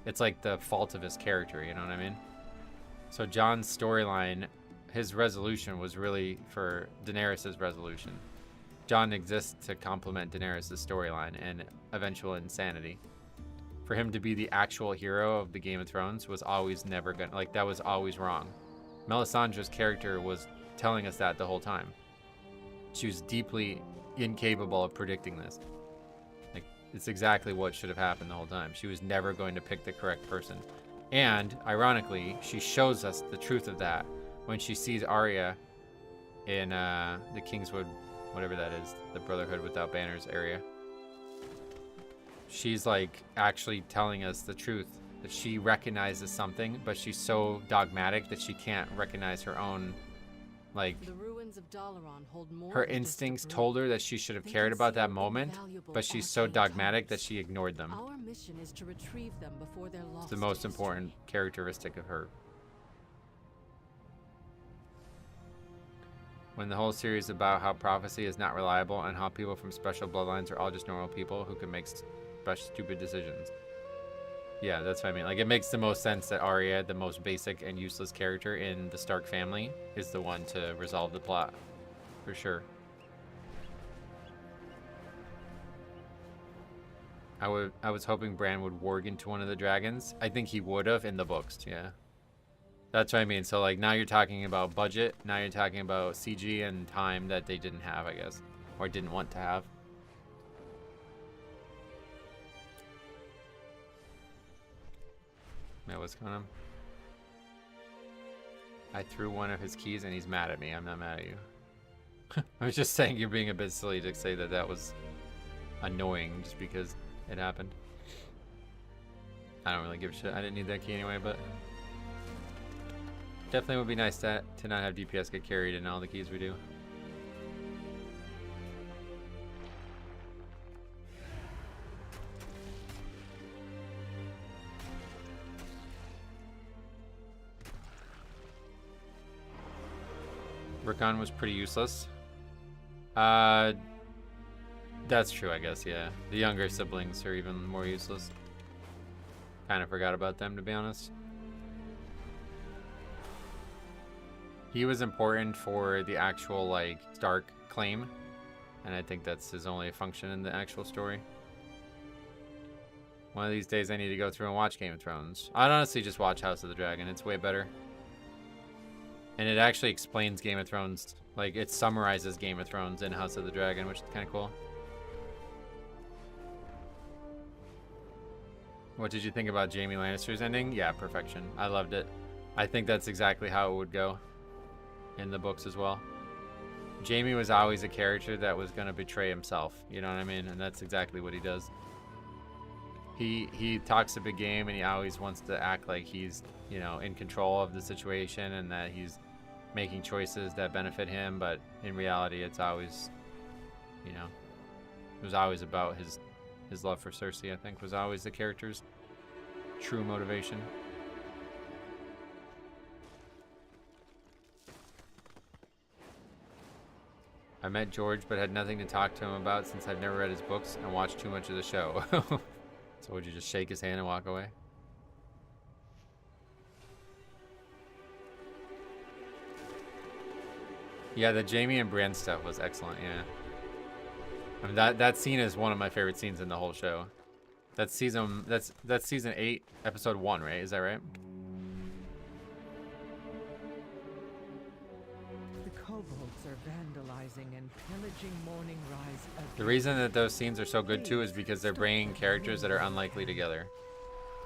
It's like the fault of his character. You know what I mean? So Jon's storyline, his resolution was really for Daenerys' resolution. Jon exists to complement Daenerys' storyline and eventual insanity. For him to be the actual hero of the Game of Thrones was always never gonna, like, that was always wrong. Melisandre's character was telling us that the whole time. She was deeply incapable of predicting this. Like, it's exactly what should have happened the whole time. She was never going to pick the correct person. And, ironically, she shows us the truth of that when she sees Arya in the Kingswood, whatever that is, the Brotherhood Without Banners area. She's like actually telling us the truth, that she recognizes something, but she's so dogmatic that she can't recognize her own, like, The ruins of Dalaran hold more her than just instincts a told her that she should have They cared about that conceal moment, invaluable but she's so arcane dogmatic that talents. she ignored them. Our mission is to retrieve them before they're lost. It's the to most history. important characteristic of her. When the whole series is about how prophecy is not reliable and how people from special bloodlines are all just normal people who can make stupid decisions. Yeah, that's what I mean. Like, it makes the most sense that Arya, the most basic and useless character in the Stark family, is the one to resolve the plot. For sure. I was hoping Bran would warg into one of the dragons. I think he would have in the books, yeah. That's what I mean. So, like, now you're talking about budget. Now you're talking about CG and time that they didn't have, I guess. Or didn't want to have. Yeah, what's going on? I threw one of his keys and he's mad at me. I'm not mad at you. I was just saying you're being a bit silly to say that that was annoying just because it happened. I don't really give a shit. I didn't need that key anyway, but definitely would be nice to not have DPS get carried in all the keys we do. Rickon was pretty useless. That's true, I guess, yeah. The younger siblings are even more useless. Kind of forgot about them, to be honest. He was important for the actual, like, Stark claim. And I think that's his only function in the actual story. One of these days I need to go through and watch Game of Thrones. I'd honestly just watch House of the Dragon. It's way better. And it actually explains Game of Thrones. Like, it summarizes Game of Thrones in House of the Dragon, which is kind of cool. What did you think about Jaime Lannister's ending? Yeah, perfection. I loved it. I think that's exactly how it would go in the books as well. Jaime was always a character that was going to betray himself. You know what I mean? And that's exactly what he does. He talks a big game and he always wants to act like he's, you know, in control of the situation and that he's making choices that benefit him, but in reality it's always, you know, it was always about his love for Cersei, I think, was always the character's true motivation. I met George but had nothing to talk to him about since I've never read his books and watched too much of the show. So would you just shake his hand and walk away? Yeah, the Jaime and Bran stuff was excellent, yeah. I mean, that scene is one of my favorite scenes in the whole show. That's season 8, episode 1, right? Is that right? The kobolds are vandalizing and pillaging Morning Rise again. The reason that those scenes are so good too is because they're bringing characters that are unlikely together.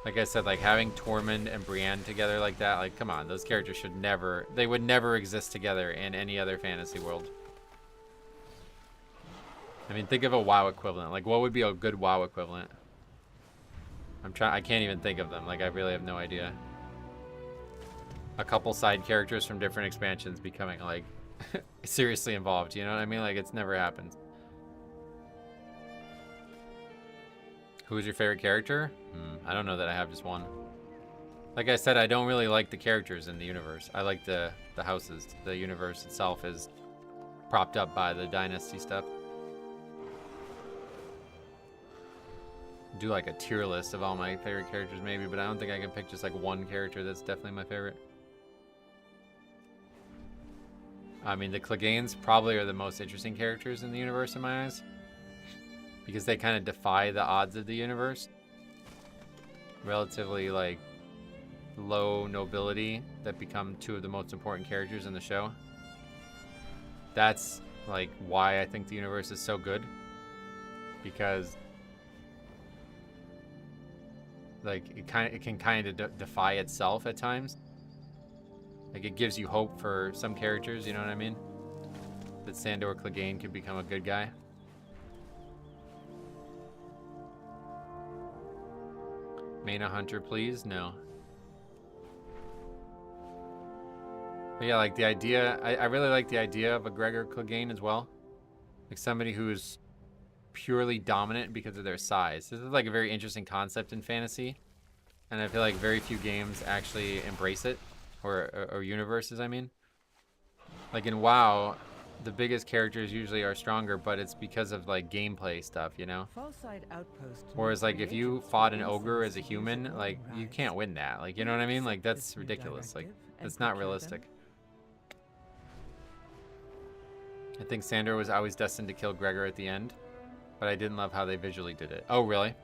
Like I said, like having Tormund and Brienne together like that, like come on, those characters should never, they would never exist together in any other fantasy world. I mean, think of a WoW equivalent. Like, what would be a good WoW equivalent? I can't even think of them. Like, I really have no idea. A couple side characters from different expansions becoming, like, seriously involved. You know what I mean? Like, it's never happened. Who is your favorite character? I don't know that I have just one. Like I said, I don't really like the characters in the universe. I like the houses. The universe itself is propped up by the dynasty stuff. Do like a tier list of all my favorite characters maybe, but I don't think I can pick just like one character that's definitely my favorite. I mean, the Cleganes probably are the most interesting characters in the universe in my eyes, because they kind of defy the odds of the universe. Relatively like low nobility that become two of the most important characters in the show. That's like why I think the universe is so good, because like it can kind of defy itself at times. Like it gives you hope for some characters, you know what I mean? That Sandor Clegane could become a good guy. Main a hunter, please? No. But yeah, like the idea, I really like the idea of a Gregor Clegane as well. Like somebody who's purely dominant because of their size. This is like a very interesting concept in fantasy, and I feel like very few games actually embrace it, or universes, I mean. Like in WoW, the biggest characters usually are stronger, but it's because of like gameplay stuff, you know? Fallside Outpost. Whereas like if you fought an ogre as a human, like you can't win that. Like, you know what I mean? Like that's ridiculous. Like that's not realistic. I think Sandor was always destined to kill Gregor at the end, but I didn't love how they visually did it. Oh, really?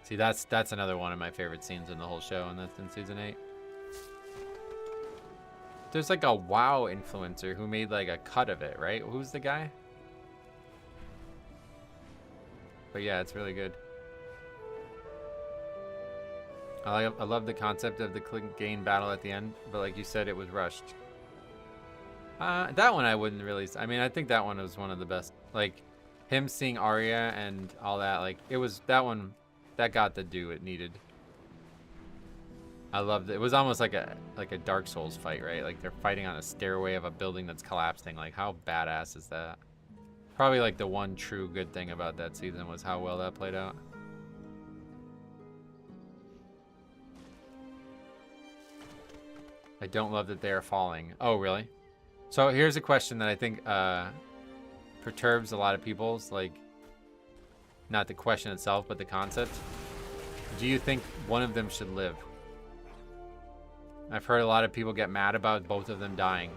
See, that's another one of my favorite scenes in the whole show, and that's in season 8. There's like a WoW influencer who made like a cut of it, right? Who's the guy? But yeah, it's really good. I love the concept of the Clegane battle at the end, but like you said, it was rushed. That one I wouldn't really... I mean, I think that one was one of the best. Like, him seeing Arya and all that, like, it was... That one, that got the due it needed. I loved it. It was almost like a Dark Souls fight, right? Like, they're fighting on a stairway of a building that's collapsing. Like, how badass is that? Probably, like, the one true good thing about that season was how well that played out. I don't love that they are falling. Oh, really? So here's a question that I think perturbs a lot of people's, like, not the question itself, but the concept. Do you think one of them should live? I've heard a lot of people get mad about both of them dying.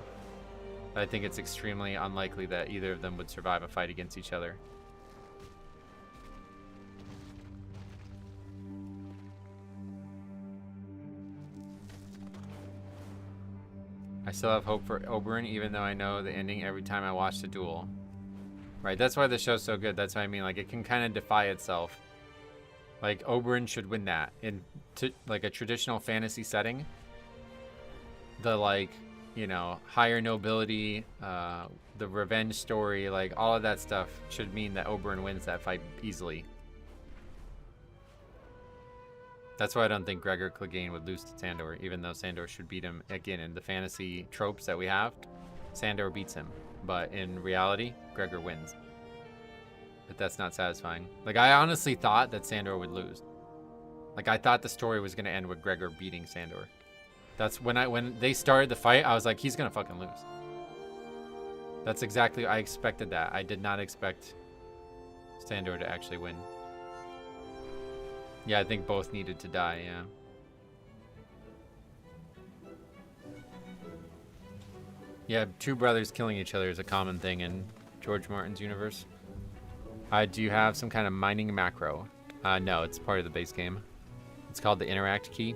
But I think it's extremely unlikely that either of them would survive a fight against each other. I still have hope for Oberyn, even though I know the ending every time I watch the duel. Right, that's why the show's so good. That's what I mean. Like, it can kind of defy itself. Like, Oberyn should win that. In like a traditional fantasy setting, the, like, you know, higher nobility, the revenge story, like, all of that stuff should mean that Oberyn wins that fight easily. That's why I don't think Gregor Clegane would lose to Sandor, even though Sandor should beat him. Again, in the fantasy tropes that we have, Sandor beats him. But in reality, Gregor wins. But that's not satisfying. Like, I honestly thought that Sandor would lose. Like, I thought the story was going to end with Gregor beating Sandor. That's when they started the fight, I was like, he's going to fucking lose. That's exactly, I expected that. I did not expect Sandor to actually win. Yeah, I think both needed to die, yeah. Yeah, two brothers killing each other is a common thing in George Martin's universe. Do you have some kind of mining macro? No, it's part of the base game. It's called the interact key.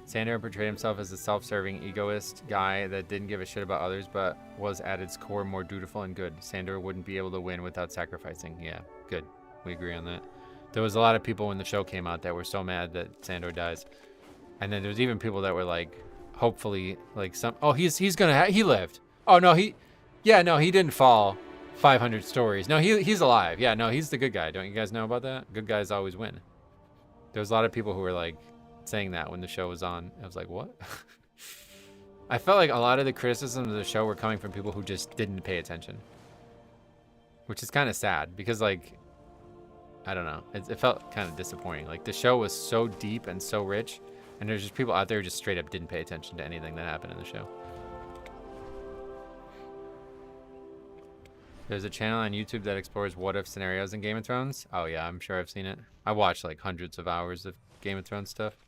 Sandor portrayed himself as a self-serving egoist guy that didn't give a shit about others, but was at its core more dutiful and good. Sandor wouldn't be able to win without sacrificing. Yeah, good. We agree on that. There was a lot of people when the show came out that were so mad that Sandor dies. And then there's even people that were like, hopefully, like he lived. Oh, no, he didn't fall 500 stories. No, he's alive. Yeah, no, he's the good guy. Don't you guys know about that? Good guys always win. There was a lot of people who were like saying that when the show was on. I was like, what? I felt like a lot of the criticisms of the show were coming from people who just didn't pay attention. Which is kind of sad because, like, I don't know. It felt kind of disappointing. Like, the show was so deep and so rich, and there's just people out there who just straight up didn't pay attention to anything that happened in the show. There's a channel on YouTube that explores what-if scenarios in Game of Thrones. Oh, yeah, I'm sure I've seen it. I watched, like, hundreds of hours of Game of Thrones stuff.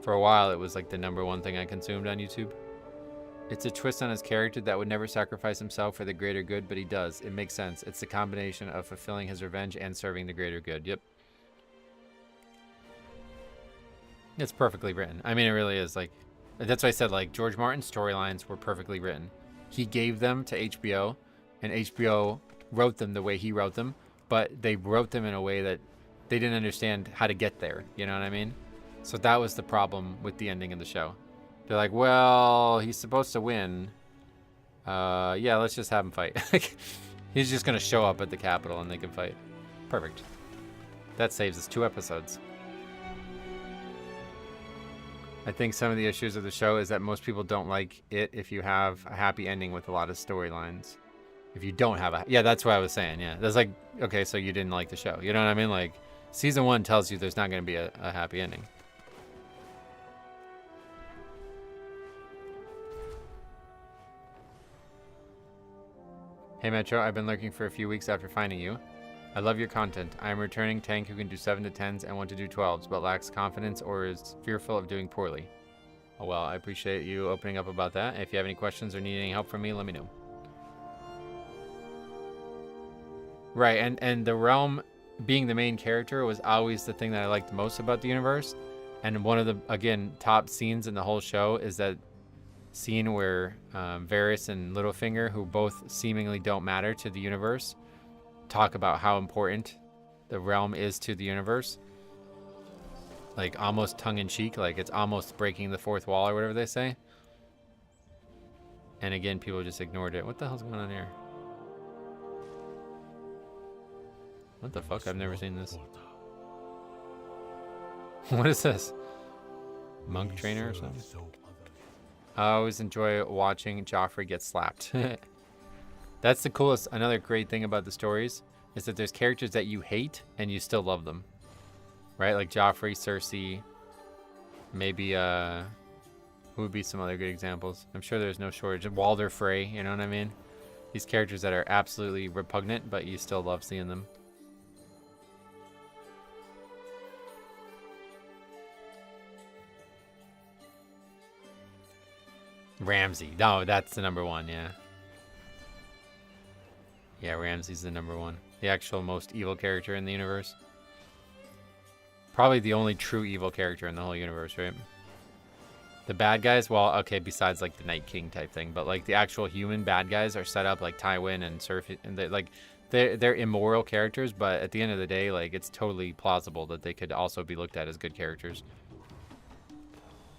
For a while, it was, like, the #1 thing I consumed on YouTube. It's a twist on his character that would never sacrifice himself for the greater good, but he does. It makes sense. It's the combination of fulfilling his revenge and serving the greater good. Yep. It's perfectly written. I mean, it really is. Like, that's why I said, like, George Martin's storylines were perfectly written. He gave them to HBO, and HBO wrote them the way he wrote them, but they wrote them in a way that they didn't understand how to get there. You know what I mean? So that was the problem with the ending of the show. They're like, well, he's supposed to win. Yeah, let's just have him fight. He's just going to show up at the Capitol and they can fight. Perfect. That saves us 2 episodes. I think some of the issues of the show is that most people don't like it if you have a happy ending with a lot of storylines. If you don't have yeah, that's what I was saying, yeah. That's like, okay, so you didn't like the show. You know what I mean? Like, season 1 tells you there's not going to be a happy ending. Hey Metro, I've been lurking for a few weeks after finding you. I love your content. I am a returning tank who can do 7 to 10s and want to do 12s, but lacks confidence or is fearful of doing poorly. Oh well, I appreciate you opening up about that. If you have any questions or need any help from me, let me know. Right, and the realm being the main character was always the thing that I liked most about the universe. And one of the, again, top scenes in the whole show is that scene where Varys and Littlefinger, who both seemingly don't matter to the universe, talk about how important the realm is to the universe. Like almost tongue-in-cheek, like it's almost breaking the fourth wall or whatever they say. And again, people just ignored it. What the hell's going on here? What the fuck? I've never seen this. What is this? Monk trainer or something? I always enjoy watching Joffrey get slapped. That's the coolest. Another great thing about the stories is that there's characters that you hate and you still love them. Right? Like Joffrey, Cersei, maybe, who would be some other good examples? I'm sure there's no shortage. Walder Frey, you know what I mean? These characters that are absolutely repugnant, but you still love seeing them. Ramsay. No, that's the number one, yeah. Yeah, Ramsay's the number one. The actual most evil character in the universe. Probably the only true evil character in the whole universe, right? The bad guys, well, okay, besides like the Night King type thing, but like the actual human bad guys are set up like Tywin and Cersei, and they're immoral characters, but at the end of the day, like it's totally plausible that they could also be looked at as good characters.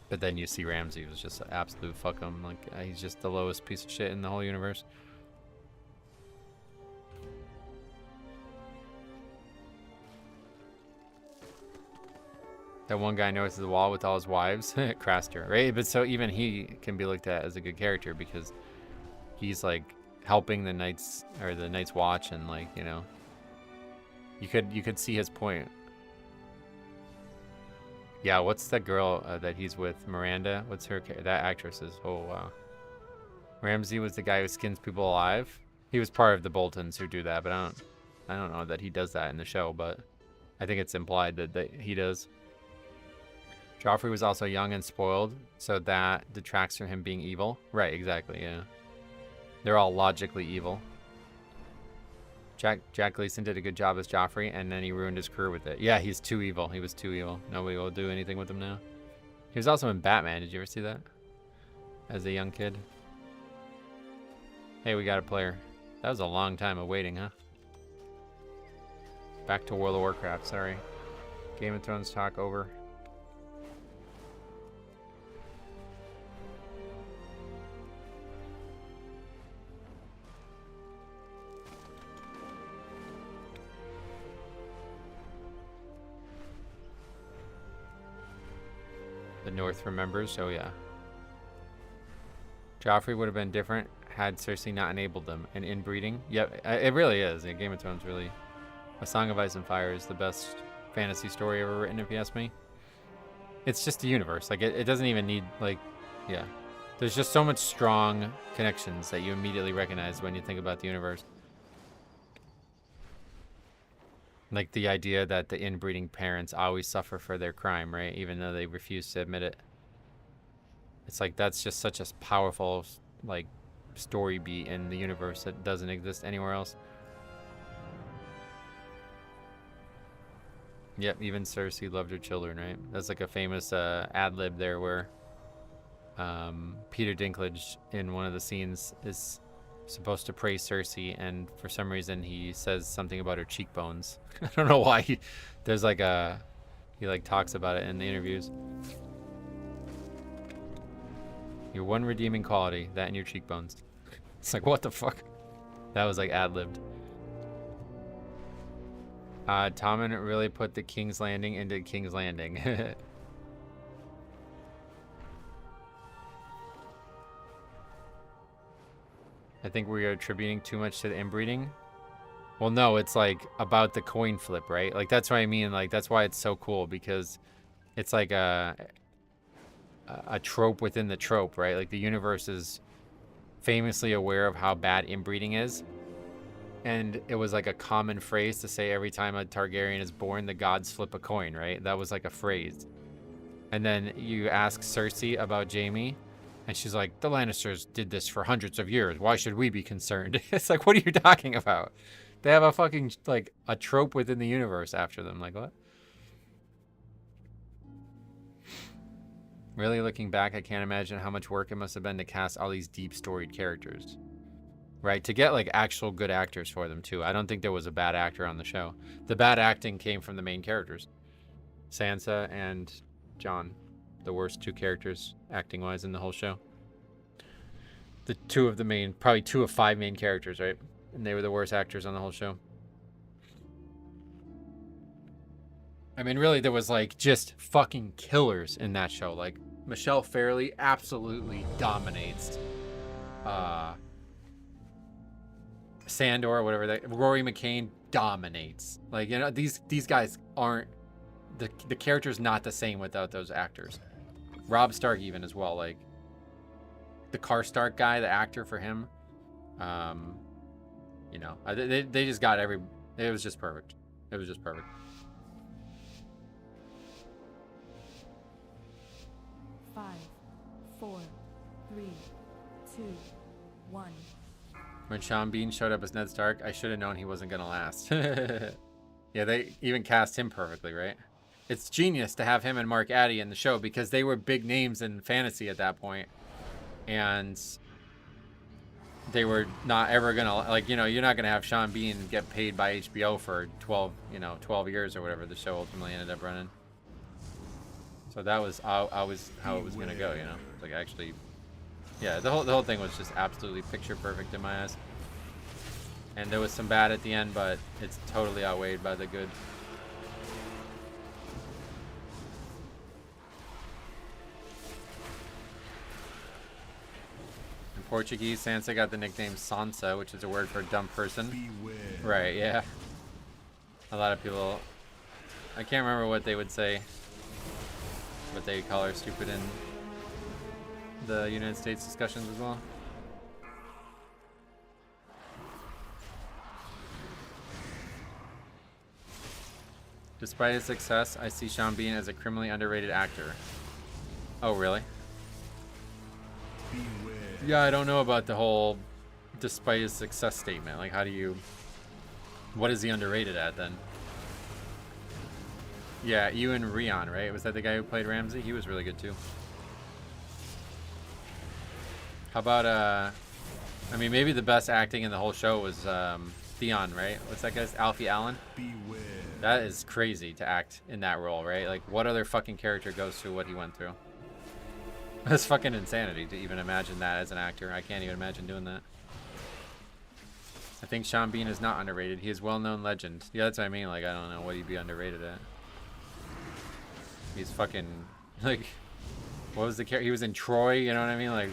But then you see Ramsay was just an absolute fuck him. Like, he's just the lowest piece of shit in the whole universe. That one guy north of the wall with all his wives, Craster, right? But so even he can be looked at as a good character because he's like helping the Knights or the Night's Watch, and like, you know, you could see his point. Yeah, what's that girl that he's with? Miranda? What's her? That actress is. Oh wow. Ramsay was the guy who skins people alive. He was part of the Boltons who do that, but I don't know that he does that in the show, but I think it's implied that he does. Joffrey was also young and spoiled, so that detracts from him being evil. Right, exactly, yeah. They're all logically evil. Jack Gleason did a good job as Joffrey, and then he ruined his career with it. Yeah, he's too evil. He was too evil. Nobody will do anything with him now. He was also in Batman. Did you ever see that? As a young kid. Hey, we got a player. That was a long time of waiting, huh? Back to World of Warcraft, sorry. Game of Thrones talk over. The North remembers, oh yeah. Joffrey would have been different had Cersei not enabled them. And Inbreeding, yep, it really is. Game of Thrones really. A Song of Ice and Fire is the best fantasy story ever written, if you ask me. It's just the universe. Like, it doesn't even need, like, yeah. There's just so much strong connections that you immediately recognize when you think about the universe. Like the idea that the inbreeding parents always suffer for their crime, right? Even though they refuse to admit it. It's like, that's just such a powerful, like, story beat in the universe that doesn't exist anywhere else. Yep, even Cersei loved her children, right? That's like a famous ad-lib there where Peter Dinklage in one of the scenes is supposed to praise Cersei, and for some reason he says something about her cheekbones. I don't know why. There's like he like talks about it in the interviews. Your one redeeming quality, that and your cheekbones. It's like, what the fuck? That was like ad-libbed. Tommen really put the King's Landing into King's Landing. I think we are attributing too much to the inbreeding. Well, no, it's like about the coin flip, right? Like, that's what I mean. Like, that's why it's so cool, because it's like a trope within the trope, right? Like, the universe is famously aware of how bad inbreeding is, and it was like a common phrase to say every time a Targaryen is born, the gods flip a coin, right? That was like a phrase. And then you ask Cersei about Jaime, and she's like, the Lannisters did this for hundreds of years. Why should we be concerned? It's like, what are you talking about? They have a fucking, like, a trope within the universe after them. Like, what? Really looking back, I can't imagine how much work it must have been to cast all these deep storied characters. Right? To get, like, actual good actors for them, too. I don't think there was a bad actor on the show. The bad acting came from the main characters. Sansa and Jon. The worst two characters, acting-wise, in the whole show. The two of the main... Probably 2 of 5 main characters, right? And they were the worst actors on the whole show. I mean, really, there was, like, just fucking killers in that show. Like, Michelle Fairley absolutely dominates. Sandor, whatever that... Rory McCain dominates. Like, you know, these guys aren't... The character's not the same without those actors. Robb Stark even as well. Like, the Karstark guy, the actor for him... you know, they just got every... It was just perfect. It was just perfect. 5, 4, 3, 2, 1. When Sean Bean showed up as Ned Stark, I should have known he wasn't going to last. Yeah, they even cast him perfectly, right? It's genius to have him and Mark Addy in the show because they were big names in fantasy at that point. And they were not ever going to, like, you know, you're not going to have Sean Bean get paid by HBO for 12 years or whatever the show ultimately ended up running. So that was always how it was going to go, you know? Like, actually, yeah, the whole thing was just absolutely picture perfect in my eyes. And there was some bad at the end, but it's totally outweighed by the good. In Portuguese, Sansa got the nickname Sansa, which is a word for dumb person. Beware. Right, yeah. A lot of people... I can't remember what they would say. But they call her stupid in the United States discussions as well. Despite his success, I see Sean Bean as a criminally underrated actor. Oh, really? Beware. Yeah, I don't know about the whole despite his success statement. Like, how do you... What is he underrated at, then? Yeah, Ewan Rion, right? Was that the guy who played Ramsay? He was really good, too. How about, I mean, maybe the best acting in the whole show was Theon, right? What's that guy's? Alfie Allen? Beware. That is crazy to act in that role, right? Like, what other fucking character goes through what he went through? That's fucking insanity to even imagine that as an actor. I can't even imagine doing that. I think Sean Bean is not underrated. He is well-known legend. Yeah, that's what I mean. Like, I don't know what he'd be underrated at. He's fucking, like, what was the character? He was in Troy, you know what I mean? Like,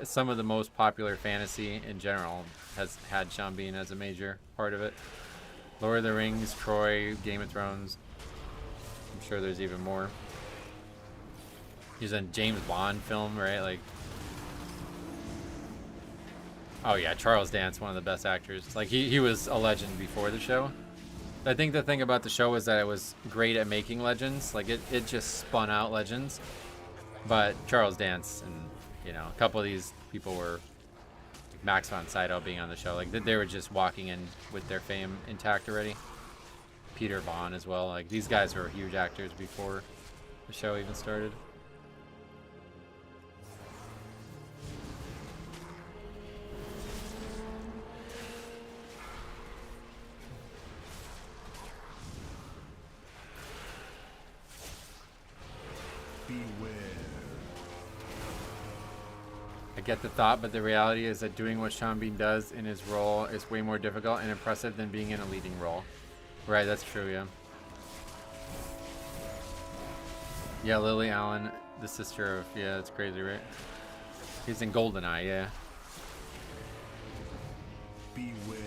some of the most popular fantasy in general has had Sean Bean as a major part of it. Lord of the Rings, Troy, Game of Thrones. I'm sure there's even more. He's in James Bond film, right? Like, oh yeah, Charles Dance, one of the best actors. Like, he was a legend before the show. I think the thing about the show was that it was great at making legends. Like, it just spun out legends. But Charles Dance and, you know, a couple of these people were, like Max von Sydow being on the show, like, they were just walking in with their fame intact already. Peter Vaughn as well. Like, these guys were huge actors before the show even started. I get the thought, but the reality is that doing what Sean Bean does in his role is way more difficult and impressive than being in a leading role. Right, that's true, yeah. Yeah, Lily Allen, the sister of, yeah, that's crazy, right? He's in GoldenEye, yeah. Beware.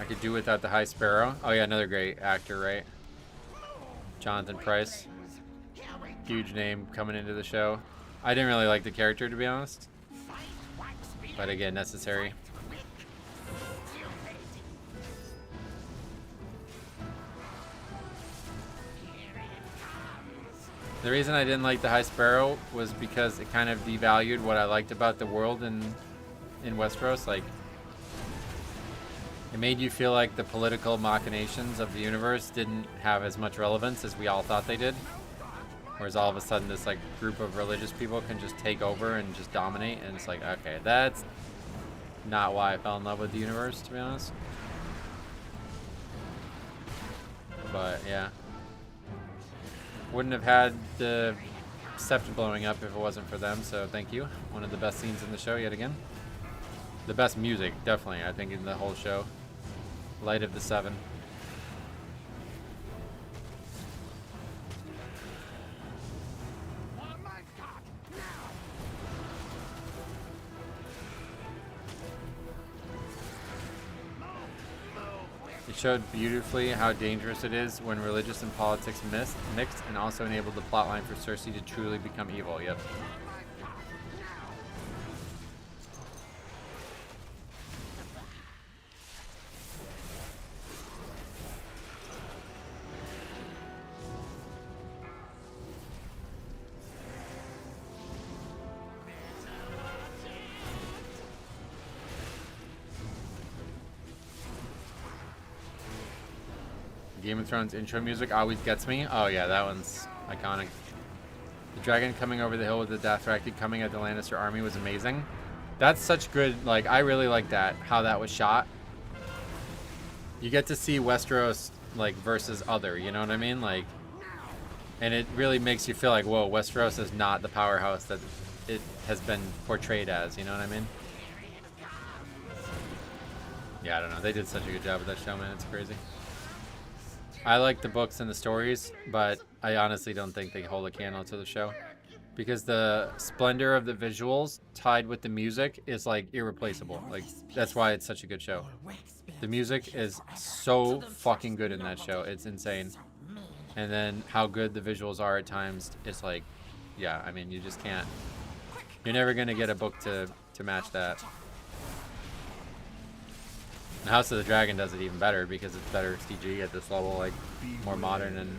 I could do without the High Sparrow. Oh yeah, another great actor, right? Jonathan Pryce. Huge name coming into the show. I didn't really like the character, to be honest. But again, necessary. The reason I didn't like the High Sparrow was because it kind of devalued what I liked about the world in Westeros. Like, it made you feel like the political machinations of the universe didn't have as much relevance as we all thought they did. Whereas all of a sudden this like group of religious people can just take over and just dominate, and it's like, okay, that's not why I fell in love with the universe, to be honest. But yeah. Wouldn't have had the scepter blowing up if it wasn't for them, so thank you. One of the best scenes in the show yet again. The best music, definitely, I think, in the whole show. Light of the Seven. It showed beautifully how dangerous it is when religious and politics mixed, and also enabled the plotline for Cersei to truly become evil. Yep. Game of Thrones intro music always gets me. Oh yeah, that one's iconic. The dragon coming over the hill with the Dothraki coming at the Lannister army was amazing. That's such good, like, I really like that, how that was shot. You get to see Westeros, like, versus other, you know what I mean? Like, and it really makes you feel like, whoa, Westeros is not the powerhouse that it has been portrayed as, you know what I mean? Yeah, I don't know. They did such a good job with that show, man. It's crazy. I like the books and the stories, but I honestly don't think they hold a candle to the show. Because the splendor of the visuals tied with the music is like irreplaceable. Like, that's why it's such a good show. The music is so fucking good in that show. It's insane. And then how good the visuals are at times, it's like, yeah, I mean, you just can't. You're never going to get a book to match that. House of the Dragon does it even better because it's better CG at this level, like more modern and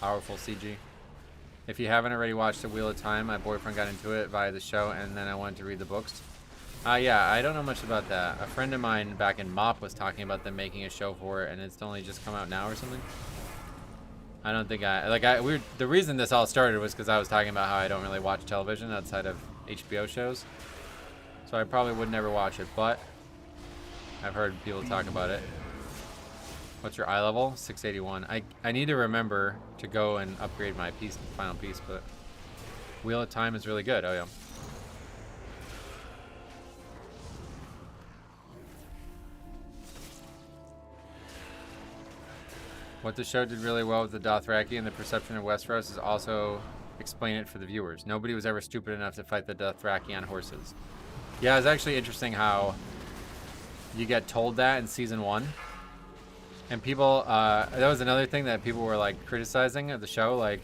powerful CG. If you haven't already watched The Wheel of Time, my boyfriend got into it via the show, and then I wanted to read the books. Yeah, I don't know much about that. A friend of mine back in MOP was talking about them making a show for it, and it's only just come out now or something. I don't think the reason this all started was because I was talking about how I don't really watch television outside of HBO shows. So I probably would never watch it, but I've heard people talk about it. What's your eye level? 681. I need to remember to go and upgrade my final piece, but Wheel of Time is really good. Oh yeah. What the show did really well with the Dothraki and the perception of Westeros is also explain it for the viewers. Nobody was ever stupid enough to fight the Dothraki on horses. Yeah, it's actually interesting how you get told that in season 1, and people that was another thing that people were like criticizing of the show, like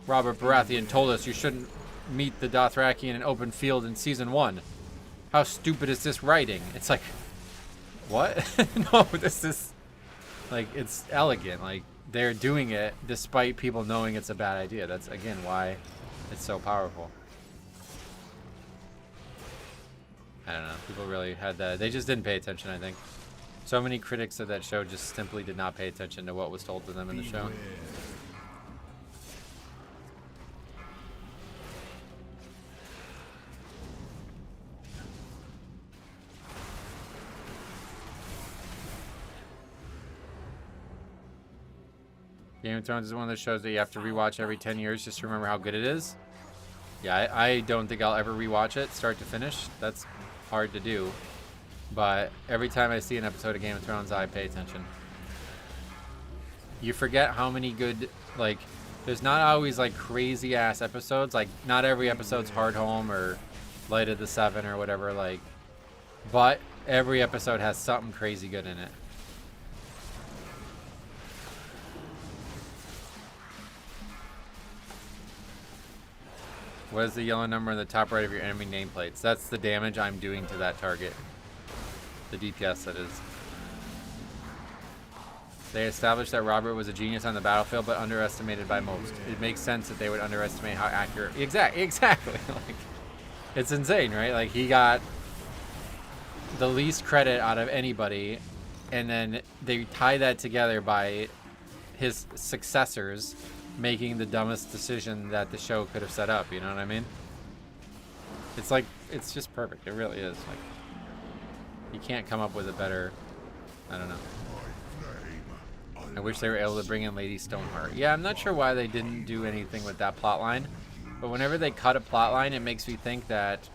Robert Baratheon told us you shouldn't meet the Dothraki in an open field in season 1. How stupid is this writing? It's like, what? No, this is like, it's elegant. Like, they're doing it despite people knowing it's a bad idea. That's again why it's so powerful. I don't know. People really had that. They just didn't pay attention, I think. So many critics of that show just simply did not pay attention to what was told to them in the show. Game of Thrones is one of those shows that you have to rewatch every 10 years just to remember how good it is. Yeah, I don't think I'll ever rewatch it start to finish. That's hard to do. But every time I see an episode of Game of Thrones, I pay attention. You forget how many good, like, there's not always like crazy ass episodes. Like, not every episode's Hard Home or Light of the Seven or whatever, like, but every episode has something crazy good in it. What is the yellow number on the top right of your enemy nameplates? That's the damage I'm doing to that target. The DPS, that is. They established that Robert was a genius on the battlefield, but underestimated by most. It makes sense that they would underestimate how accurate... Exactly. Like, it's insane, right? Like, he got the least credit out of anybody, and then they tie that together by his successors making the dumbest decision that the show could have set up, you know what I mean? It's like, it's just perfect. It really is. Like, you can't come up with a better... I don't know. I wish they were able to bring in Lady Stoneheart. Yeah, I'm not sure why they didn't do anything with that plot line, but whenever they cut a plot line, it makes me think that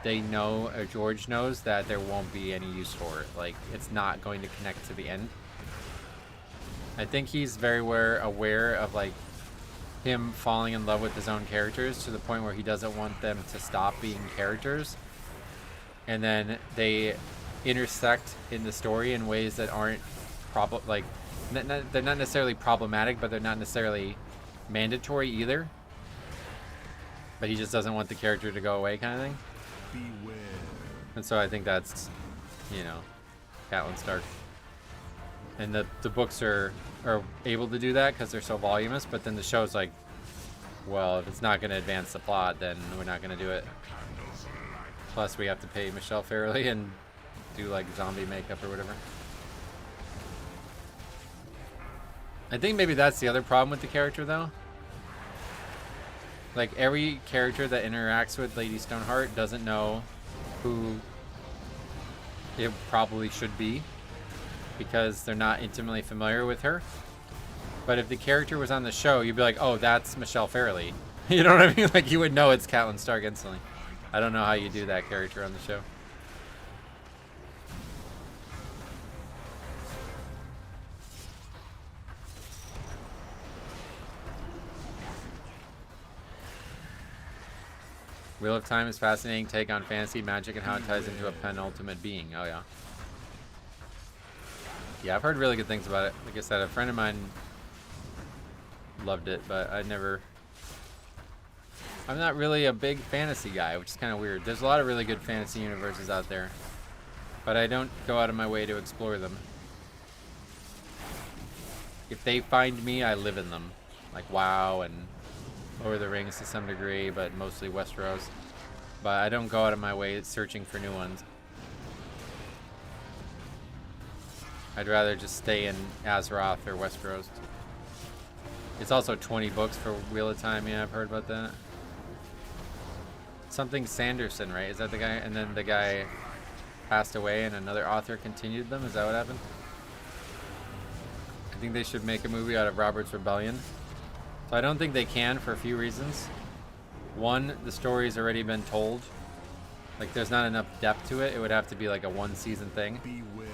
they know, or George knows, that there won't be any use for it. Like, it's not going to connect to the end. I think he's very aware of, like, him falling in love with his own characters to the point where he doesn't want them to stop being characters. And then they intersect in the story in ways that aren't they're not necessarily problematic, but they're not necessarily mandatory either. But he just doesn't want the character to go away, kind of thing. Beware. And so I think that's, you know, Catelyn Stark. And the books are able to do that because they're so voluminous, but then the show's like, well, if it's not going to advance the plot, then we're not going to do it. Plus, we have to pay Michelle fairly and do, like, zombie makeup or whatever. I think maybe that's the other problem with the character, though. Like, every character that interacts with Lady Stoneheart doesn't know who it probably should be because they're not intimately familiar with her. But if the character was on the show, you'd be like, oh, that's Michelle Fairley. You know what I mean? Like, you would know it's Catelyn Stark instantly. I don't know how you do that character on the show. Wheel of Time is fascinating take on fantasy, magic, and how it ties into a penultimate being. Oh, yeah. Yeah, I've heard really good things about it. Like I said, a friend of mine loved it, but I'm not really a big fantasy guy, which is kind of weird. There's a lot of really good fantasy universes out there, but I don't go out of my way to explore them. If they find me, I live in them. Like WoW and Lord of the Rings to some degree, but mostly Westeros. But I don't go out of my way searching for new ones. I'd rather just stay in Azeroth or Westeros. It's also 20 books for Wheel of Time. Yeah, I've heard about that. Something Sanderson, right? Is that the guy? And then the guy passed away and another author continued them? Is that what happened? I think they should make a movie out of Robert's Rebellion. So I don't think they can for a few reasons. One, the story's already been told. Like, there's not enough depth to it. It would have to be like a one-season thing. Beware.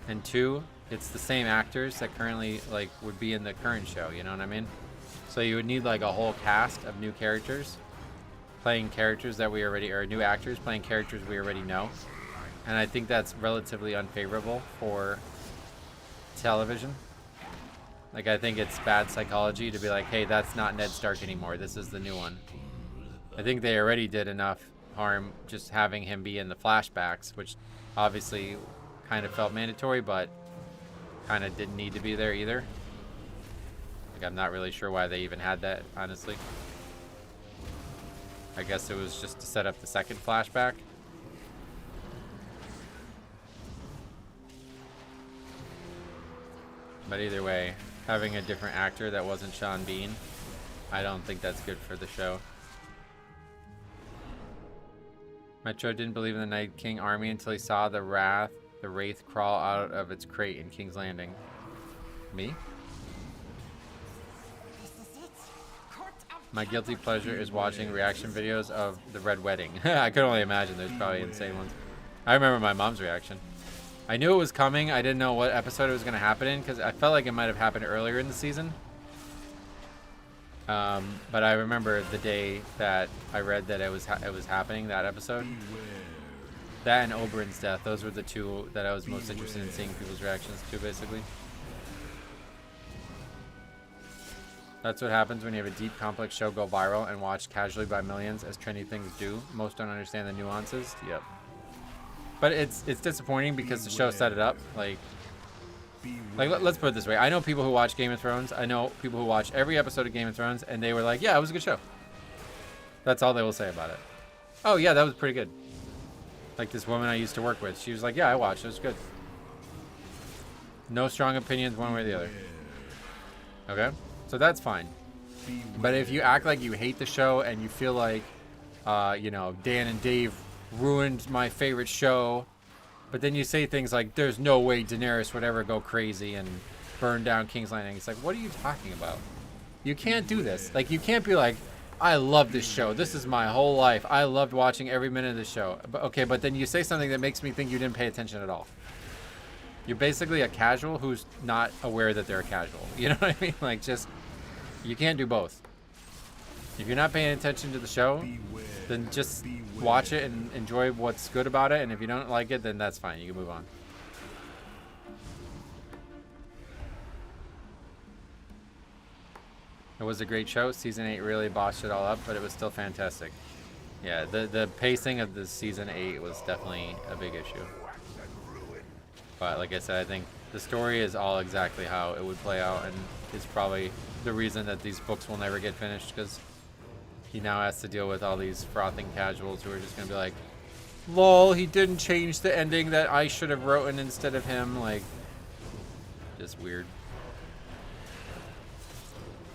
And two, it's the same actors that currently, like, would be in the current show, you know what I mean? So you would need, like, a whole cast of new characters playing characters that we already, or new actors playing characters we already know. And I think that's relatively unfavorable for television. Like, I think it's bad psychology to be like, hey, that's not Ned Stark anymore. This is the new one. I think they already did enough harm just having him be in the flashbacks, which obviously kind of felt mandatory, but kind of didn't need to be there either. Like, I'm not really sure why they even had that, honestly. I guess it was just to set up the second flashback. But either way, having a different actor that wasn't Sean Bean, I don't think that's good for the show. Metro didn't believe in the Night King army until he saw the Wraith crawl out of its crate in King's Landing. Me? My guilty pleasure is watching reaction videos of the Red Wedding. I could only imagine there's probably insane ones. I remember my mom's reaction. I knew it was coming. I didn't know what episode it was going to happen in because I felt like it might have happened earlier in the season. But I remember the day that I read that it was happening, that episode. That and Oberyn's death. Those were the two that I was most interested in seeing people's reactions to, basically. That's what happens when you have a deep, complex show go viral and watched casually by millions, as trendy things do. Most don't understand the nuances. Yep. But it's disappointing because the show set it up. Like let's put it this way. I know people who watch Game of Thrones. I know people who watch every episode of Game of Thrones, and they were like, yeah, it was a good show. That's all they will say about it. Oh, yeah, that was pretty good. Like this woman I used to work with. She was like, yeah, I watched. It was good. No strong opinions one way or the other. Okay? So that's fine. But if you act like you hate the show and you feel like, you know, Dan and Dave ruined my favorite show, but then you say things like, there's no way Daenerys would ever go crazy and burn down King's Landing. It's like, what are you talking about? You can't do this. Like, you can't be like, I love this show. This is my whole life. I loved watching every minute of the show. But, okay, but then you say something that makes me think you didn't pay attention at all. You're basically a casual who's not aware that they're a casual. You know what I mean? Like, just, you can't do both. If you're not paying attention to the show, then just watch it and enjoy what's good about it. And if you don't like it, then that's fine. You can move on. It was a great show. Season 8 really bossed it all up, but it was still fantastic. Yeah, the pacing of the Season 8 was definitely a big issue. But like I said, I think the story is all exactly how it would play out, and is probably the reason that these books will never get finished, because he now has to deal with all these frothing casuals who are just going to be like, lol, he didn't change the ending that I should have written instead of him. Like, just weird.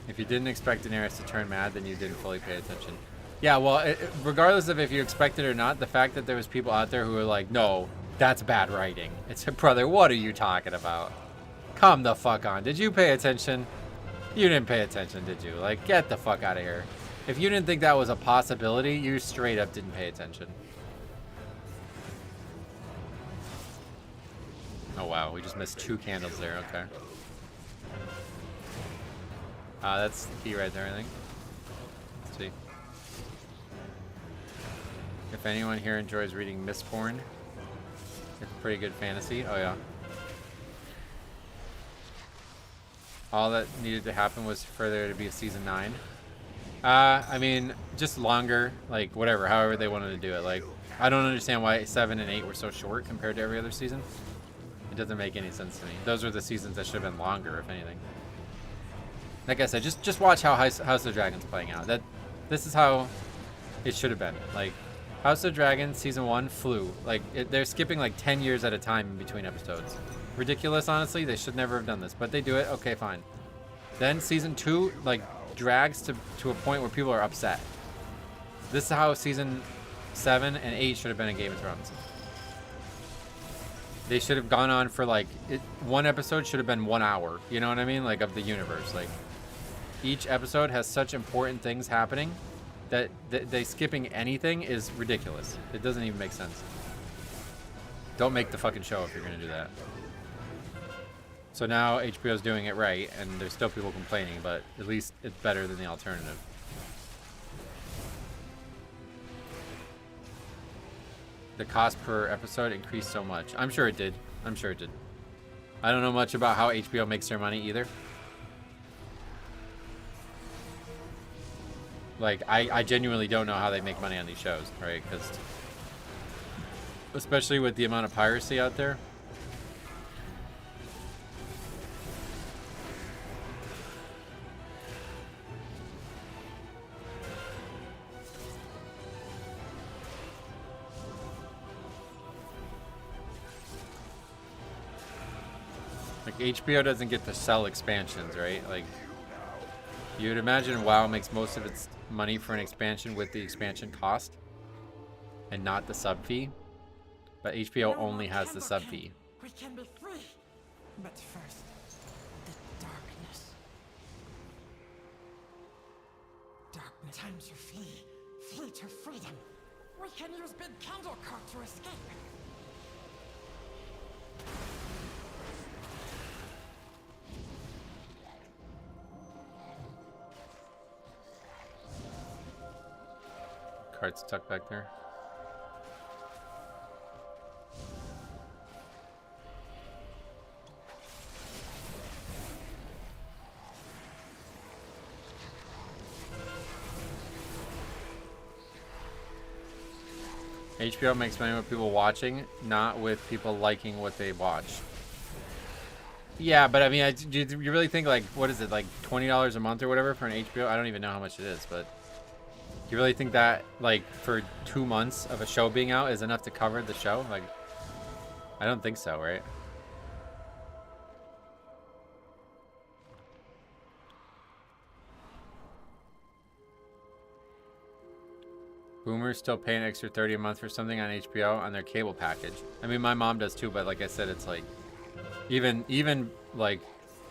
If you didn't expect Daenerys to turn mad, then you didn't fully pay attention. Yeah, well, regardless of if you expect it or not, the fact that there was people out there who were like, no, that's bad writing. It's a brother, what are you talking about? Come the fuck on. Did you pay attention? You didn't pay attention, did you? Like, get the fuck out of here. If you didn't think that was a possibility, you straight up didn't pay attention. Oh wow, we just missed 2 candles there, okay. That's the key right there, I think. Let's see. If anyone here enjoys reading Mistborn, it's pretty good fantasy. Oh yeah. All that needed to happen was for there to be a season 9. I mean, just longer, like whatever, however they wanted to do it. Like, I don't understand why 7 and 8 were so short compared to every other season. It doesn't make any sense to me. Those are the seasons that should have been longer, if anything. Like I said, just watch how House of the Dragon's playing out. This is how it should have been. Like, House of the Dragon season 1 flew. Like, they're skipping like 10 years at a time in between episodes. Ridiculous, honestly. They should never have done this, but they do it. Okay, fine. Then season 2 like drags to a point where people are upset. This is how season 7 and 8 should have been in Game of Thrones. They should have gone on for like one episode should have been 1 hour. You know what I mean? Like, of the universe. Like, each episode has such important things happening that they skipping anything is ridiculous. It doesn't even make sense. Don't make the fucking show if you're gonna do that. So now HBO's doing it right, and there's still people complaining, but at least it's better than the alternative. The cost per episode increased so much. I'm sure it did. I'm sure it did. I don't know much about how HBO makes their money either. Like, I genuinely don't know how they make money on these shows, right? Because, especially with the amount of piracy out there. Like, HBO doesn't get to sell expansions, right? Like, you would imagine WoW makes most of its money for an expansion with the expansion cost and not the sub fee, but HBO only has the sub fee. We can be free. But first, the darkness. Darkness. Time to flee. Flee to freedom. We can use big candle cart to escape. Cart's tucked back there. HBO makes money with people watching, not with people liking what they watch. Yeah, but I mean, do you really think, like, what is it, like $20 a month or whatever for an HBO? I don't even know how much it is, but you really think that, like, for 2 months of a show being out is enough to cover the show? Like, I don't think so, right? Boomers still pay an extra $30 a month for something on HBO on their cable package. I mean, my mom does too, but like I said, it's like, even like,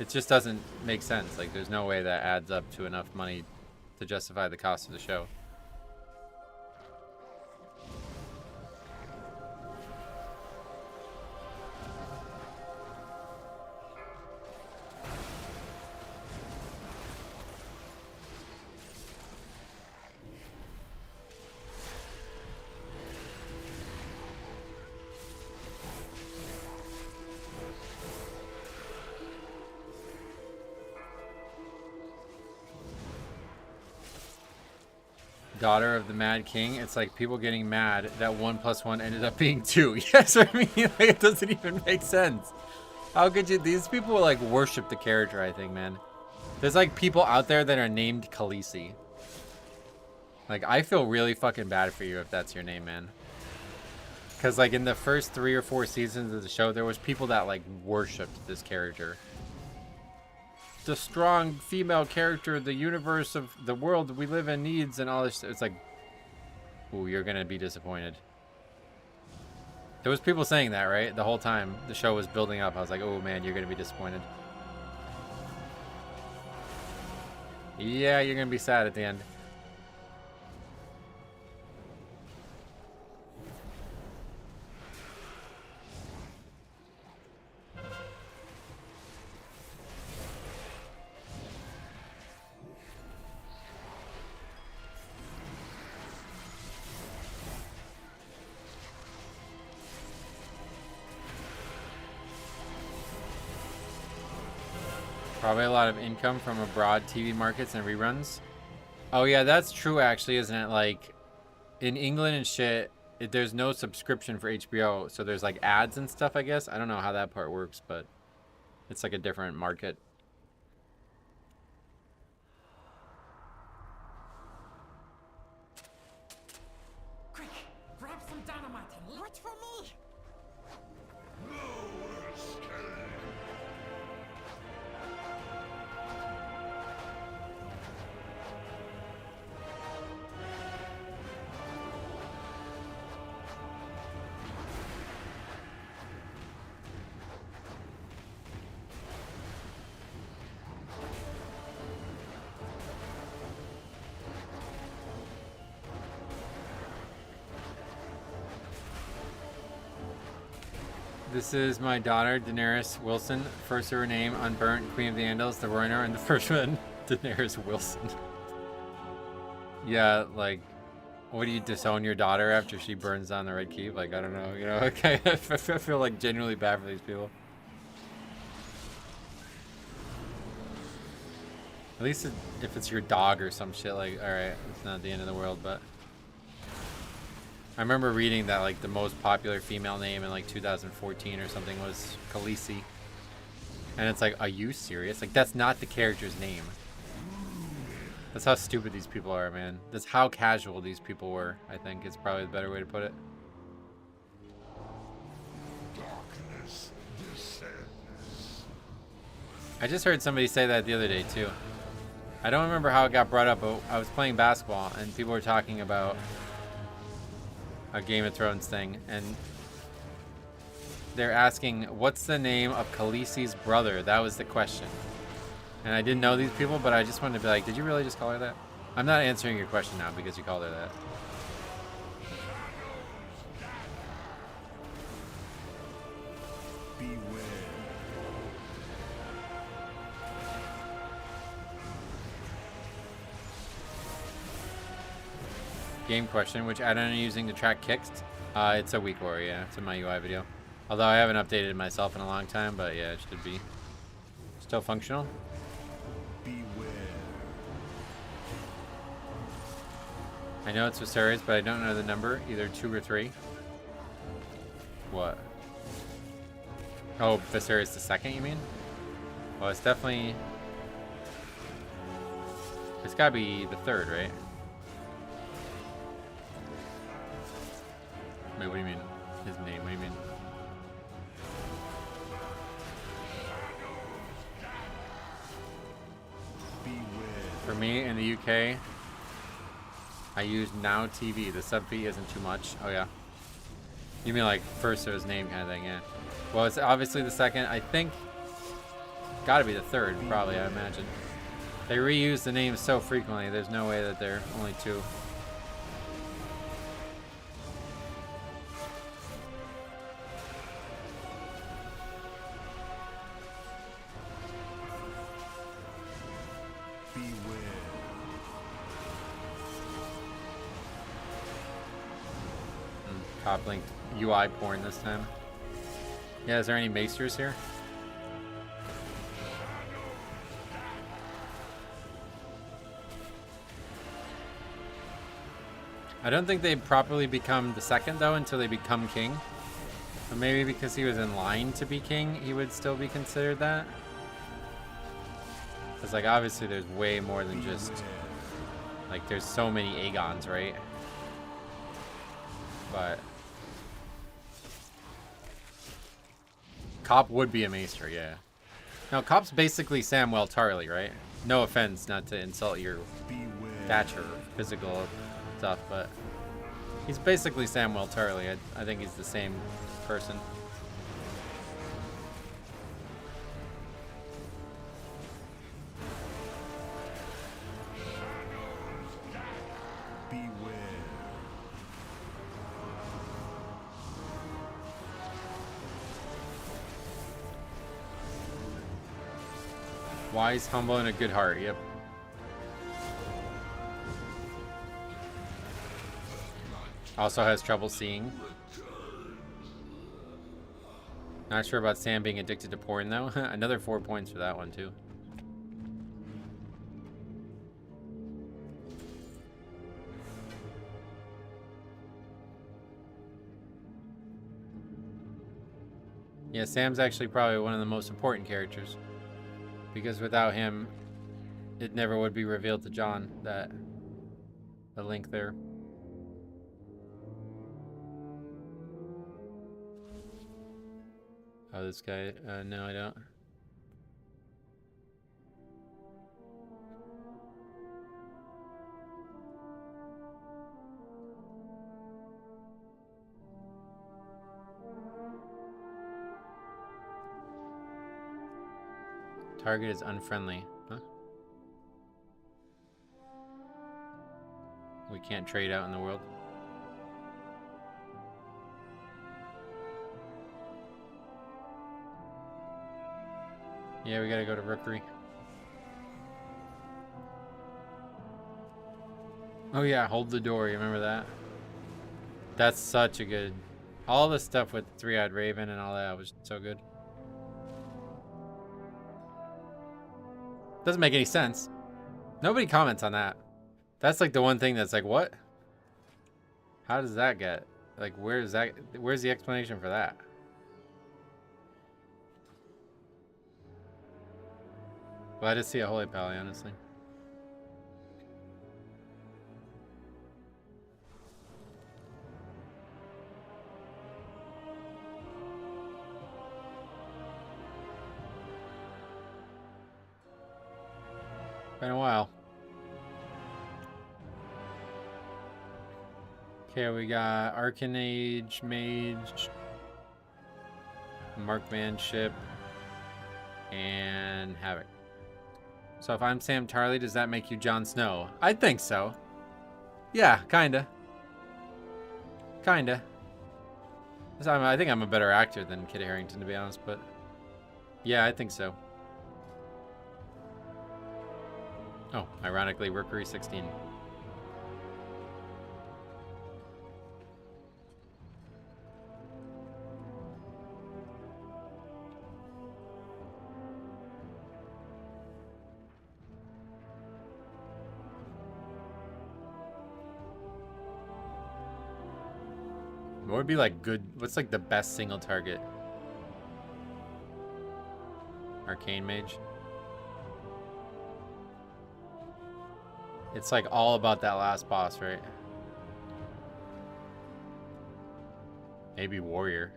it just doesn't make sense. Like, there's no way that adds up to enough money to justify the cost of the show. Daughter of the Mad King. It's like people getting mad that 1 + 1 ended up being 2. Yes, I mean, like, it doesn't even make sense. How could you? These people like worship the character, I think, man. There's like people out there that are named Khaleesi. Like, I feel really fucking bad for you if that's your name, man. Because like in the first 3 or 4 seasons of the show, there was people that like worshipped this character. The strong female character the universe of the world we live in needs, and all this. It's like, ooh, you're gonna be disappointed. There was people saying that, right? The whole time the show was building up, I was like, oh man, you're gonna be disappointed. Yeah, you're gonna be sad at the end. Probably a lot of income from abroad TV markets and reruns. Oh yeah, that's true actually, isn't it? Like, in England and shit, there's no subscription for HBO, so there's like ads and stuff, I guess. I don't know how that part works, but it's like a different market. Quick, grab some dynamite and look for me! This is my daughter, Daenerys Wilson. First of her name, Unburnt, Queen of the Andals, the Roiner, and the first one, Daenerys Wilson. Yeah, like, what do you disown your daughter after she burns down the Red Keep? Like, I don't know, you know, okay, I feel like genuinely bad for these people. At least if it's your dog or some shit, like, alright, it's not the end of the world, but... I remember reading that like the most popular female name in like 2014 or something was Khaleesi. And it's like, are you serious? Like, that's not the character's name. That's how stupid these people are, man. That's how casual these people were, I think is probably the better way to put it. Darkness descends. I just heard somebody say that the other day too. I don't remember how it got brought up, but I was playing basketball and people were talking about a Game of Thrones thing, and they're asking, what's the name of Khaleesi's brother? That was the question. And I didn't know these people, but I just wanted to be like, did you really just call her that? I'm not answering your question now because you called her that. Beware. Game question, which add-on are you using to track kicks? It's a weak warrior, yeah. It's in my UI video. Although I haven't updated myself in a long time, but yeah, it should be still functional. Beware. I know it's Viserys, but I don't know the number, either 2 or 3. What? Oh, Viserys the second, you mean? Well, it's definitely... It's gotta be the 3rd, right? Wait, what do you mean? His name, what do you mean? For me, in the UK, I use Now TV. The sub fee isn't too much. Oh, yeah. You mean like first of his name kind of thing, yeah. Well, it's obviously the 2nd. I think... Gotta be the 3rd, probably, I imagine. They reuse the names so frequently, there's no way that they're only 2. Top linked UI porn this time. Yeah, is there any maesters here? I don't think they properly become the 2nd though until they become king. Or maybe because he was in line to be king, he would still be considered that. Because like obviously there's way more than just like there's so many Aegons, right? But Cop would be a maester, yeah. No, Cop's basically Samwell Tarly, right? No offense, not to insult your stature, physical stuff, but he's basically Samwell Tarly. I think he's the same person. Wise, humble, and a good heart. Yep. Also has trouble seeing. Not sure about Sam being addicted to porn though. Another 4 points for that one too. Yeah, Sam's actually probably one of the most important characters. Because without him, it never would be revealed to Jon that the link there. Oh, this guy, no, I don't. Target is unfriendly. Huh? We can't trade out in the world. Yeah, we gotta go to Rookery. Oh yeah, hold the door. You remember that? That's such a good... All the stuff with Three-Eyed Raven and all that was so good. Doesn't make any sense. Nobody comments on that. That's like the one thing that's like, what? How does that get? Like, where's the explanation for that? Glad to see a Holy Pally, honestly. Been a while. Okay, we got Arcanage, Mage, Markmanship, and Havoc. So if I'm Sam Tarly, does that make you Jon Snow? I think so. Yeah, kinda. Kinda. I think I'm a better actor than Kit Harington, to be honest, but yeah, I think so. Oh, ironically, Rookery 16. What would be like good? What's like the best single target? Arcane Mage. It's like all about that last boss, right? Maybe Warrior.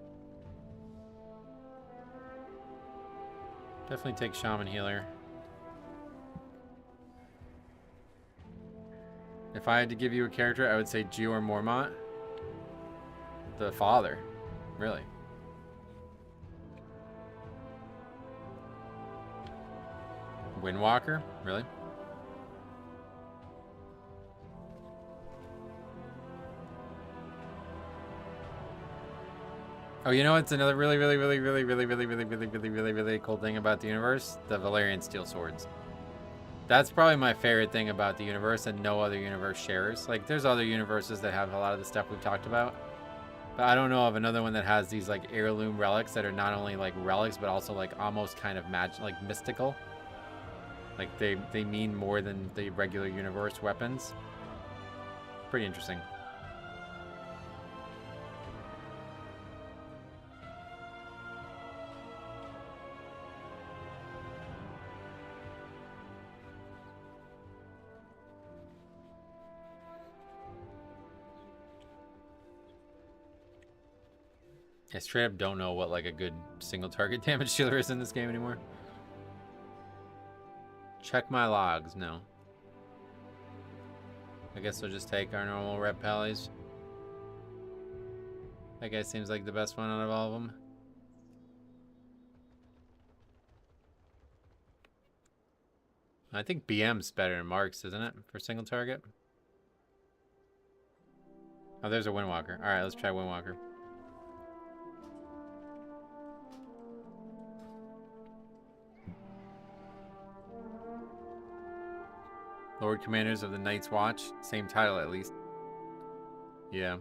Definitely take Shaman Healer. If I had to give you a character, I would say Jeor Mormont. The father. Really. Windwalker? Really? Oh, you know what's another really cool thing about the universe? The Valyrian steel swords. That's probably my favorite thing about the universe, and no other universe shares. Like, there's other universes that have a lot of the stuff we've talked about, but I don't know of another one that has these like heirloom relics that are not only like relics, but also like almost kind of like mystical. Like they mean more than the regular universe weapons. Pretty interesting. I straight up don't know what like a good single target damage dealer is in this game anymore. Check my logs. No. I guess we'll just take our normal red pallies. That guy seems like the best one out of all of them. I think BM's better than Marks, isn't it? For single target. Oh, there's a Windwalker. Alright, let's try Windwalker. Lord Commanders of the Night's Watch. Same title, at least. Yeah.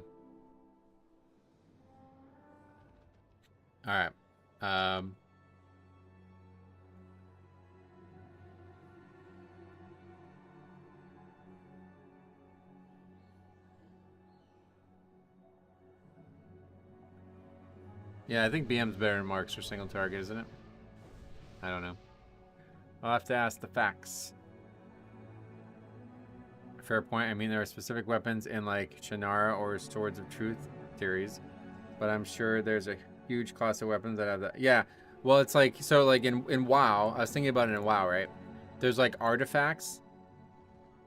Alright. Yeah, I think BM's better than Marks for single target, isn't it? I don't know. I'll have to ask the facts. Fair point. I mean, there are specific weapons in like Shannara or Swords of Truth series, but I'm sure there's a huge class of weapons that have that. Yeah, well, it's like, so like in WoW, I was thinking about it in WoW, right? There's like artifacts,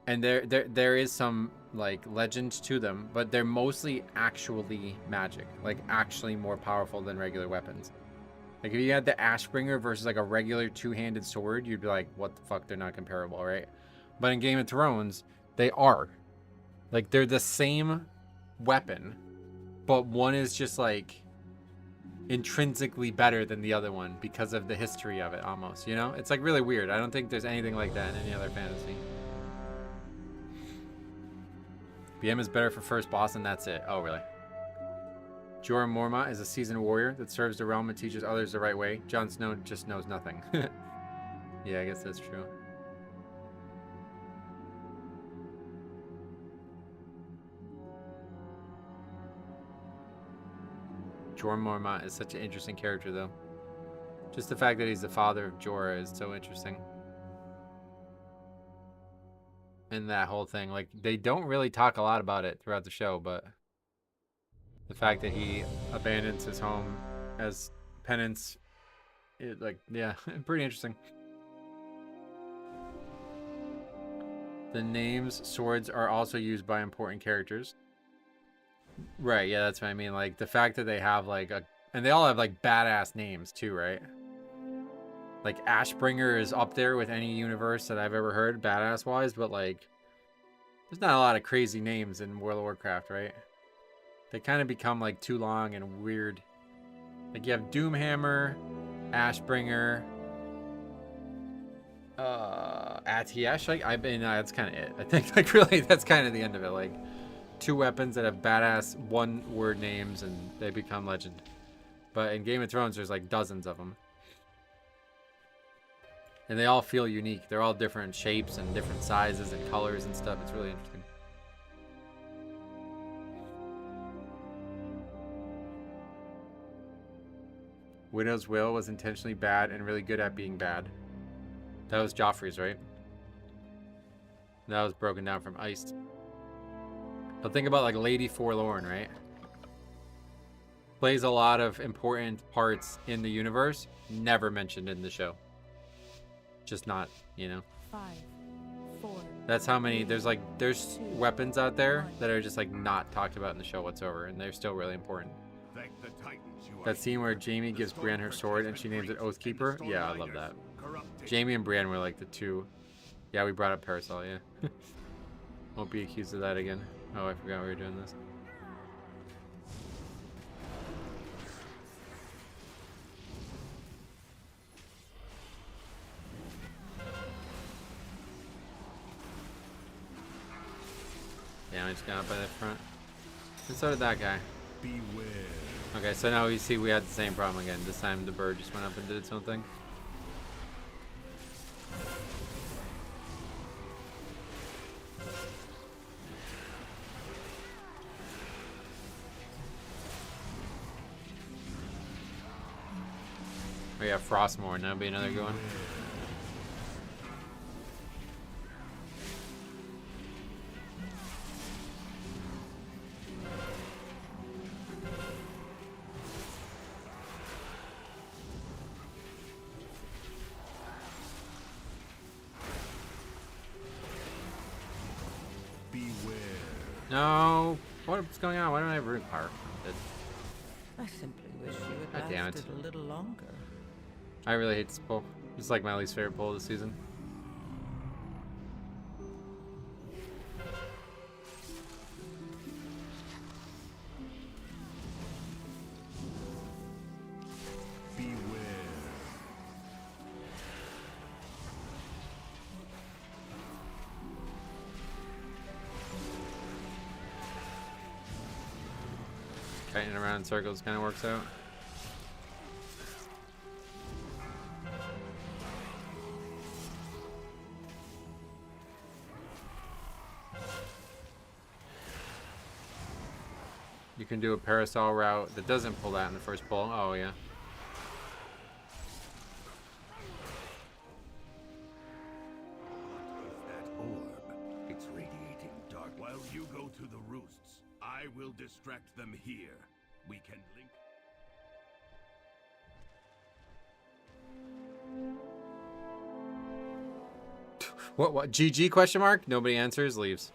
and there is some like legend to them, but they're mostly actually magic, like actually more powerful than regular weapons. Like if you had the Ashbringer versus like a regular two-handed sword, you'd be like, what the fuck, they're not comparable, right? But in Game of Thrones, they are. Like, they're the same weapon, but one is just, like, intrinsically better than the other one because of the history of it, almost, you know? It's, like, really weird. I don't think there's anything like that in any other fantasy. BM is better for first boss, and that's it. Oh, really? Jorah Mormont is a seasoned warrior that serves the realm and teaches others the right way. Jon Snow just knows nothing. Yeah, I guess that's true. Jorah Mormont is such an interesting character, though. Just the fact that he's the father of Jorah is so interesting. And that whole thing, like, they don't really talk a lot about it throughout the show, but the fact that he abandons his home as penance, it, like, yeah, pretty interesting. The names swords are also used by important characters. Right, yeah, that's what I mean. Like, the fact that they have, like, and they all have, like, badass names, too, right? Like, Ashbringer is up there with any universe that I've ever heard, badass-wise, but, like, there's not a lot of crazy names in World of Warcraft, right? They kind of become, like, too long and weird. Like, you have Doomhammer, Ashbringer, Atiesh, like, I mean, that's kind of it. I think, like, really, that's kind of the end of it, like, two weapons that have badass one-word names and they become legend. But in Game of Thrones, there's like dozens of them. And they all feel unique. They're all different shapes and different sizes and colors and stuff. It's really interesting. Widow's will was intentionally bad and really good at being bad. That was Joffrey's, right? That was broken down from Iced. But think about like Lady Forlorn, right? Plays a lot of important parts in the universe, never mentioned in the show. Just not, you know. 5, 4. That's how many, there's weapons out there that are just like not talked about in the show whatsoever, and they're still really important. That scene where Jaime gives Brienne her sword and she names it Oathkeeper, yeah, I love that. Jaime and Brienne were like the two. Yeah, we brought up Parasol, yeah. Won't be accused of that again. Oh, I forgot we were doing this. Yeah, I just got up by the front. And so did that guy. Beware. Okay, so now we see we had the same problem again. This time the bird just went up and did its own thing. Oh yeah, Frostmourne, that'll be another good one. No, what's going on? Why don't I have root power? I simply wish you God had damn it. lasted a little longer. I really hate this pull. It's like my least favorite pull of the season. Kiting around in circles kind of works out. You can do a parasol route that doesn't pull that in the first pull. Oh, yeah. That orb, it's radiating dark. While you go to the roosts, I will distract them here. We can link. What? GG question mark? Nobody answers, leaves.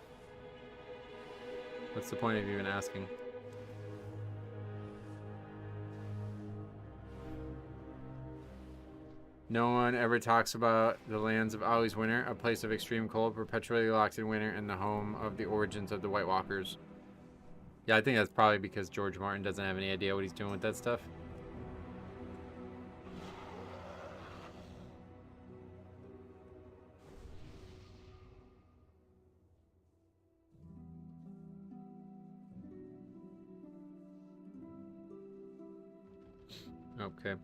What's the point of even asking? No one ever talks about the lands of Ollie's Winter, a place of extreme cold, perpetually locked in winter, and the home of the origins of the White Walkers. Yeah, I think that's probably because George Martin doesn't have any idea what he's doing with that stuff. Okay.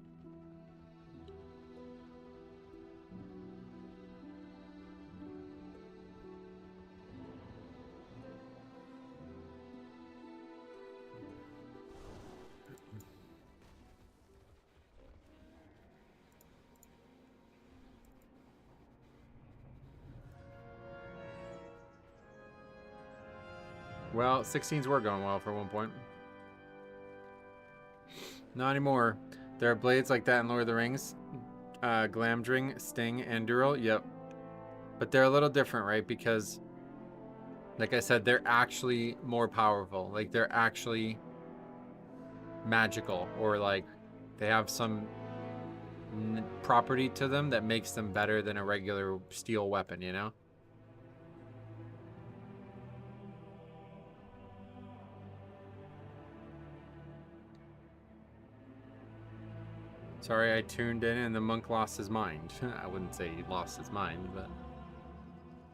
Well, 16s were going well for one point. Not anymore. There are blades like that in Lord of the Rings. Glamdring, Sting, and Dural. Yep. But they're a little different, right? Because, like I said, they're actually more powerful. Like, they're actually magical. Or, like, they have some property to them that makes them better than a regular steel weapon, you know? Sorry, I tuned in and the monk lost his mind. I wouldn't say he lost his mind, but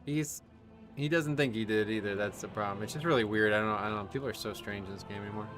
he doesn't think he did either. That's the problem. It's just really weird. I don't know. People are so strange in this game anymore.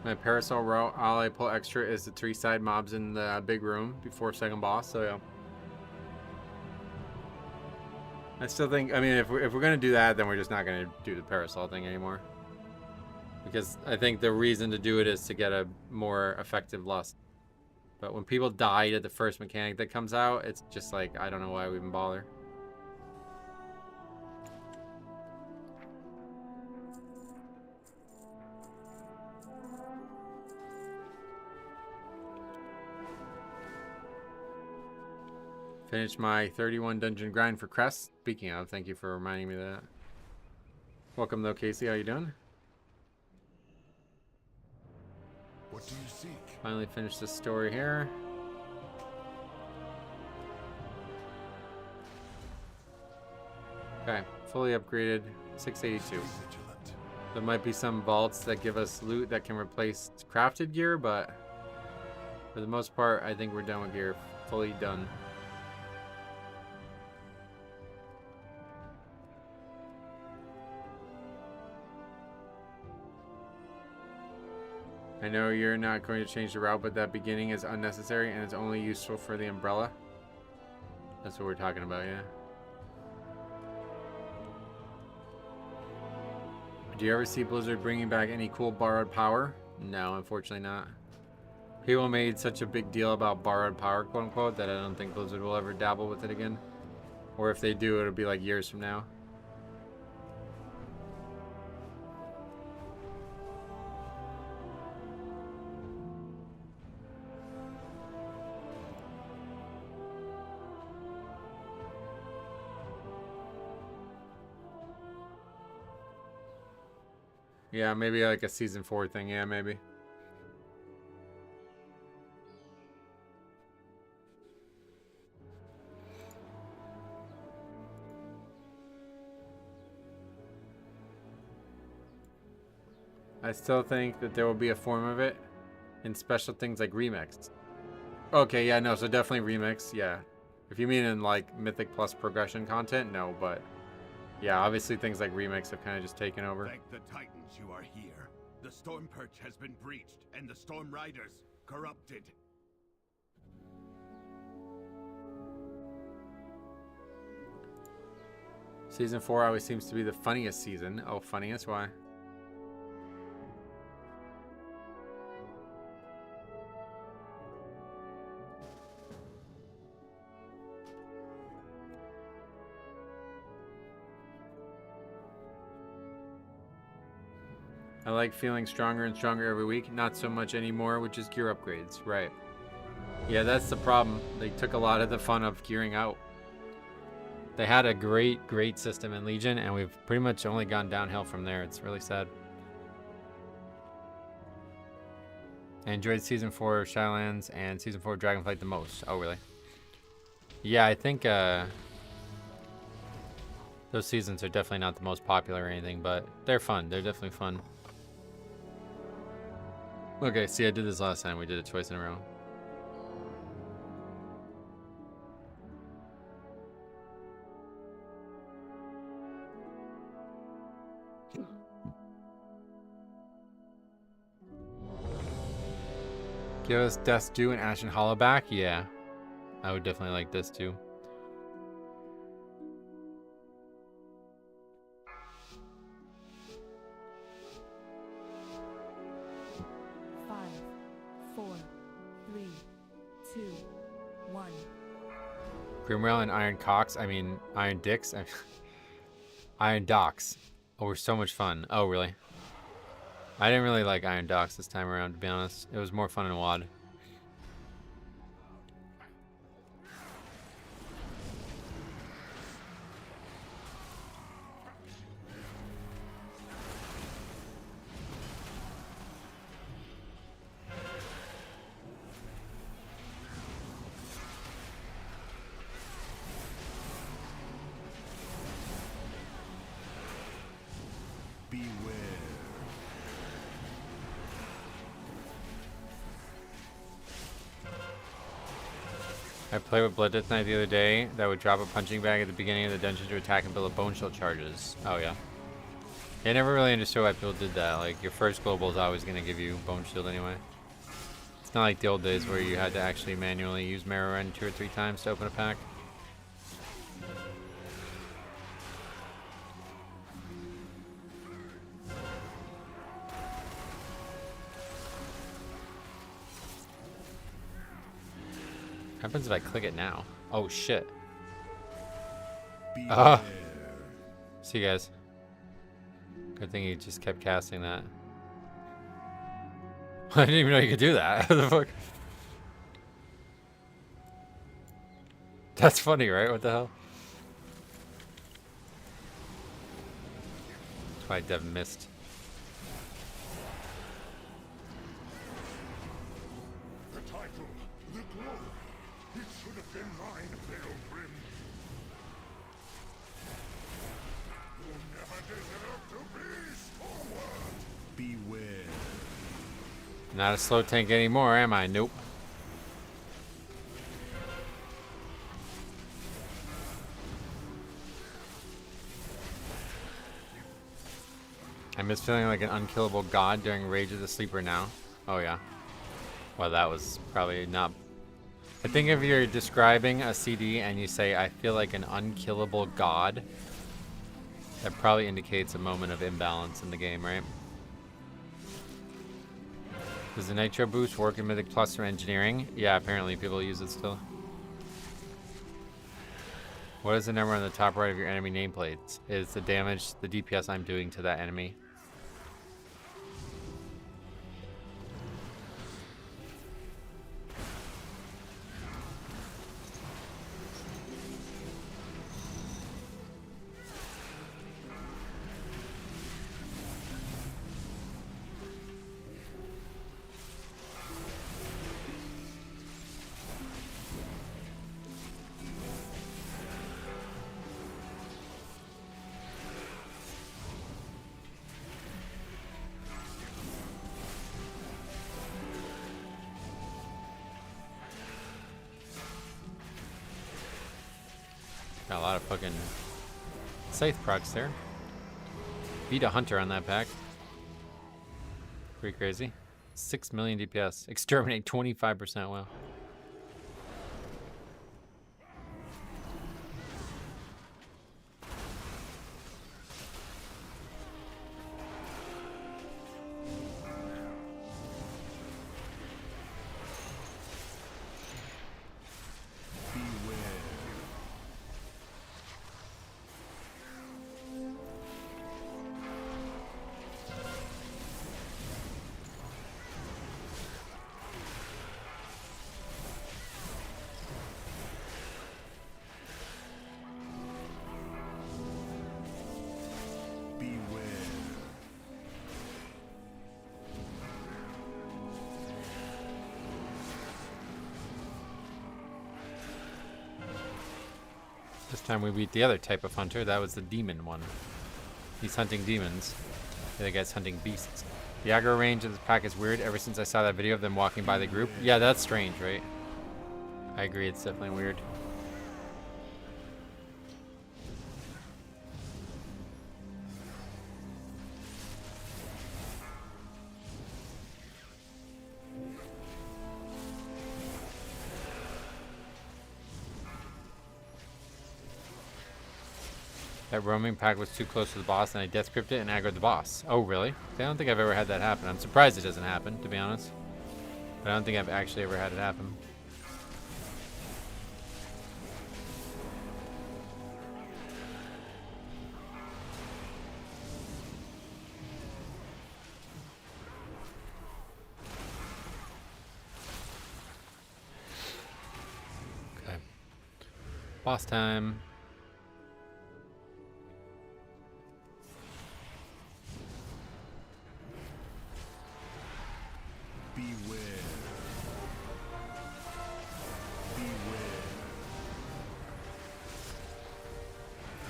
My parasol route, all I pull extra is the 3 side mobs in the big room before second boss, so yeah. I still think, I mean, if we're going to do that, then we're just not going to do the parasol thing anymore. Because I think the reason to do it is to get a more effective lust. But when people died at the first mechanic that comes out, it's just like, I don't know why we even bother. Finished my 31 dungeon grind for crust. Speaking of, thank you for reminding me of that. Welcome though, Casey. How you doing? What do you seek? Finally finished this story here. Okay, fully upgraded, 682. There might be some vaults that give us loot that can replace crafted gear, but for the most part, I think we're done with gear. Fully done. I know you're not going to change the route, but that beginning is unnecessary and it's only useful for the umbrella. That's what we're talking about, yeah. Do you ever see Blizzard bringing back any cool borrowed power? No, unfortunately not. People made such a big deal about borrowed power, quote unquote, that I don't think Blizzard will ever dabble with it again. Or if they do, it'll be like years from now. Yeah, maybe like a season 4 thing. Yeah, maybe. I still think that there will be a form of it in special things like remix. Okay, yeah, no, so definitely remix, yeah. If you mean in like Mythic plus progression content, no, but yeah, obviously things like remix have kind of just taken over. Thank the Titans you are here. The Storm Perch has been breached, and the Storm Riders corrupted. Season 4 always seems to be the funniest season. Oh, funniest? Why? I like feeling stronger and stronger every week. Not so much anymore, which is gear upgrades. Right. Yeah, that's the problem. They took a lot of the fun of gearing out. They had a great system in Legion, and we've pretty much only gone downhill from there. It's really sad. I enjoyed Season 4 of Shadowlands and Season 4 of Dragonflight the most. Oh, really? Yeah, I think those seasons are definitely not the most popular or anything, but they're fun. They're definitely fun. Okay, see, I did this last time. We did it twice in a row. Give us Death's Due and Ashen Hollow back? Yeah. I would definitely like this too. Grimrail and Iron Cocks. I mean, Iron Dicks. Iron Docks. Oh, we're so much fun. Oh, really? I didn't really like Iron Docks this time around, to be honest. It was more fun in WoD. I played with Blood Death Knight the other day that would drop a punching bag at the beginning of the dungeon to attack and build a bone shield charges. Oh, yeah. I never really understood why people did that. Like, your first global is always going to give you Bone Shield anyway. It's not like the old days where you had to actually manually use Mirror Run 2 or 3 times to open a pack. What happens if I click it now? Oh, shit. See you guys. Good thing he just kept casting that. I didn't even know you could do that. What the fuck? That's funny, right? What the hell? That's why Dev missed. The title, the glory, it should have been mine, Pilgrim. You never deserve to be forward. Beware. Not a slow tank anymore, am I? Nope. I miss feeling like an unkillable god during Rage of the Sleeper now. Oh yeah. Well, that was probably not... I think if you're describing a CD and you say, I feel like an unkillable god, that probably indicates a moment of imbalance in the game, right? Does the Nitro boost work in Mythic Plus or Engineering? Yeah, apparently people use it still. What is the number on the top right of your enemy nameplates? Is the damage, the DPS I'm doing to that enemy. Got a lot of fucking Scythe procs there. Beat a Hunter on that pack. Pretty crazy. 6 million DPS. Exterminate 25%. Wow. This time we beat the other type of hunter. That was the demon one. He's hunting demons. The other guy's hunting beasts. The aggro range of this pack is weird ever since I saw that video of them walking by the group. Yeah, that's strange, right? I agree, it's definitely weird. That roaming pack was too close to the boss and I death crypted it and aggroed the boss. Oh, really? I don't think I've ever had that happen. I'm surprised it doesn't happen, to be honest. But I don't think I've actually ever had it happen. Okay. Boss time.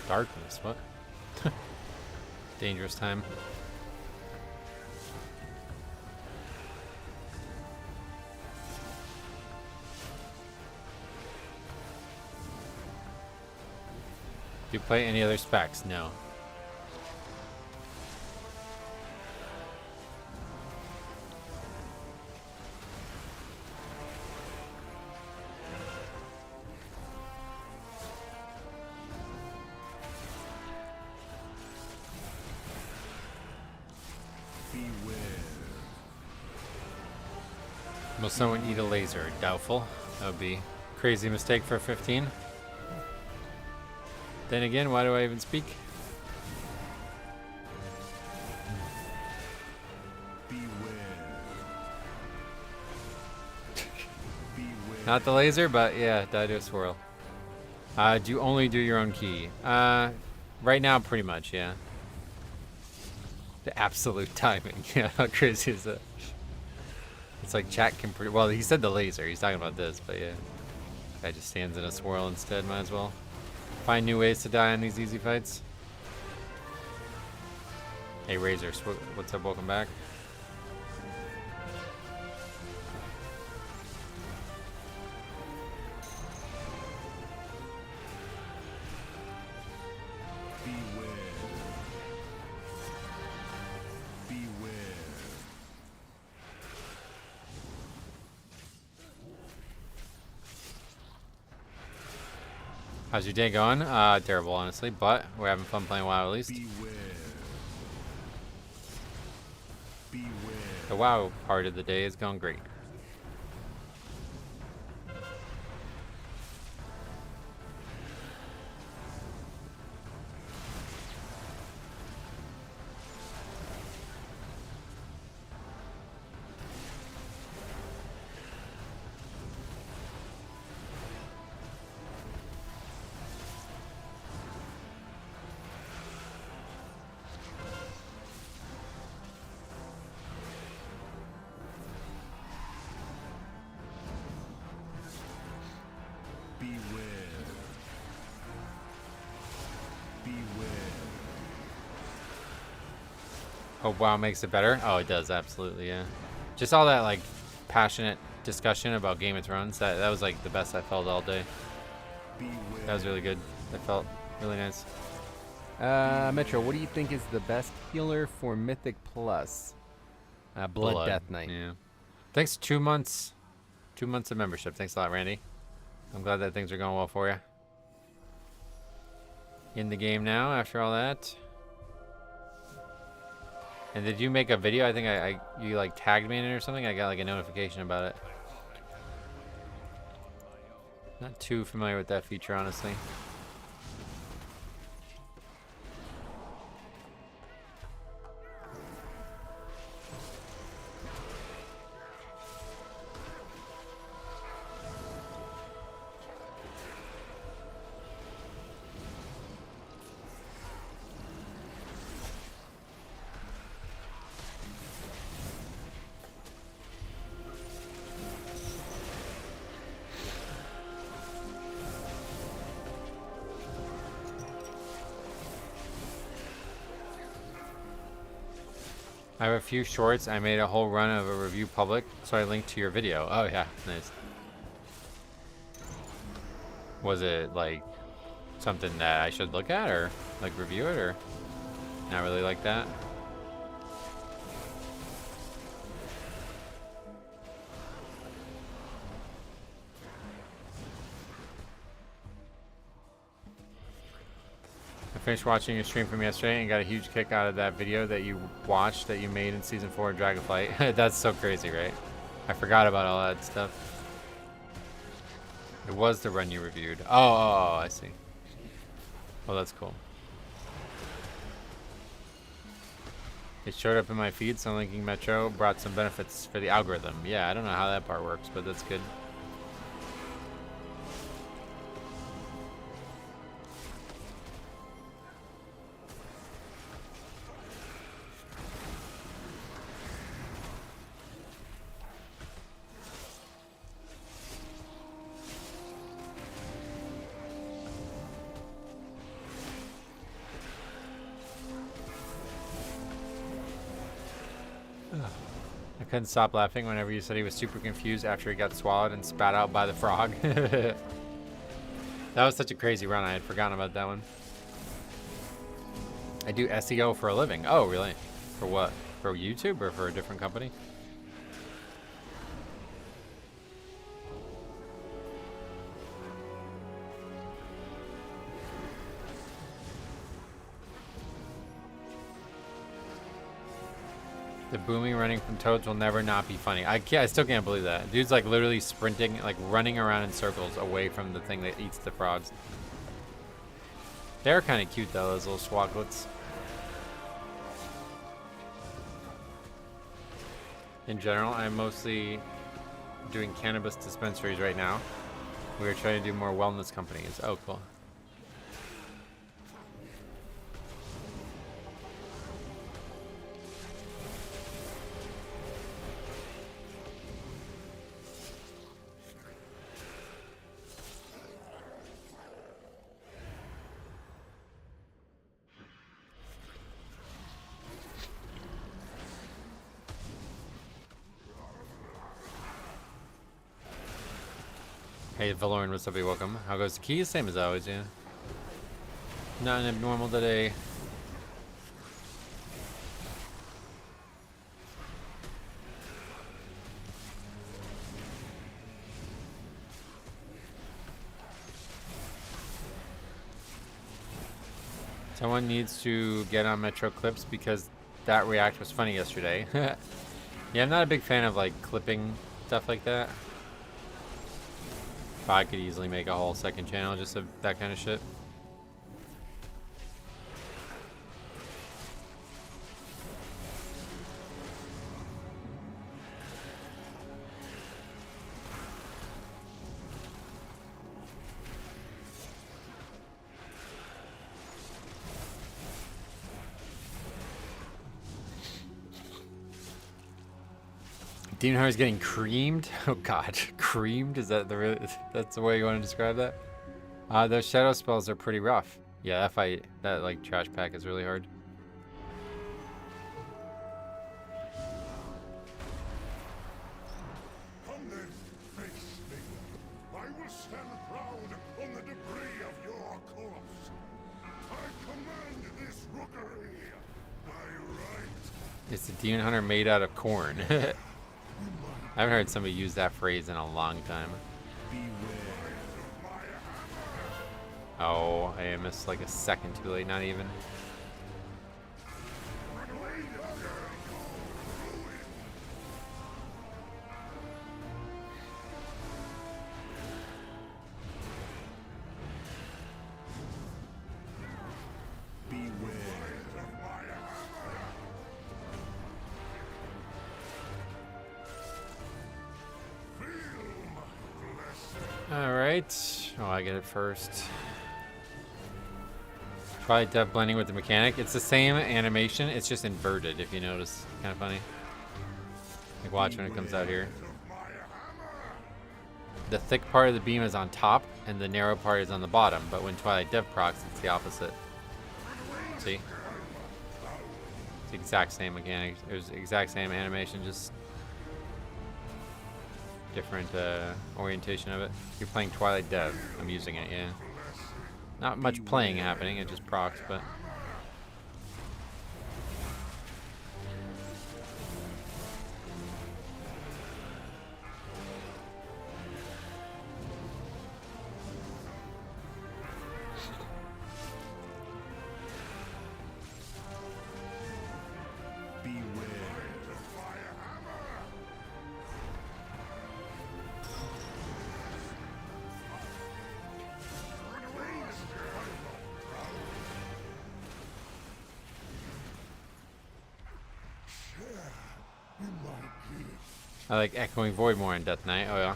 Darkness, what? Dangerous time. Do you play any other specs? No. Will someone eat a laser? Doubtful. That would be a crazy mistake for a 15. Then again, why do I even speak? Not the laser, but yeah, die to a swirl. Do you only do your own key? Right now, pretty much, yeah. The absolute timing. Yeah, how crazy is that? It's like chat can well, he said the laser. He's talking about this, but yeah. Guy just stands in a swirl instead, might as well. Find new ways to die on these easy fights. Hey, Razor, what's up? Welcome back. How's your day going? Terrible, honestly, but we're having fun playing WoW at least. The WoW part of the day is going great. Hope WoW makes it better. Oh, it does, absolutely, yeah. Just all that like passionate discussion about Game of Thrones. That was like the best I felt all day. That was really good. That felt really nice. Metro, what do you think is the best healer for Mythic Plus? Blood Death Knight. Yeah. Thanks. 2 months. 2 months of membership. Thanks a lot, Randy. I'm glad that things are going well for you. In the game now after all that. And did you make a video? I think you like tagged me in it or something. I got like a notification about it. Not too familiar with that feature, honestly. I have a few shorts. I made a whole run of a review public, so I linked to your video. Oh yeah, nice. Was it like something that I should look at or like review it, or not really like that? I finished watching your stream from yesterday and got a huge kick out of that video that you watched that you made in Season 4 of Dragonflight. That's so crazy, right? I forgot about all that stuff. It was the run you reviewed. Oh, I see. Oh, that's cool. It showed up in my feed, so linking Metro brought some benefits for the algorithm. Yeah, I don't know how that part works, but that's good. I couldn't stop laughing whenever you said he was super confused after he got swallowed and spat out by the frog. That was such a crazy run. I had forgotten about that one. I do SEO for a living. Oh, really? For what? For YouTube or for a different company? The booming running from toads will never not be funny. I still can't believe that. Dude's like literally sprinting, like running around in circles away from the thing that eats the frogs. They're kind of cute though, those little swagglets. In general, I'm mostly doing cannabis dispensaries right now. We're trying to do more wellness companies. Oh, cool. Hey, Valyrian, what's up? Welcome. How goes the key? Same as always, yeah. Nothing abnormal today. Someone needs to get on Metro Clips because that react was funny yesterday. Yeah, I'm not a big fan of like clipping stuff like that. I could easily make a whole second channel just of that kind of shit. Demon Hunter's getting creamed. Oh god, creamed? Is that that's the way you want to describe that? Those shadow spells are pretty rough. Yeah, that like trash pack is really hard. Come then, face me. I will stand proud on the debris of your corpse. I command this rookery by right. It's a Demon Hunter made out of corn. I haven't heard somebody use that phrase in a long time. Oh, I missed like a second too late, not even. Alright. Oh, I get it first. Probably Dev blending with the mechanic. It's the same animation, it's just inverted, if you notice. Kind of funny. Like, watch when it comes out here. The thick part of the beam is on top, and the narrow part is on the bottom. But when Twilight Dev procs, it's the opposite. See? It's the exact same mechanic. It was the exact same animation, just different orientation of it. You're playing Twilight Dev. I'm using it, yeah. Not much playing happening, it just procs, but... I like Echoing Void more in Death Knight, oh yeah.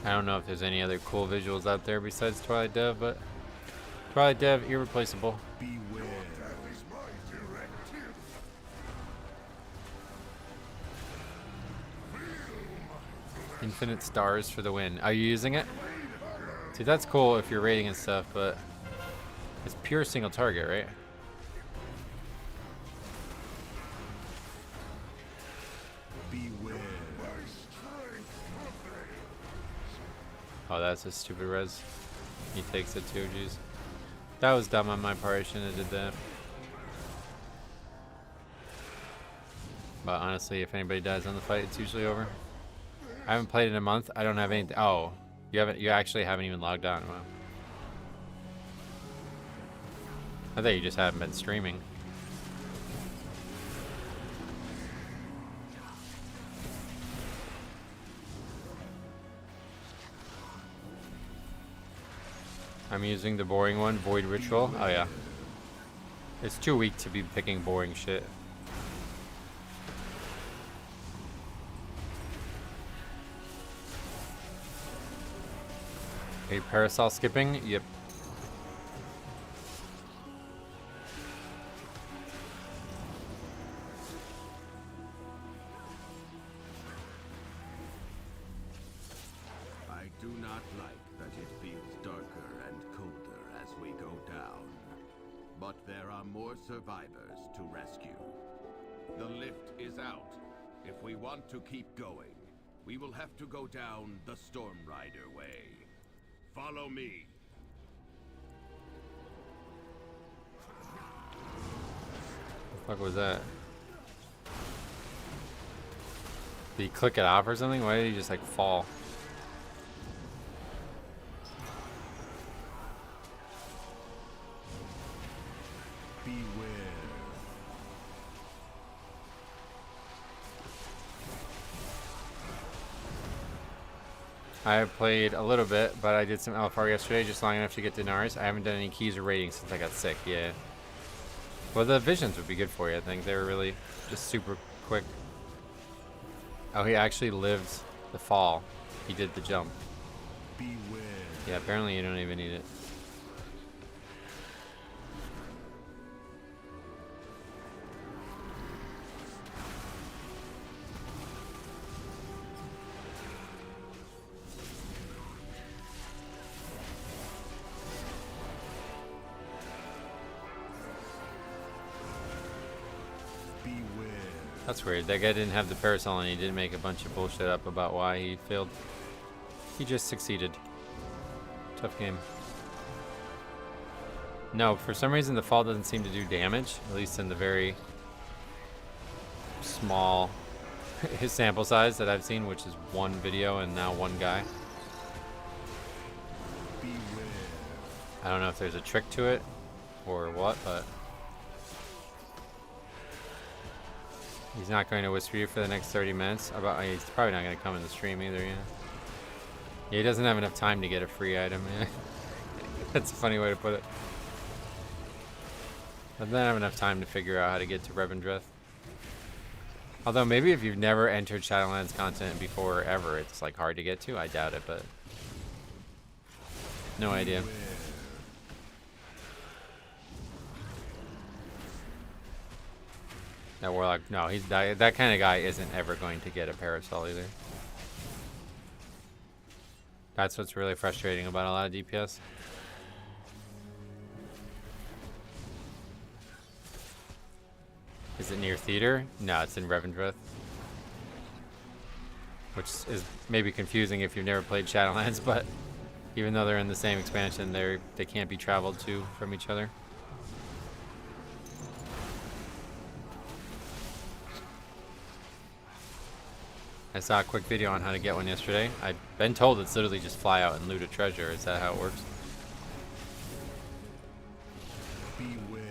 I don't know if there's any other cool visuals out there besides Twilight Dev, but Twilight Dev, irreplaceable. Infinite stars for the win. Are you using it? See, that's cool if you're raiding and stuff, but it's pure single target, right? Oh, that's a stupid res. He takes it too, jeez. That was dumb on my part, I shouldn't have did that. But honestly, if anybody dies on the fight, it's usually over. I haven't played in a month. I don't have anything. Oh, you haven't. You actually haven't even logged on. Wow. I thought you just haven't been streaming. I'm using the boring one, Void Ritual. Oh yeah. It's too weak to be picking boring shit. Are you parasol skipping? Yep. I do not like that it feels darker and colder as we go down. But there are more survivors to rescue. The lift is out. If we want to keep going, we will have to go down the Storm Rider way. Follow me. What the fuck was that? Did he click it off or something? Why did he just like fall? I have played a little bit, but I did some LFR yesterday, just long enough to get Daenerys. I haven't done any keys or ratings since I got sick, yeah. Well, the visions would be good for you, I think. They're really just super quick. Oh, he actually lived the fall. He did the jump. Beware. Yeah, apparently you don't even need it. That's weird. That guy didn't have the parasol and he didn't make a bunch of bullshit up about why he failed. He just succeeded. Tough game. No, for some reason the fall doesn't seem to do damage, at least in the very small his sample size that I've seen, which is one video and now one guy. I don't know if there's a trick to it or what, but he's not going to whisper you for the next 30 minutes. He's probably not going to come in the stream either, yeah. Yeah, he doesn't have enough time to get a free item, yeah. That's a funny way to put it. Doesn't have enough time to figure out how to get to Revendreth. Although maybe if you've never entered Shadowlands content before ever, it's like hard to get to. I doubt it, but no idea. That warlock, no, he's that kind of guy isn't ever going to get a parasol either. That's what's really frustrating about a lot of DPS. Is it near theater? No, it's in Revendreth. Which is maybe confusing if you've never played Shadowlands, but even though they're in the same expansion, they can't be traveled to from each other. I saw a quick video on how to get one yesterday. I've been told it's literally just fly out and loot a treasure. Is that how it works? Beware.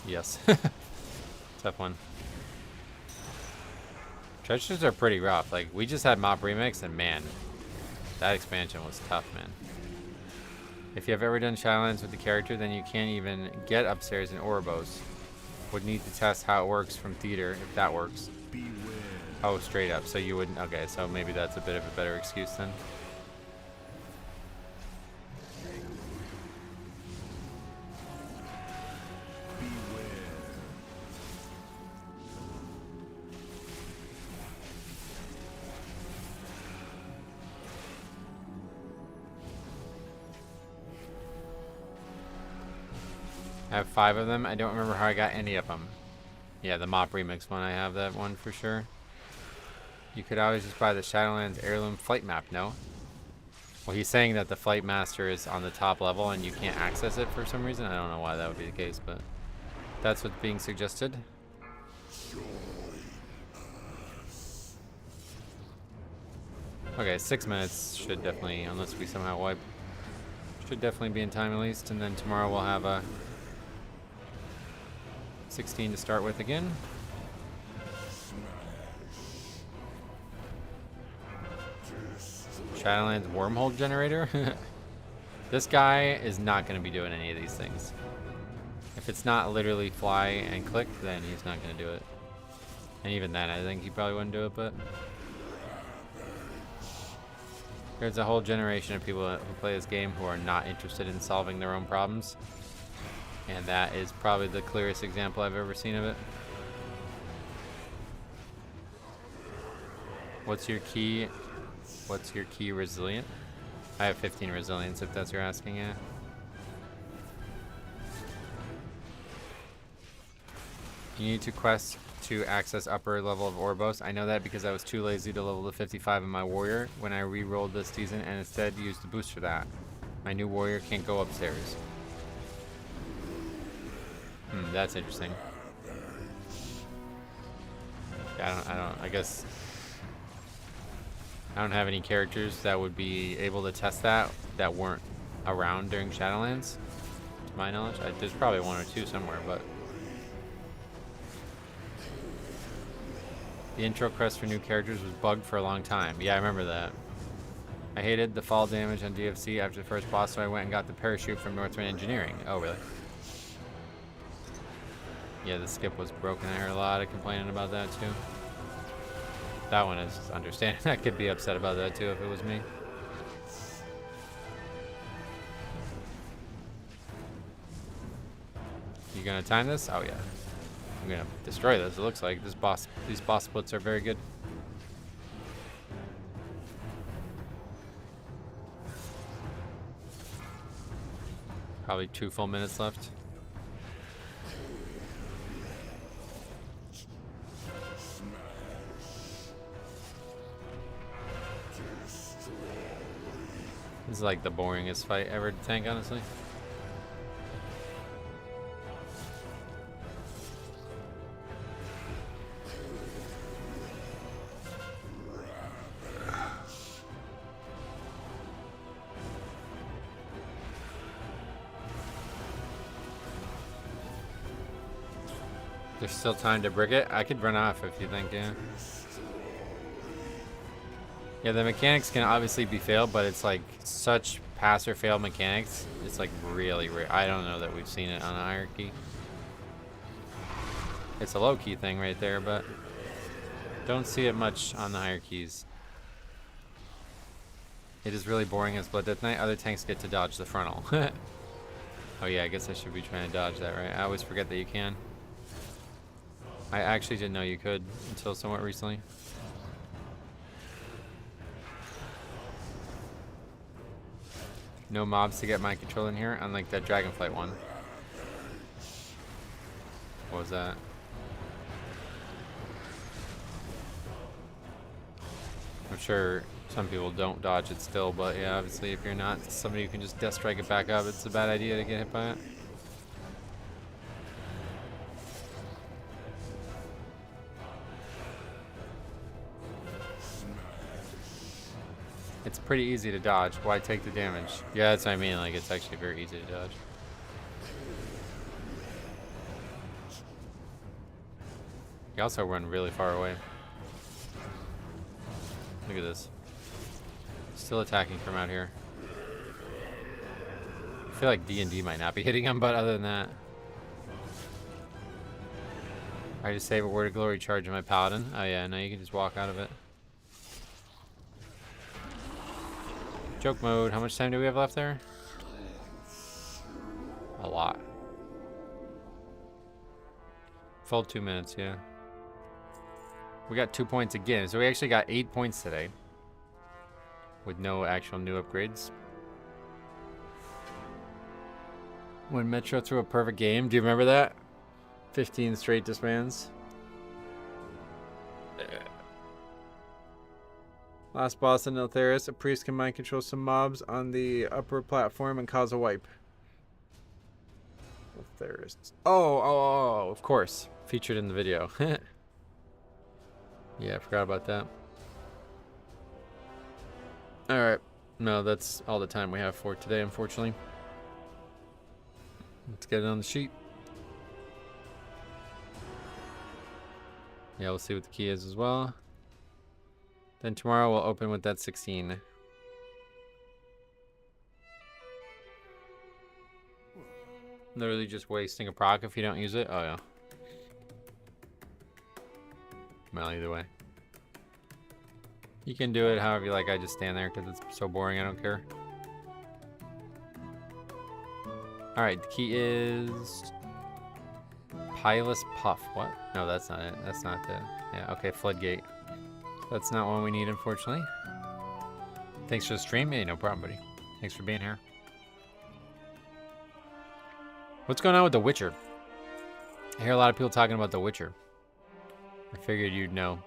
Yes. Tough one. Treasures are pretty rough. Like, we just had Mop Remix, and man, that expansion was tough, man. If you have ever done Shadowlands with the character, then you can't even get upstairs in Ouroboros. Would need to test how it works from theater, if that works. Beware. Oh, straight up. So you wouldn't... Okay, so maybe that's a bit of a better excuse then. I have 5 of them. I don't remember how I got any of them. Yeah, the Mop Remix one, I have that one for sure. You could always just buy the Shadowlands Heirloom Flight Map, no? Well, he's saying that the Flight Master is on the top level and you can't access it for some reason. I don't know why that would be the case, but that's what's being suggested. Okay, 6 minutes should definitely, unless we somehow wipe, should definitely be in time at least. And then tomorrow we'll have a 16 to start with again. Shadowlands wormhole generator. This guy is not going to be doing any of these things. If it's not literally fly and click, then he's not going to do it. And even then, I think he probably wouldn't do it, but... There's a whole generation of people who play this game who are not interested in solving their own problems. And that is probably the clearest example I've ever seen of it. What's your key? What's your key resilient? I have 15 resilience if that's what you're asking, yeah. You need to quest to access upper level of Oribos. I know that because I was too lazy to level to 55 in my warrior when I re-rolled this season and instead used the boost for that. My new warrior can't go upstairs. That's interesting. Yeah, I guess I don't have any characters that would be able to test that weren't around during Shadowlands, to my knowledge. There's probably one or two somewhere, but the intro crest for new characters was bugged for a long time. Yeah, I remember that. I hated the fall damage on DFC after the first boss, so I went and got the parachute from Northwind Engineering. Oh, really? Yeah, the skip was broken. I heard a lot of complaining about that, too. That one is understanding. I could be upset about that, too, if it was me. You gonna time this? Oh, yeah. I'm gonna destroy this, it looks like. These boss splits are very good. Probably 2 full minutes left. This is like the boringest fight ever to tank, honestly. There's still time to brick it. I could run off if you think, yeah. Yeah, the mechanics can obviously be failed, but it's like such pass or fail mechanics. It's like really rare. I don't know that we've seen it on a hierarchy. It's a low-key thing right there, but don't see it much on the hierarchies. It is really boring as Blood Death Knight. Other tanks get to dodge the frontal. Oh yeah, I guess I should be trying to dodge that, right? I always forget that you can. I actually didn't know you could until somewhat recently. No mobs to get mind control in here, unlike that Dragonflight one. What was that? I'm sure some people don't dodge it still, but yeah, obviously if you're not somebody who can just death strike it back up, it's a bad idea to get hit by it. It's pretty easy to dodge. Why take the damage? Yeah, that's what I mean. Like, it's actually very easy to dodge. You also run really far away. Look at this. Still attacking from out here. I feel like D&D might not be hitting him, but other than that. I just save a Word of Glory charge in my Paladin. Oh yeah, now you can just walk out of it. Joke mode. How much time do we have left there? A lot. Full 2 minutes, yeah. We got 2 points again. So we actually got 8 points today. With no actual new upgrades. When Metro threw a perfect game. Do you remember that? 15 straight disbands. Last boss in Eltheris, a priest can mind control some mobs on the upper platform and cause a wipe. Eltheris. Oh, of course. Featured in the video. Yeah, I forgot about that. Alright. No, that's all the time we have for today, unfortunately. Let's get it on the sheet. Yeah, we'll see what the key is as well. Then tomorrow we'll open with that 16. Literally just wasting a proc if you don't use it. Oh, yeah. Well, either way. You can do it however you like. I just stand there because it's so boring. I don't care. Alright, the key is... Pilous Puff. What? No, that's not it. That's not the... Yeah, okay, Floodgate. That's not one we need, unfortunately. Thanks for the stream. Hey, no problem, buddy. Thanks for being here. What's going on with The Witcher? I hear a lot of people talking about The Witcher. I figured you'd know.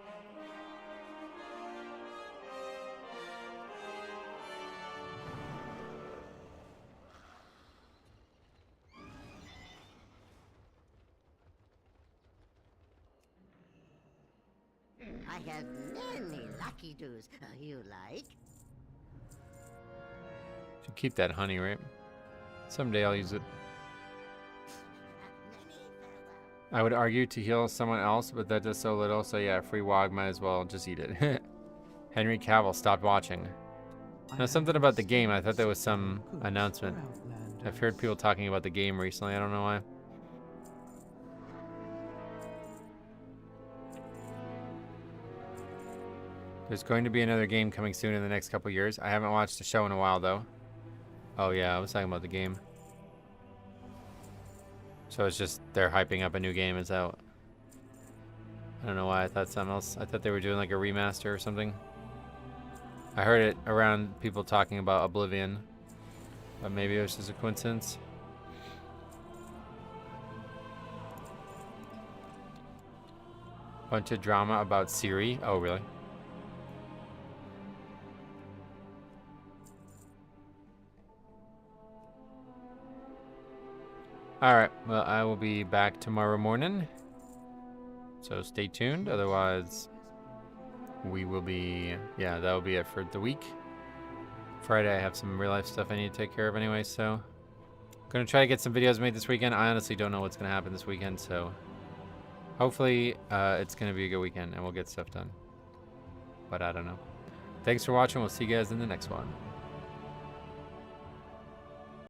I have many lucky doos. You like? Should keep that honey, right? Someday I'll use it. I would argue to heal someone else, but that does so little, so yeah, free wog, might as well just eat it. Henry Cavill stopped watching. Now, something about the game, I thought there was some announcement. I've heard people talking about the game recently, I don't know why. There's going to be another game coming soon in the next couple years. I haven't watched the show in a while, though. Oh, yeah, I was talking about the game. So it's just they're hyping up a new game is out. I don't know why I thought something else. I thought they were doing like a remaster or something. I heard it around people talking about Oblivion. But maybe it was just a coincidence. Bunch of drama about Siri. Oh, really? Alright, well, I will be back tomorrow morning. So stay tuned. Otherwise, we will be... Yeah, that will be it for the week. Friday, I have some real life stuff I need to take care of anyway, so... I'm going to try to get some videos made this weekend. I honestly don't know what's going to happen this weekend, so... Hopefully, it's going to be a good weekend and we'll get stuff done. But I don't know. Thanks for watching. We'll see you guys in the next one.